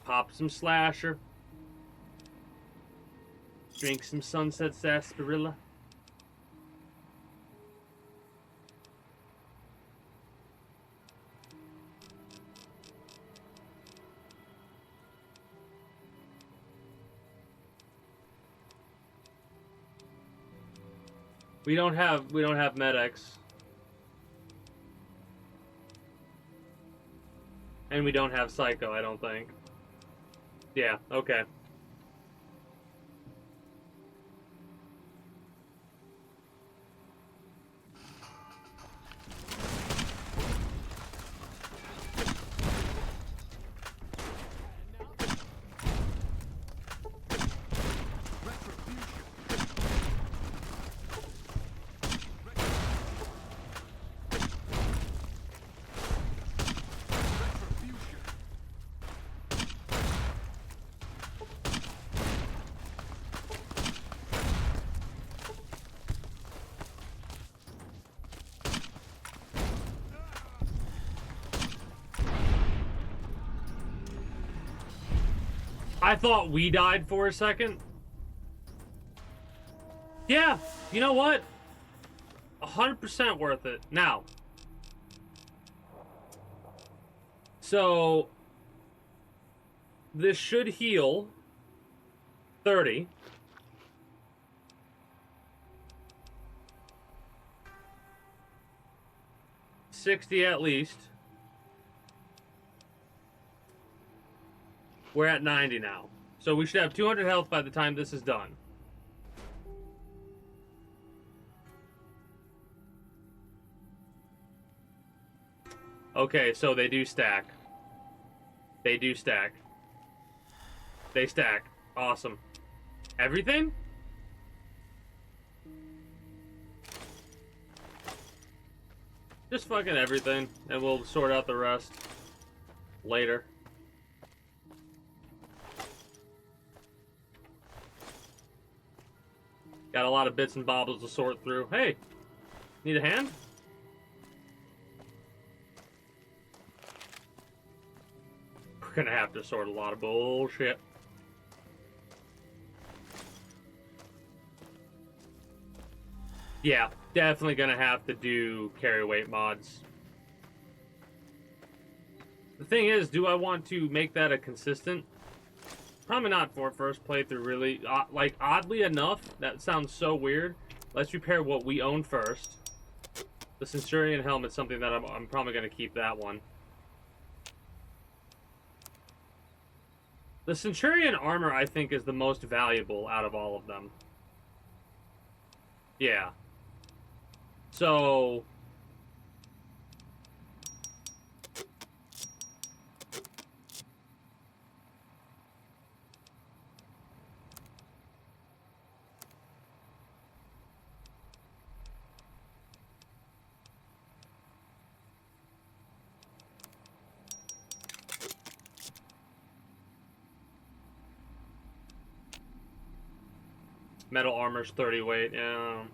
Pop some slasher. Drink some sunset sarsaparilla. We don't have medics. And we don't have Psycho, I don't think. Yeah, okay. I thought we died for a second. Yeah, you know what? 100% worth it. Now, so this should heal 30. $60 at least. We're at 90 now. So we should have 200 health by the time this is done. Okay, so they do stack. They do stack. They stack. Awesome. Everything? Just fucking everything, and we'll sort out the rest later. Got a lot of bits and bobs to sort through. Hey, need a hand? We're gonna have to sort a lot of bullshit. Yeah, definitely gonna have to do carry weight mods. The thing is, do I want to make that a consistent? Probably not for first playthrough, really. Like, oddly enough, that sounds so weird. Let's repair what we own first. The Centurion helmet's something that I'm probably gonna keep that one. The Centurion armor, I think, is the most valuable out of all of them. Yeah. So... metal armor's 30 weight, yeah.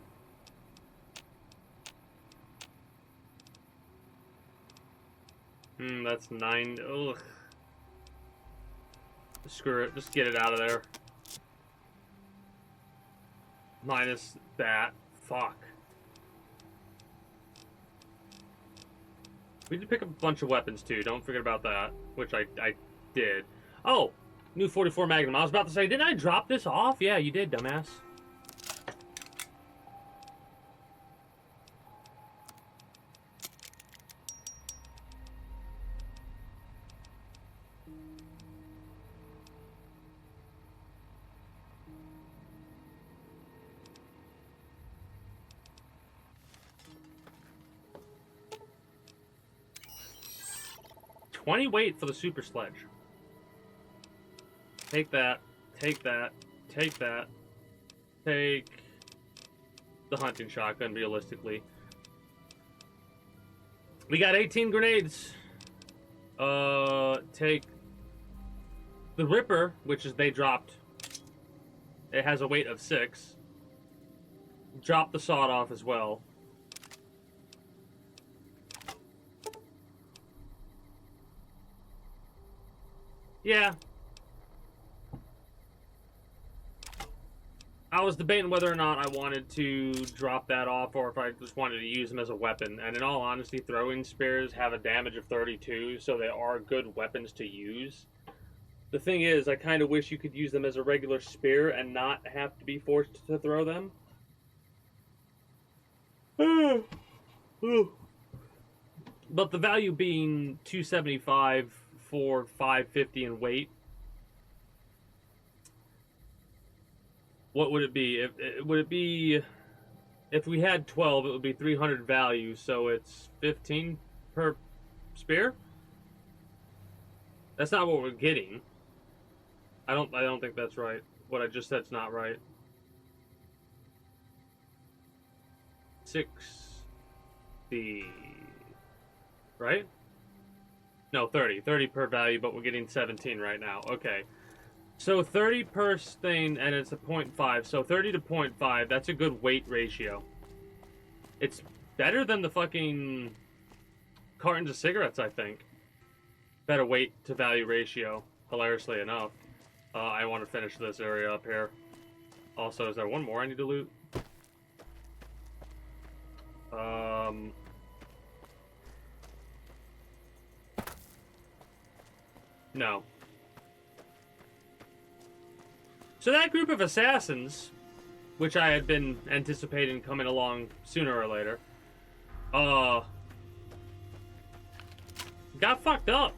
That's 9. Ugh. Screw it. Just get it out of there. Minus that. Fuck. We did pick up a bunch of weapons, too. Don't forget about that. Which I did. Oh! New 44 Magnum. I was about to say, didn't I drop this off? Yeah, you did, dumbass. $20 weight for the super sledge. Take that. Take that. Take that. Take the hunting shotgun, realistically. We got 18 grenades. Take the Ripper, which is they dropped. It has a weight of 6. Drop the sawed off as well. Yeah. I was debating whether or not I wanted to drop that off or if I just wanted to use them as a weapon. And in all honesty, throwing spears have a damage of 32, so they are good weapons to use. The thing is, I kind of wish you could use them as a regular spear and not have to be forced to throw them. But the value being 275 for 550 in weight. What would it be? Would it be if we had 12? It would be 300 value, so it's 15 per spear. That's not what we're getting. I don't think that's right. What I just said's not right. 60, right? No, 30. 30 per value, but we're getting 17 right now. Okay. So 30 per thing, and it's a 0.5. So 30 to 0.5, that's a good weight ratio. It's better than the fucking cartons of cigarettes, I think. Better weight to value ratio, hilariously enough. I want to finish this area up here. Also, is there one more I need to loot? No. So that group of assassins, which I had been anticipating coming along sooner or later, got fucked up.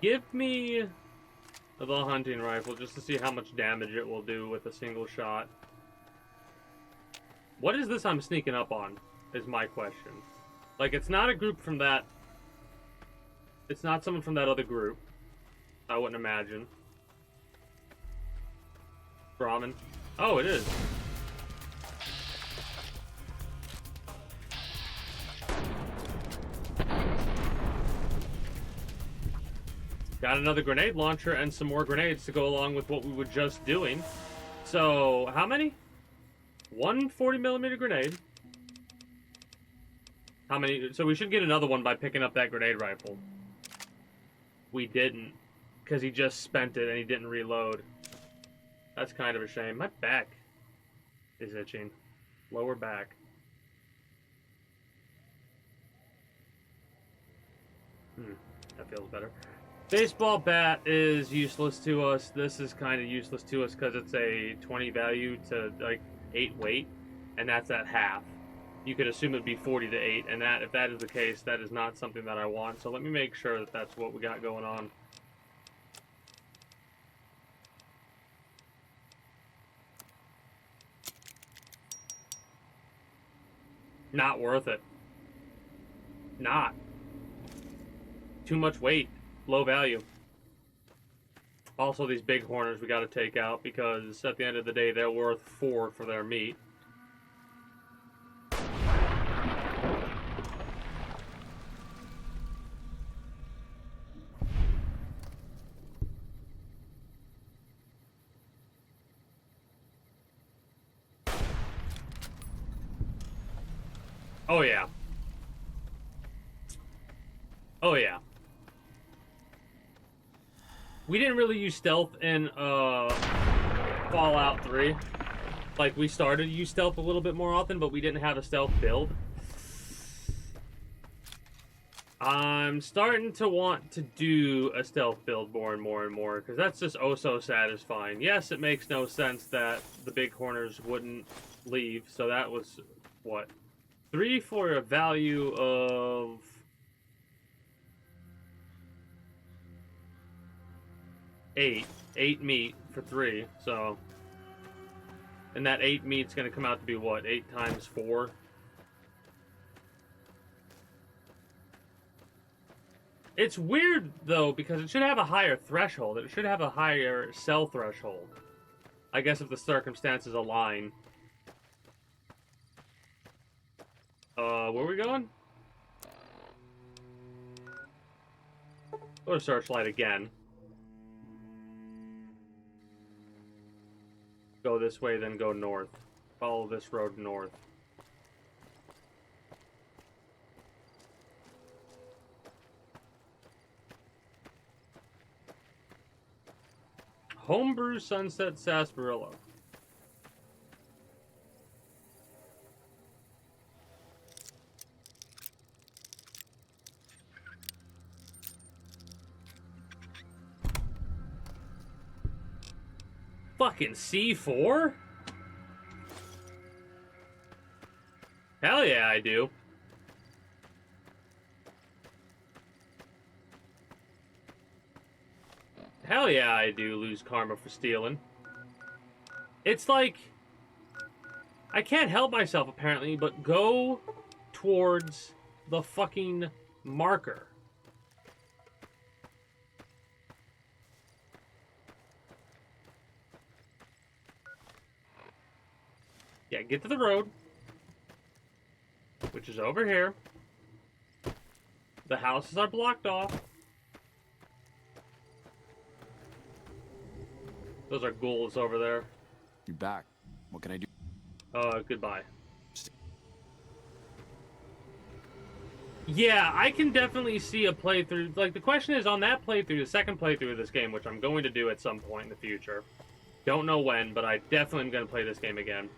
Give me the hunting rifle just to see how much damage it will do with a single shot. What is this I'm sneaking up on, is my question. Like, it's not a group from that... It's not someone from that other group. I wouldn't imagine. Brahmin. Oh, it is. Got another grenade launcher and some more grenades to go along with what we were just doing. So, how many? One 40mm grenade. How many? So we should get another one by picking up that grenade rifle. We didn't, because he just spent it and he didn't reload. That's kind of a shame. My back is itching. Lower back. That feels better. Baseball bat is useless to us. This is kind of useless to us because it's a 20 value to like 8 weight, and that's at half. You could assume it'd be 40 to 8, and that, if that is the case, that is not something that I want. So let me make sure that that's what we got going on. Not worth it. Not. Too much weight. Low value. Also, these big horners we got to take out because at the end of the day, they're worth 4 for their meat. Oh yeah. Oh yeah. We didn't really use stealth in Fallout 3. Like, we started to use stealth a little bit more often, but we didn't have a stealth build. I'm starting to want to do a stealth build more and more and more, because that's just oh so satisfying. Yes, it makes no sense that the big horners wouldn't leave, so that was, what? 3 for a value of... Eight meat for 3, so... And that 8 meat's gonna come out to be what? 8 times 4? It's weird, though, because it should have a higher threshold. It should have a higher sell threshold. I guess if the circumstances align. Where are we going? Go to Searchlight again. Go this way, then go north. Follow this road north. Homebrew Sunset Sarsaparilla. Fucking C4? Hell yeah, I do. Hell yeah, I do lose karma for stealing. It's like... I can't help myself, apparently, but go towards the fucking marker. Yeah, get to the road, which is over here. The houses are blocked off. Those are ghouls over there. You're back. What can I do? Goodbye. Yeah, I can definitely see a playthrough. Like, the question is, on that playthrough, the second playthrough of this game, which I'm going to do at some point in the future. Don't know when, but I definitely am going to play this game again.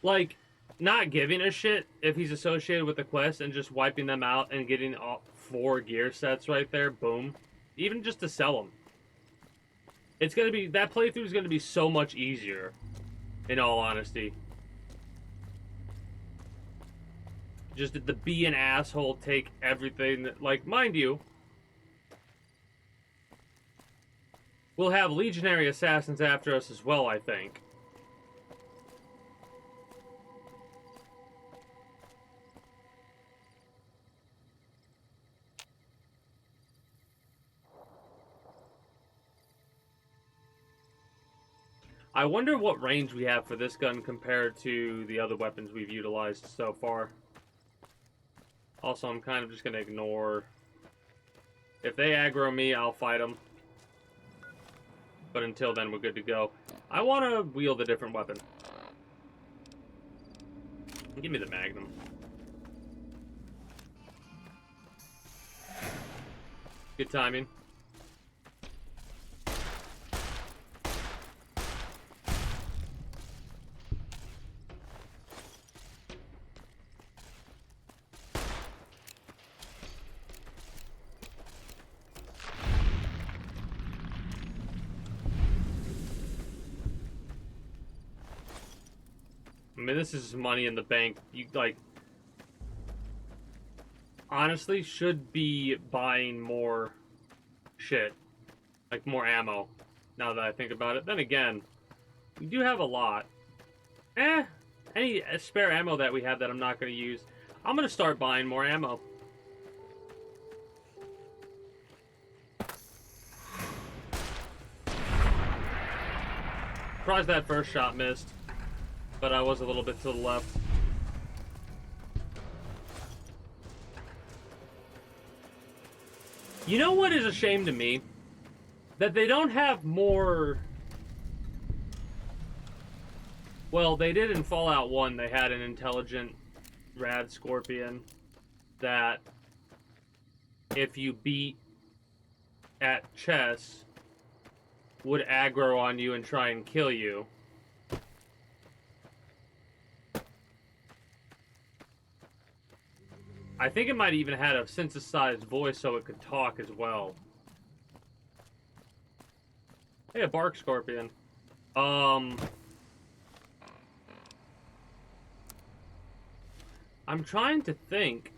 Like, not giving a shit if he's associated with the quest and just wiping them out and getting all 4 gear sets right there, boom. Even just to sell them. It's going to be, that playthrough is going to be so much easier, in all honesty. Just to be an asshole, take everything that, like, mind you, we'll have legionary assassins after us as well, I think. I wonder what range we have for this gun compared to the other weapons we've utilized so far. Also, I'm kind of just going to ignore... If they aggro me, I'll fight them. But until then, we're good to go. I want to wield a different weapon. Give me the Magnum. Good timing. I mean, this is money in the bank. You, like, honestly should be buying more shit. Like, more ammo, now that I think about it. Then again, we do have a lot. Any spare ammo that we have that I'm not going to use, I'm going to start buying more ammo. Surprised that first shot missed. But I was a little bit to the left. You know what is a shame to me? That they don't have more... Well, they did in Fallout 1. They had an intelligent rad scorpion that if you beat at chess would aggro on you and try and kill you. I think it might even had a synthesized voice so it could talk as well. Hey, a bark scorpion. I'm trying to think.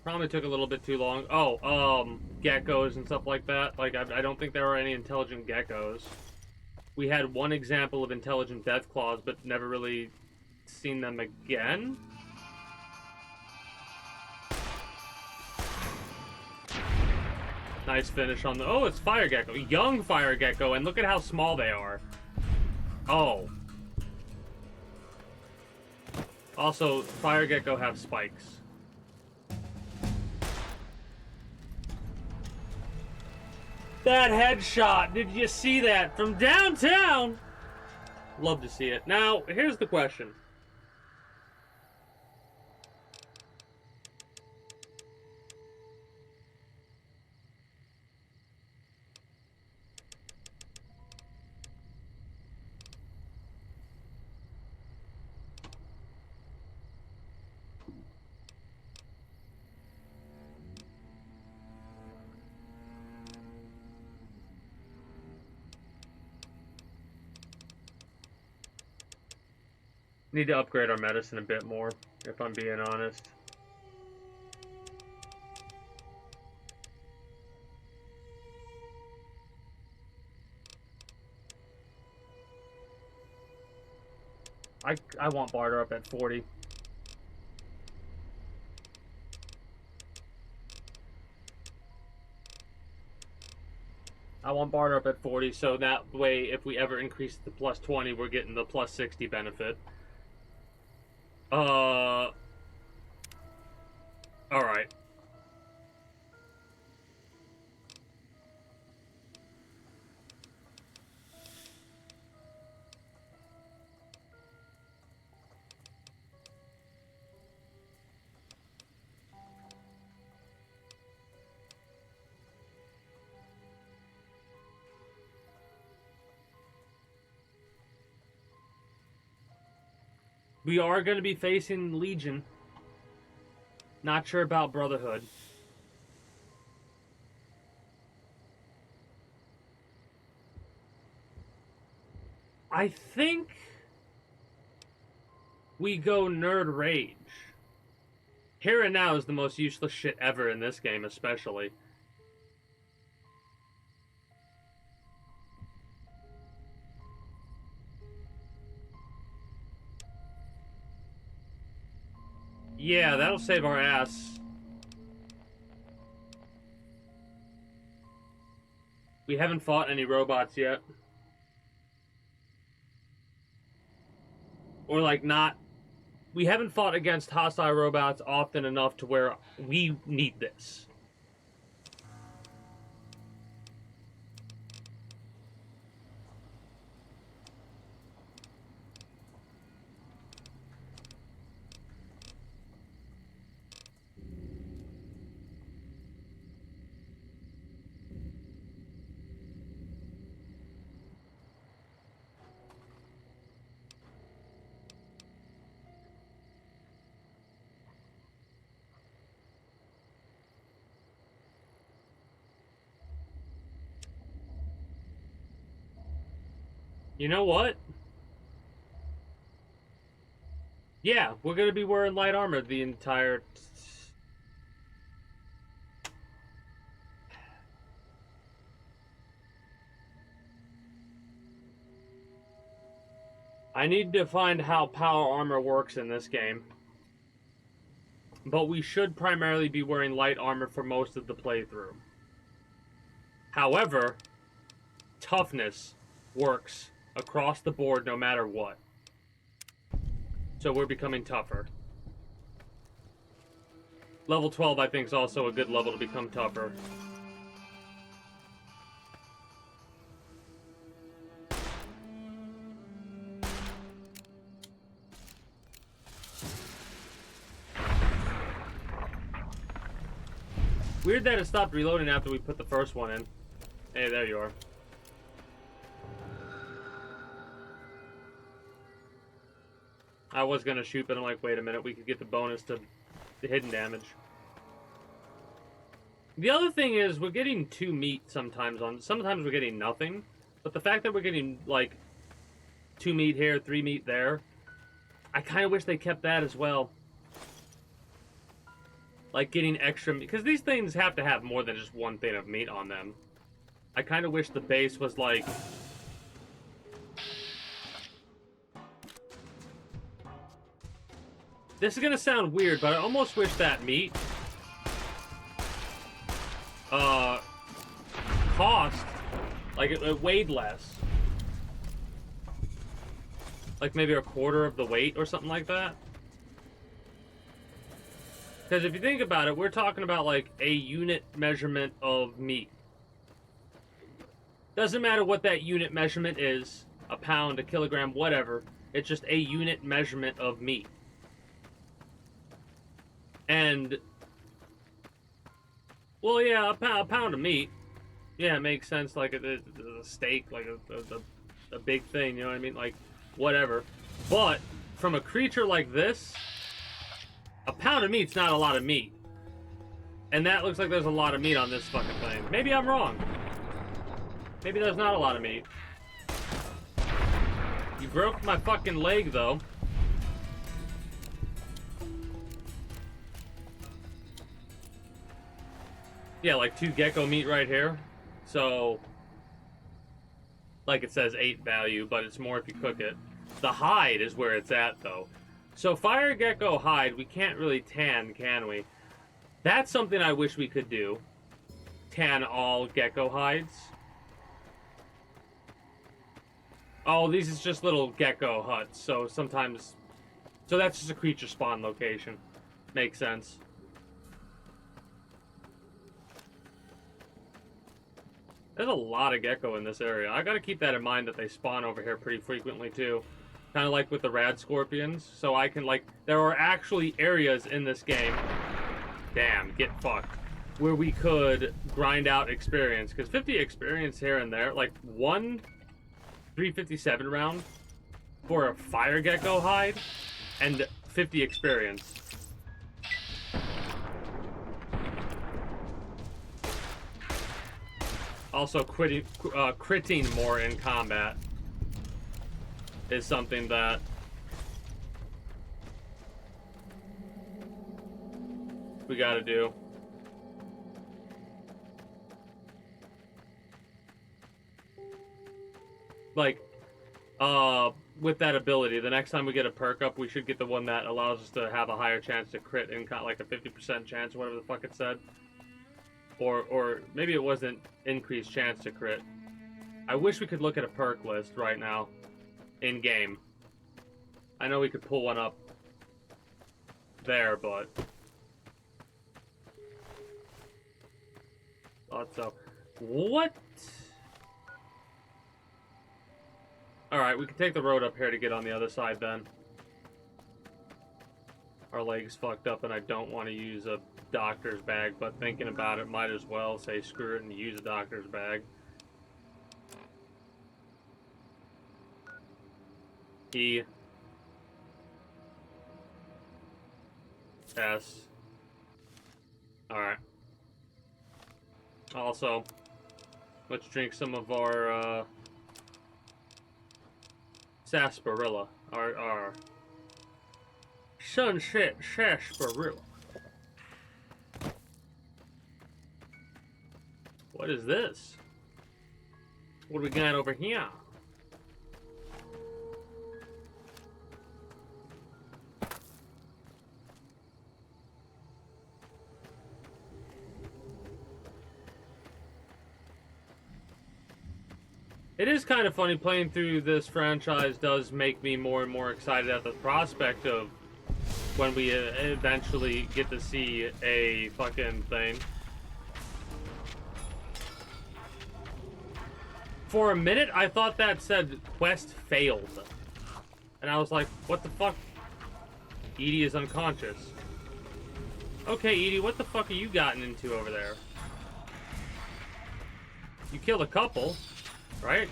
Probably took a little bit too long. Oh, geckos and stuff like that. Like, I don't think there are any intelligent geckos. We had one example of intelligent deathclaws, but never really seen them again. Nice finish on the... Oh, it's fire gecko. Young fire gecko, and look at how small they are. Oh. Also, fire gecko have spikes. That headshot, did you see that? From downtown! Love to see it. Now, here's the question. Need to upgrade our medicine a bit more, if I'm being honest. I want barter up at 40. I want barter up at 40, so that way, if we ever increase it to plus 20, we're getting the plus 60 benefit. Alright. We are going to be facing Legion. Not sure about Brotherhood. I think we go Nerd Rage. Here and Now is the most useless shit ever in this game, especially. Yeah, that'll save our ass. We haven't fought any robots yet. Or like not... We haven't fought against hostile robots often enough to where we need this. You know what? Yeah, we're gonna be wearing light armor the entire... I need to find how power armor works in this game. But we should primarily be wearing light armor for most of the playthrough. However, toughness works across the board no matter what. So we're becoming tougher. Level 12 I think is also a good level to become tougher. Weird that it stopped reloading after we put the first one in. Hey, there you are. I was gonna shoot, but I'm like, wait a minute, we could get the bonus to the hidden damage. The other thing is, we're getting 2 meat sometimes we're getting nothing. But the fact that we're getting, like, 2 meat here, 3 meat there, I kind of wish they kept that as well. Like, getting extra meat, because these things have to have more than just one thing of meat on them. I kind of wish the base was, like... This is gonna sound weird, but I almost wish that meat cost, like it weighed less. Like maybe a quarter of the weight or something like that. Because if you think about it, we're talking about like a unit measurement of meat. Doesn't matter what that unit measurement is, a pound, a kilogram, whatever. It's just a unit measurement of meat. And, well, yeah, a pound of meat. Yeah, it makes sense, like a steak, like a big thing, you know what I mean? Like, whatever. But, from a creature like this, a pound of meat's not a lot of meat. And that looks like there's a lot of meat on this fucking thing. Maybe I'm wrong. Maybe there's not a lot of meat. You broke my fucking leg, though. Yeah, like 2 gecko meat right here. So, like it says 8 value, but it's more if you cook it. The hide is where it's at, though. So fire gecko hide, we can't really tan, can we? That's something I wish we could do. Tan all gecko hides. Oh, these is just little gecko huts, so sometimes... So that's just a creature spawn location. Makes sense. There's a lot of gecko in this area. I gotta keep that in mind that they spawn over here pretty frequently, too. Kind of like with the rad scorpions. So I can, like... There are actually areas in this game... Damn, get fucked. Where we could grind out experience. Because 50 experience here and there, like, one 357 round for a fire gecko hide, and 50 experience. Also, critting more in combat is something that we gotta do. Like, with that ability, the next time we get a perk up, we should get the one that allows us to have a higher chance to crit in, like a 50% chance, or whatever the fuck it said. Or maybe it wasn't increased chance to crit. I wish we could look at a perk list right now, in game. I know we could pull one up there, but thought so. What? Alright, we can take the road up here to get on the other side then. Our leg's fucked up and I don't want to use a doctor's bag, but thinking about it, might as well say screw it and use a doctor's bag. E. S. Alright. Also, let's drink some of our, sarsaparilla. Our sunset sarsaparilla. What is this? What do we got over here? It is kind of funny, playing through this franchise does make me more and more excited at the prospect of when we eventually get to see a fucking thing. For a minute, I thought that said quest failed. And I was like, what the fuck? Edie is unconscious. Okay, Edie, what the fuck are you gotten into over there? You killed a couple. Right?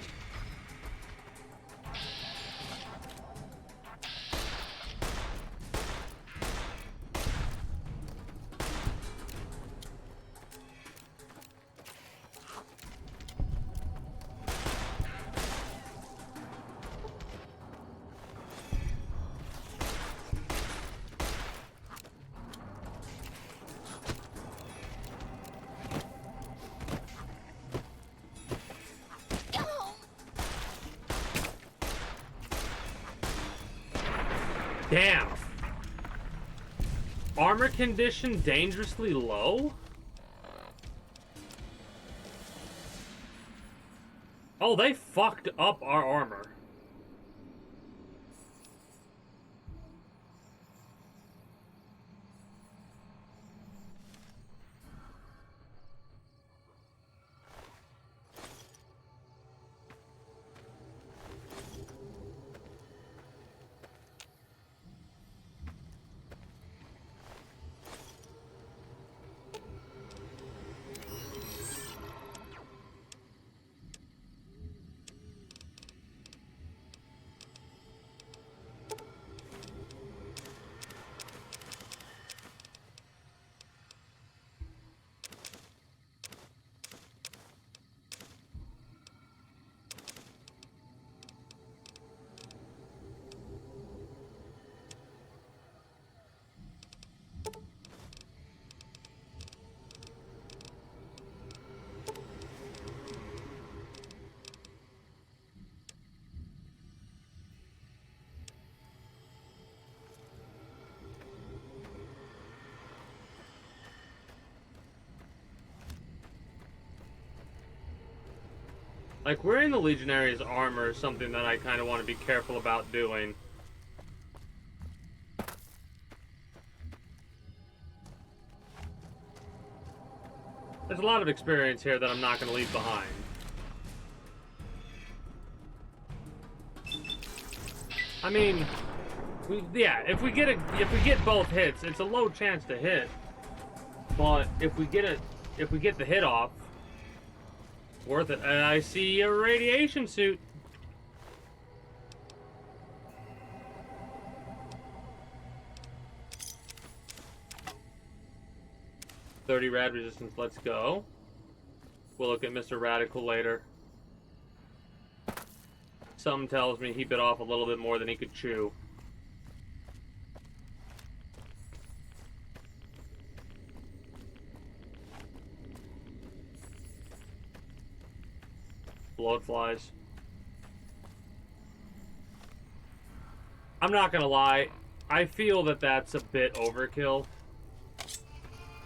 Damn. Armor condition dangerously low? Oh, they fucked up our armor. Like, wearing the Legionary's armor is something that I kind of want to be careful about doing. There's a lot of experience here that I'm not going to leave behind. I mean, yeah, if we get both hits, it's a low chance to hit. But if we get the hit off, worth it. And I see a radiation suit. $30 rad resistance, let's go. We'll look at Mr. Radical later. Something tells me he bit off a little bit more than he could chew. Blood flies. I'm not gonna lie, I feel that that's a bit overkill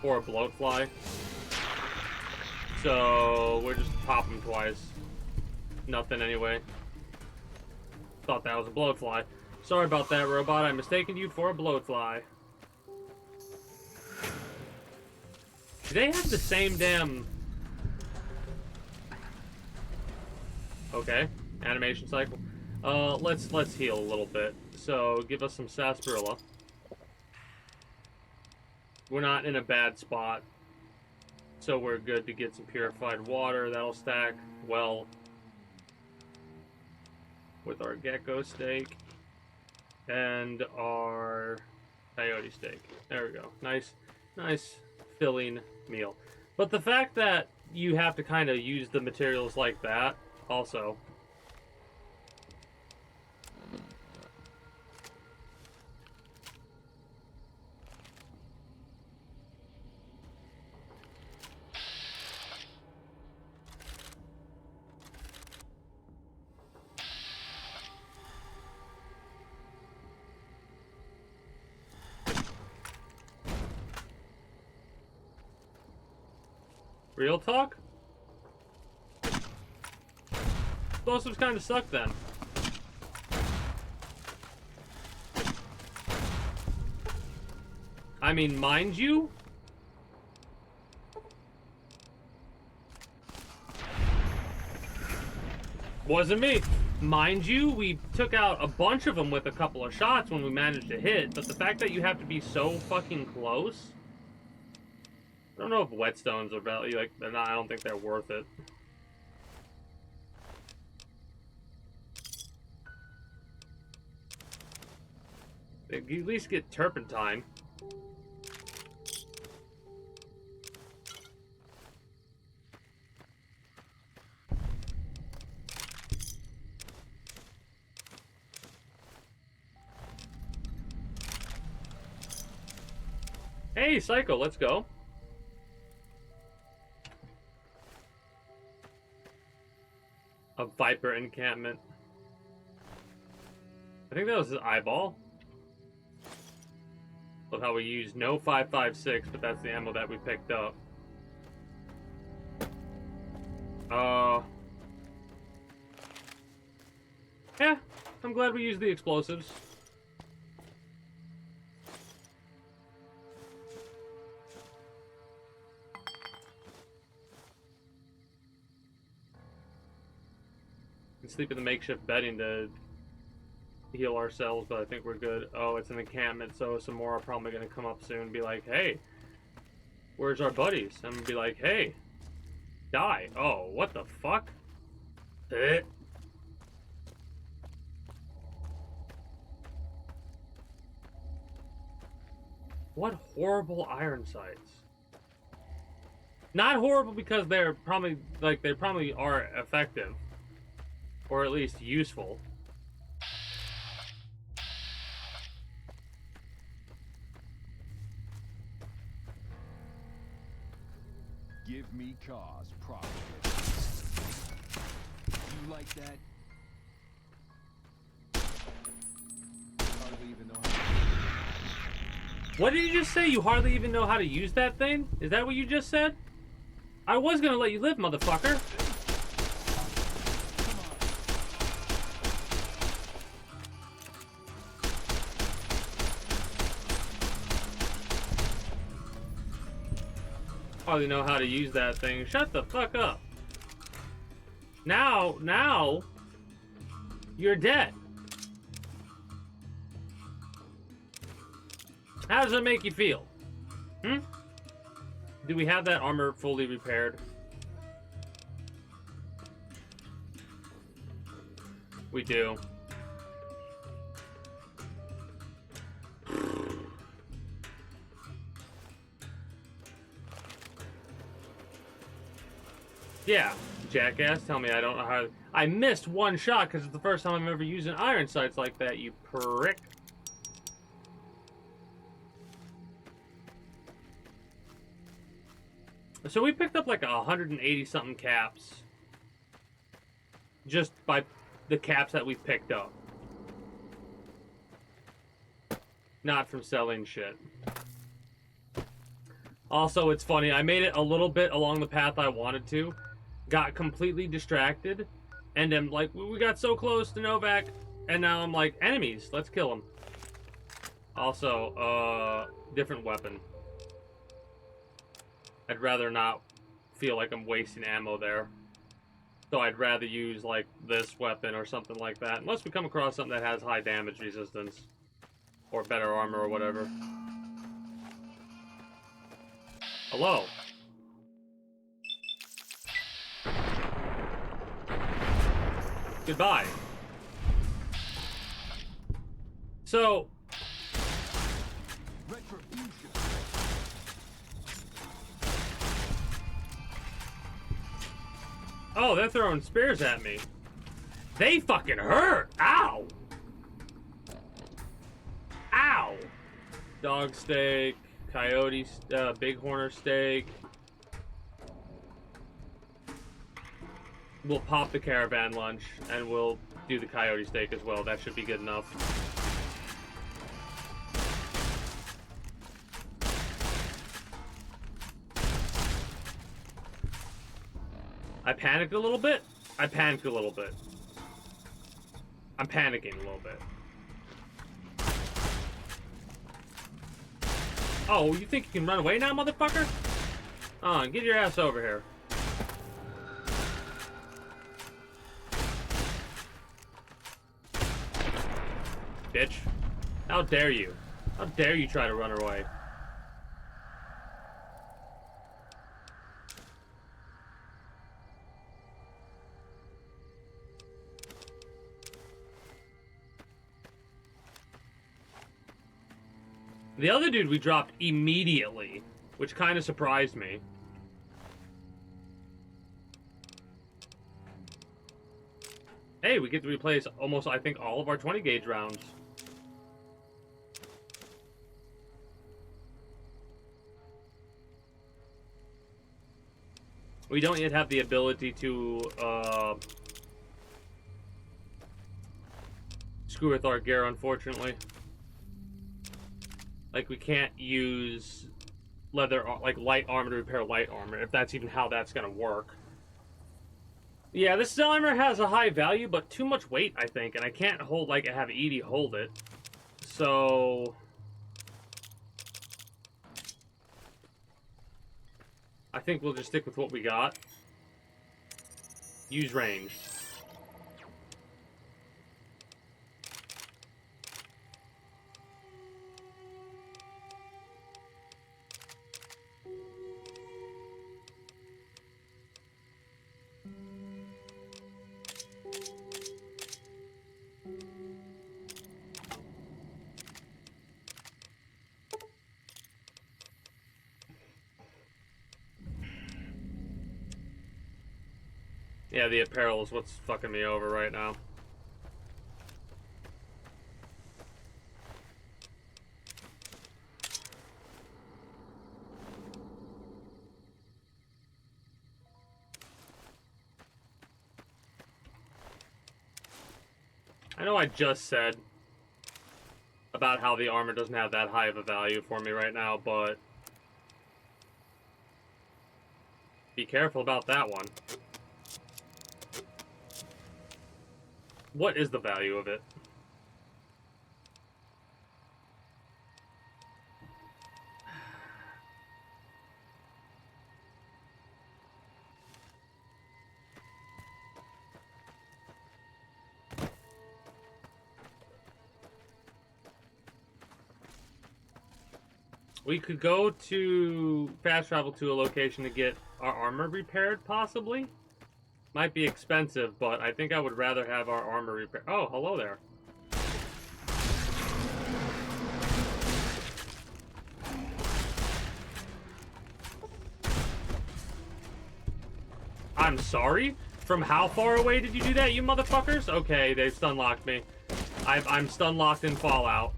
for a bloatfly. So we're just pop them twice. Nothing anyway. Thought that was a bloatfly. Sorry about that, robot. I mistaken you for a bloatfly. Do they have the same damn... Okay, animation cycle. Let's heal a little bit. So give us some sarsaparilla. We're not in a bad spot, so we're good to get some purified water. That'll stack well with our gecko steak and our coyote steak. There we go. Nice filling meal. But the fact that you have to kind of use the materials like that also. Real talk? Explosives kind of suck then. I mean, mind you, wasn't me. Mind you, we took out a bunch of them with a couple of shots when we managed to hit, but the fact that you have to be so fucking close, I don't know if whetstones are value, like, they're not, I don't think they're worth it. They at least get turpentine. Hey, Psycho, let's go. A Viper encampment. I think that was his eyeball. Love how we used no 5.56, but that's the ammo that we picked up. Yeah, I'm glad we used the explosives. We can sleep in the makeshift bedding to heal ourselves, but I think we're good. Oh, it's an encampment, so some more are probably going to come up soon and be like, hey, where's our buddies? I'm going to be like, hey, die. Oh, what the fuck? What horrible iron sights. Not horrible because they're probably, like, they probably are effective. Or at least useful. Give me cause, profit. You like that? Hardly even know how to... What did you just say? You hardly even know how to use that thing? Is that what you just said? I was gonna let you live, motherfucker. hardly know how to use that thing. Shut the fuck up. Now, you're dead. How does it make you feel? Hmm? Do we have that armor fully repaired? We do. Yeah, jackass, tell me I don't know how... I missed one shot because it's the first time I'm ever using iron sights like that, you prick. So we picked up like 180-something caps. Just by the caps that we picked up. Not from selling shit. Also, it's funny, I made it a little bit along the path I wanted to. Got completely distracted. And I'm like, we got so close to Novak. And now I'm like, enemies, let's kill them. Also, different weapon. I'd rather not feel like I'm wasting ammo there. So I'd rather use, like, this weapon or something like that. Unless we come across something that has high damage resistance. Or better armor or whatever. Hello. Goodbye. So... Retribution. Oh, they're throwing spears at me. They fucking hurt! Ow! Ow! Dog steak, coyote, bighorner steak. We'll pop the caravan lunch, and we'll do the coyote steak as well. That should be good enough. I panicked a little bit. I'm panicking a little bit. Oh, you think you can run away now, motherfucker? Get your ass over here. Bitch. How dare you? How dare you try to run away? The other dude we dropped immediately, which kind of surprised me. Hey, we get to replace almost, I think, all of our 20 gauge rounds. We don't yet have the ability to screw with our gear, unfortunately. Like, we can't use leather, like, light armor to repair light armor, if that's even how that's gonna work. Yeah, this armor has a high value, but too much weight, I think, and I can't hold, like, have Edie hold it. So... I think we'll just stick with what we got. Use ranged. Yeah, the apparel is what's fucking me over right now. I know I just said about how the armor doesn't have that high of a value for me right now, but be careful about that one. What is the value of it? We could go to fast travel to a location to get our armor repaired, possibly. Might be expensive, but I think I would rather have our armor repaired. Oh, hello there. I'm sorry? From how far away did you do that, you motherfuckers? Okay, they stun locked me. I'm stun locked in Fallout.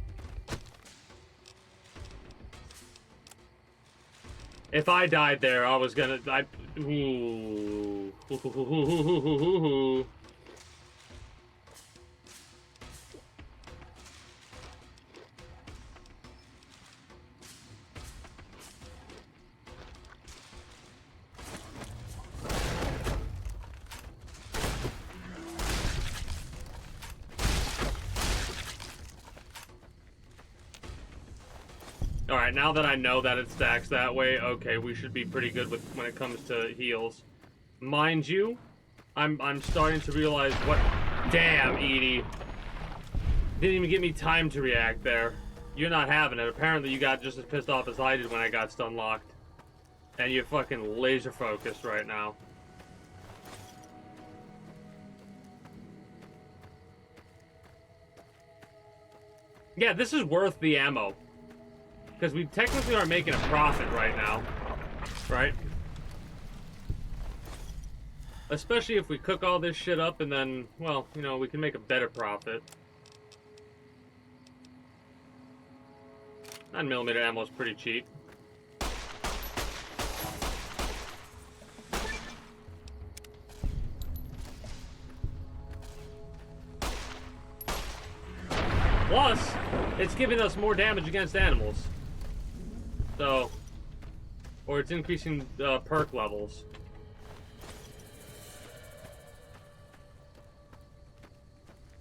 If I died there, I was gonna... Ooh. Alright, now that I know that it stacks that way, okay, we should be pretty good with when it comes to heals. Mind you, I'm starting to realize what... Damn, Edie. Didn't even give me time to react there. You're not having it. Apparently you got just as pissed off as I did when I got stun locked. And you're fucking laser focused right now. Yeah, this is worth the ammo. Because we technically are making a profit right now. Right? Especially if we cook all this shit up and then, well, you know, we can make a better profit. 9mm ammo is pretty cheap. Plus, it's giving us more damage against animals. So, or it's increasing perk levels.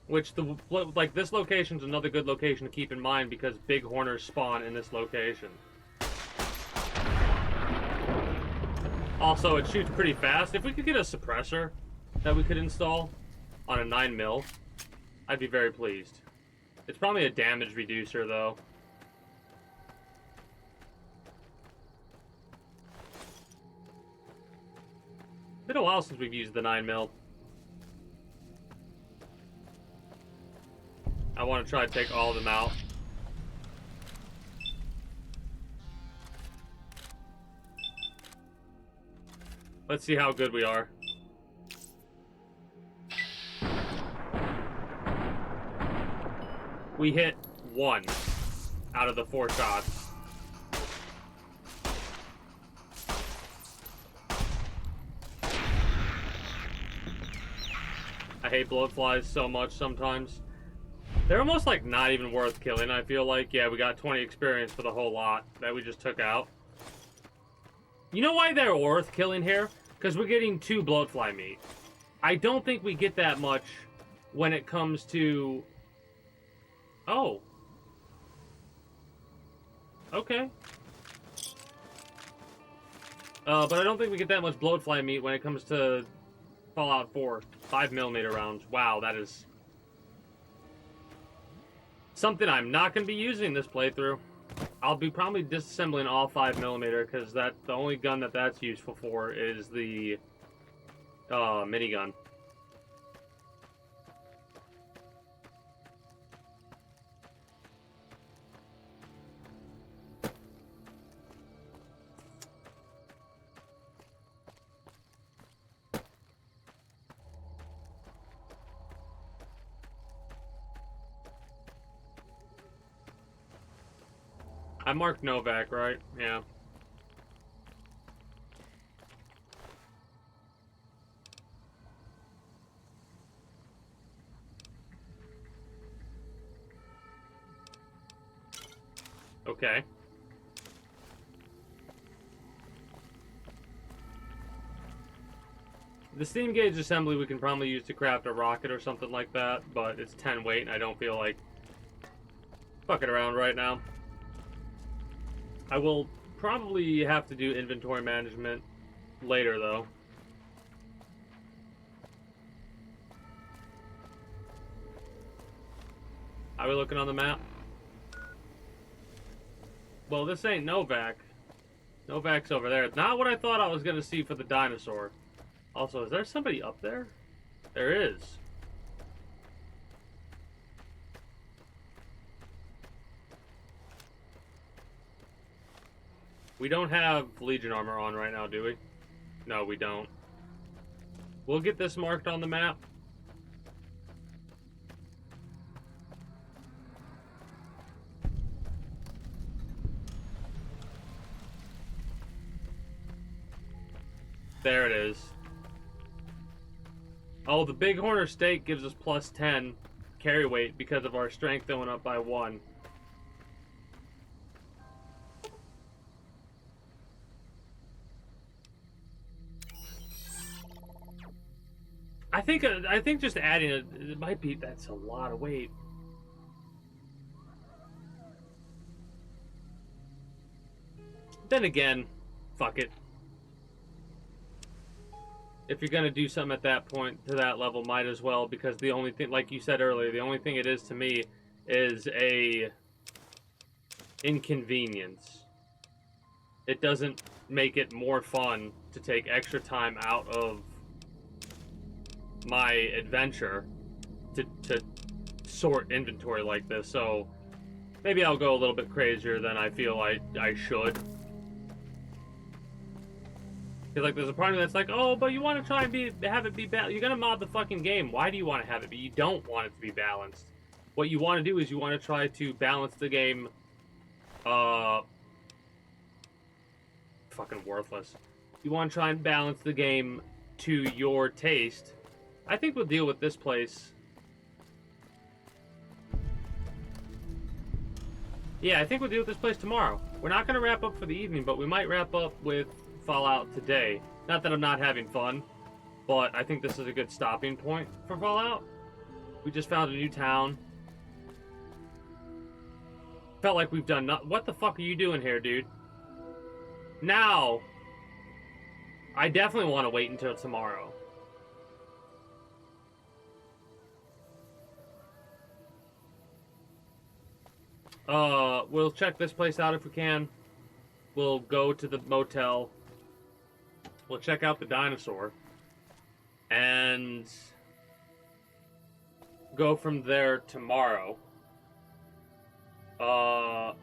Which, like, this location's another good location to keep in mind because big horners spawn in this location. Also, it shoots pretty fast. If we could get a suppressor that we could install on a 9mm, I'd be very pleased. It's probably a damage reducer, though. Been a while since we've used the 9mm. I want to try to take all of them out. Let's see how good we are. We hit 1 out of the 4 shots. I hate bloatflies so much sometimes. They're almost like not even worth killing, I feel like. Yeah, we got 20 experience for the whole lot that we just took out. You know why they're worth killing here? Because we're getting 2 bloatfly meat. I don't think we get that much when it comes to... Oh. Okay. But I don't think we get that much bloatfly meat when it comes to Fallout 4. 5mm rounds. Wow, that is... something I'm not going to be using this playthrough. I'll be probably disassembling all 5mm because the only gun that's useful for is the minigun. I marked Novak, right? Yeah. Okay. The steam gauge assembly we can probably use to craft a rocket or something like that, but it's 10 weight and I don't feel like fucking around right now. I will probably have to do inventory management later, though. Are we looking on the map? Well, this ain't Novak. Novak's over there. Not what I thought I was going to see for the dinosaur. Also, is there somebody up there? There is. We don't have Legion armor on right now, do we? No, we don't. We'll get this marked on the map. There it is. Oh, the Bighorner steak gives us plus 10 carry weight because of our strength going up by 1. I think just adding it might be, that's a lot of weight. Then again, fuck it. If you're gonna do something at that point to that level, might as well, because the only thing, like you said earlier, the only thing it is to me is a inconvenience. It doesn't make it more fun to take extra time out of my adventure to sort inventory like this. So maybe I'll go a little bit crazier than I feel I should. Because, like, there's a part of me that's like, oh, but you want to try and have it be balanced. You're going to mod the fucking game. Why do you want to have it be? You don't want it to be balanced. What you want to do is you want to try to balance the game, fucking worthless. You want to try and balance the game to your taste. I think we'll deal with this place. Yeah, I think we'll deal with this place tomorrow. We're not going to wrap up for the evening, but we might wrap up with Fallout today. Not that I'm not having fun, but I think this is a good stopping point for Fallout. We just found a new town. Felt like we've done what the fuck are you doing here, dude? Now, I definitely want to wait until tomorrow. We'll check this place out if we can. We'll go to the motel. We'll check out the dinosaur. And go from there tomorrow. I'm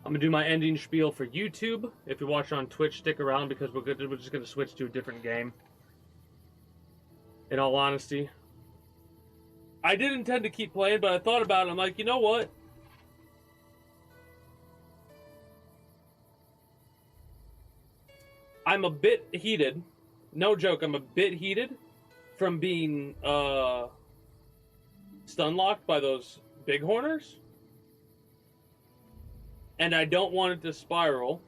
gonna do my ending spiel for YouTube. If you're watching on Twitch, stick around because we're just gonna switch to a different game. In all honesty. I did intend to keep playing, but I thought about it. I'm like, you know what? I'm a bit heated. No joke, I'm a bit heated from being stun-locked by those bighorners. And I don't want it to spiral.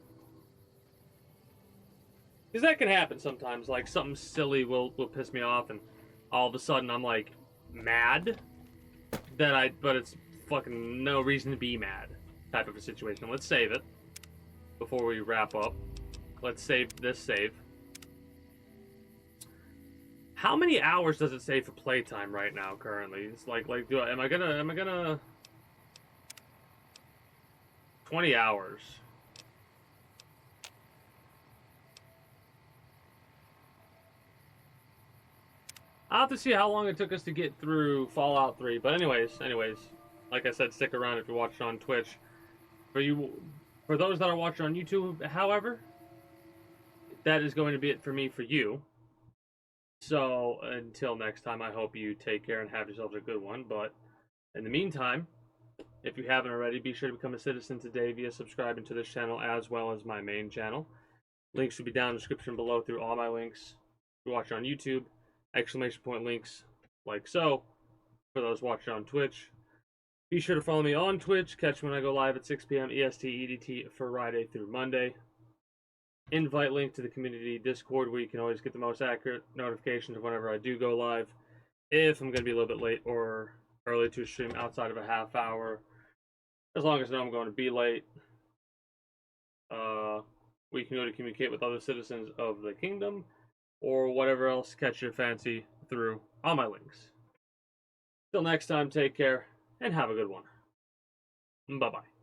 Because that can happen sometimes. Like, something silly will piss me off, and all of a sudden I'm, like, mad. But it's fucking no reason to be mad type of a situation. Let's save it before we wrap up. Let's save this save. How many hours does it say for playtime right now currently? It's like am I gonna 20 hours. I'll have to see how long it took us to get through Fallout 3. But anyways, like I said, stick around if you're watching on Twitch. For those that are watching on YouTube, however, that is going to be it for me for you. So, until next time, I hope you take care and have yourselves a good one. But, in the meantime, if you haven't already, be sure to become a citizen today via subscribing to this channel as well as my main channel. Links will be down in the description below through all my links. If you're watching on YouTube, exclamation point links like so. For those watching on Twitch, be sure to follow me on Twitch. Catch me when I go live at 6 p.m. EST EDT Friday through Monday. Invite link to the community Discord where you can always get the most accurate notifications of whenever I do go live. If I'm going to be a little bit late or early to stream outside of a half hour, as long as I know I'm going to be late, we can go to communicate with other citizens of the kingdom or whatever else catch your fancy through all my links. Till next time, take care and have a good one. Bye-bye.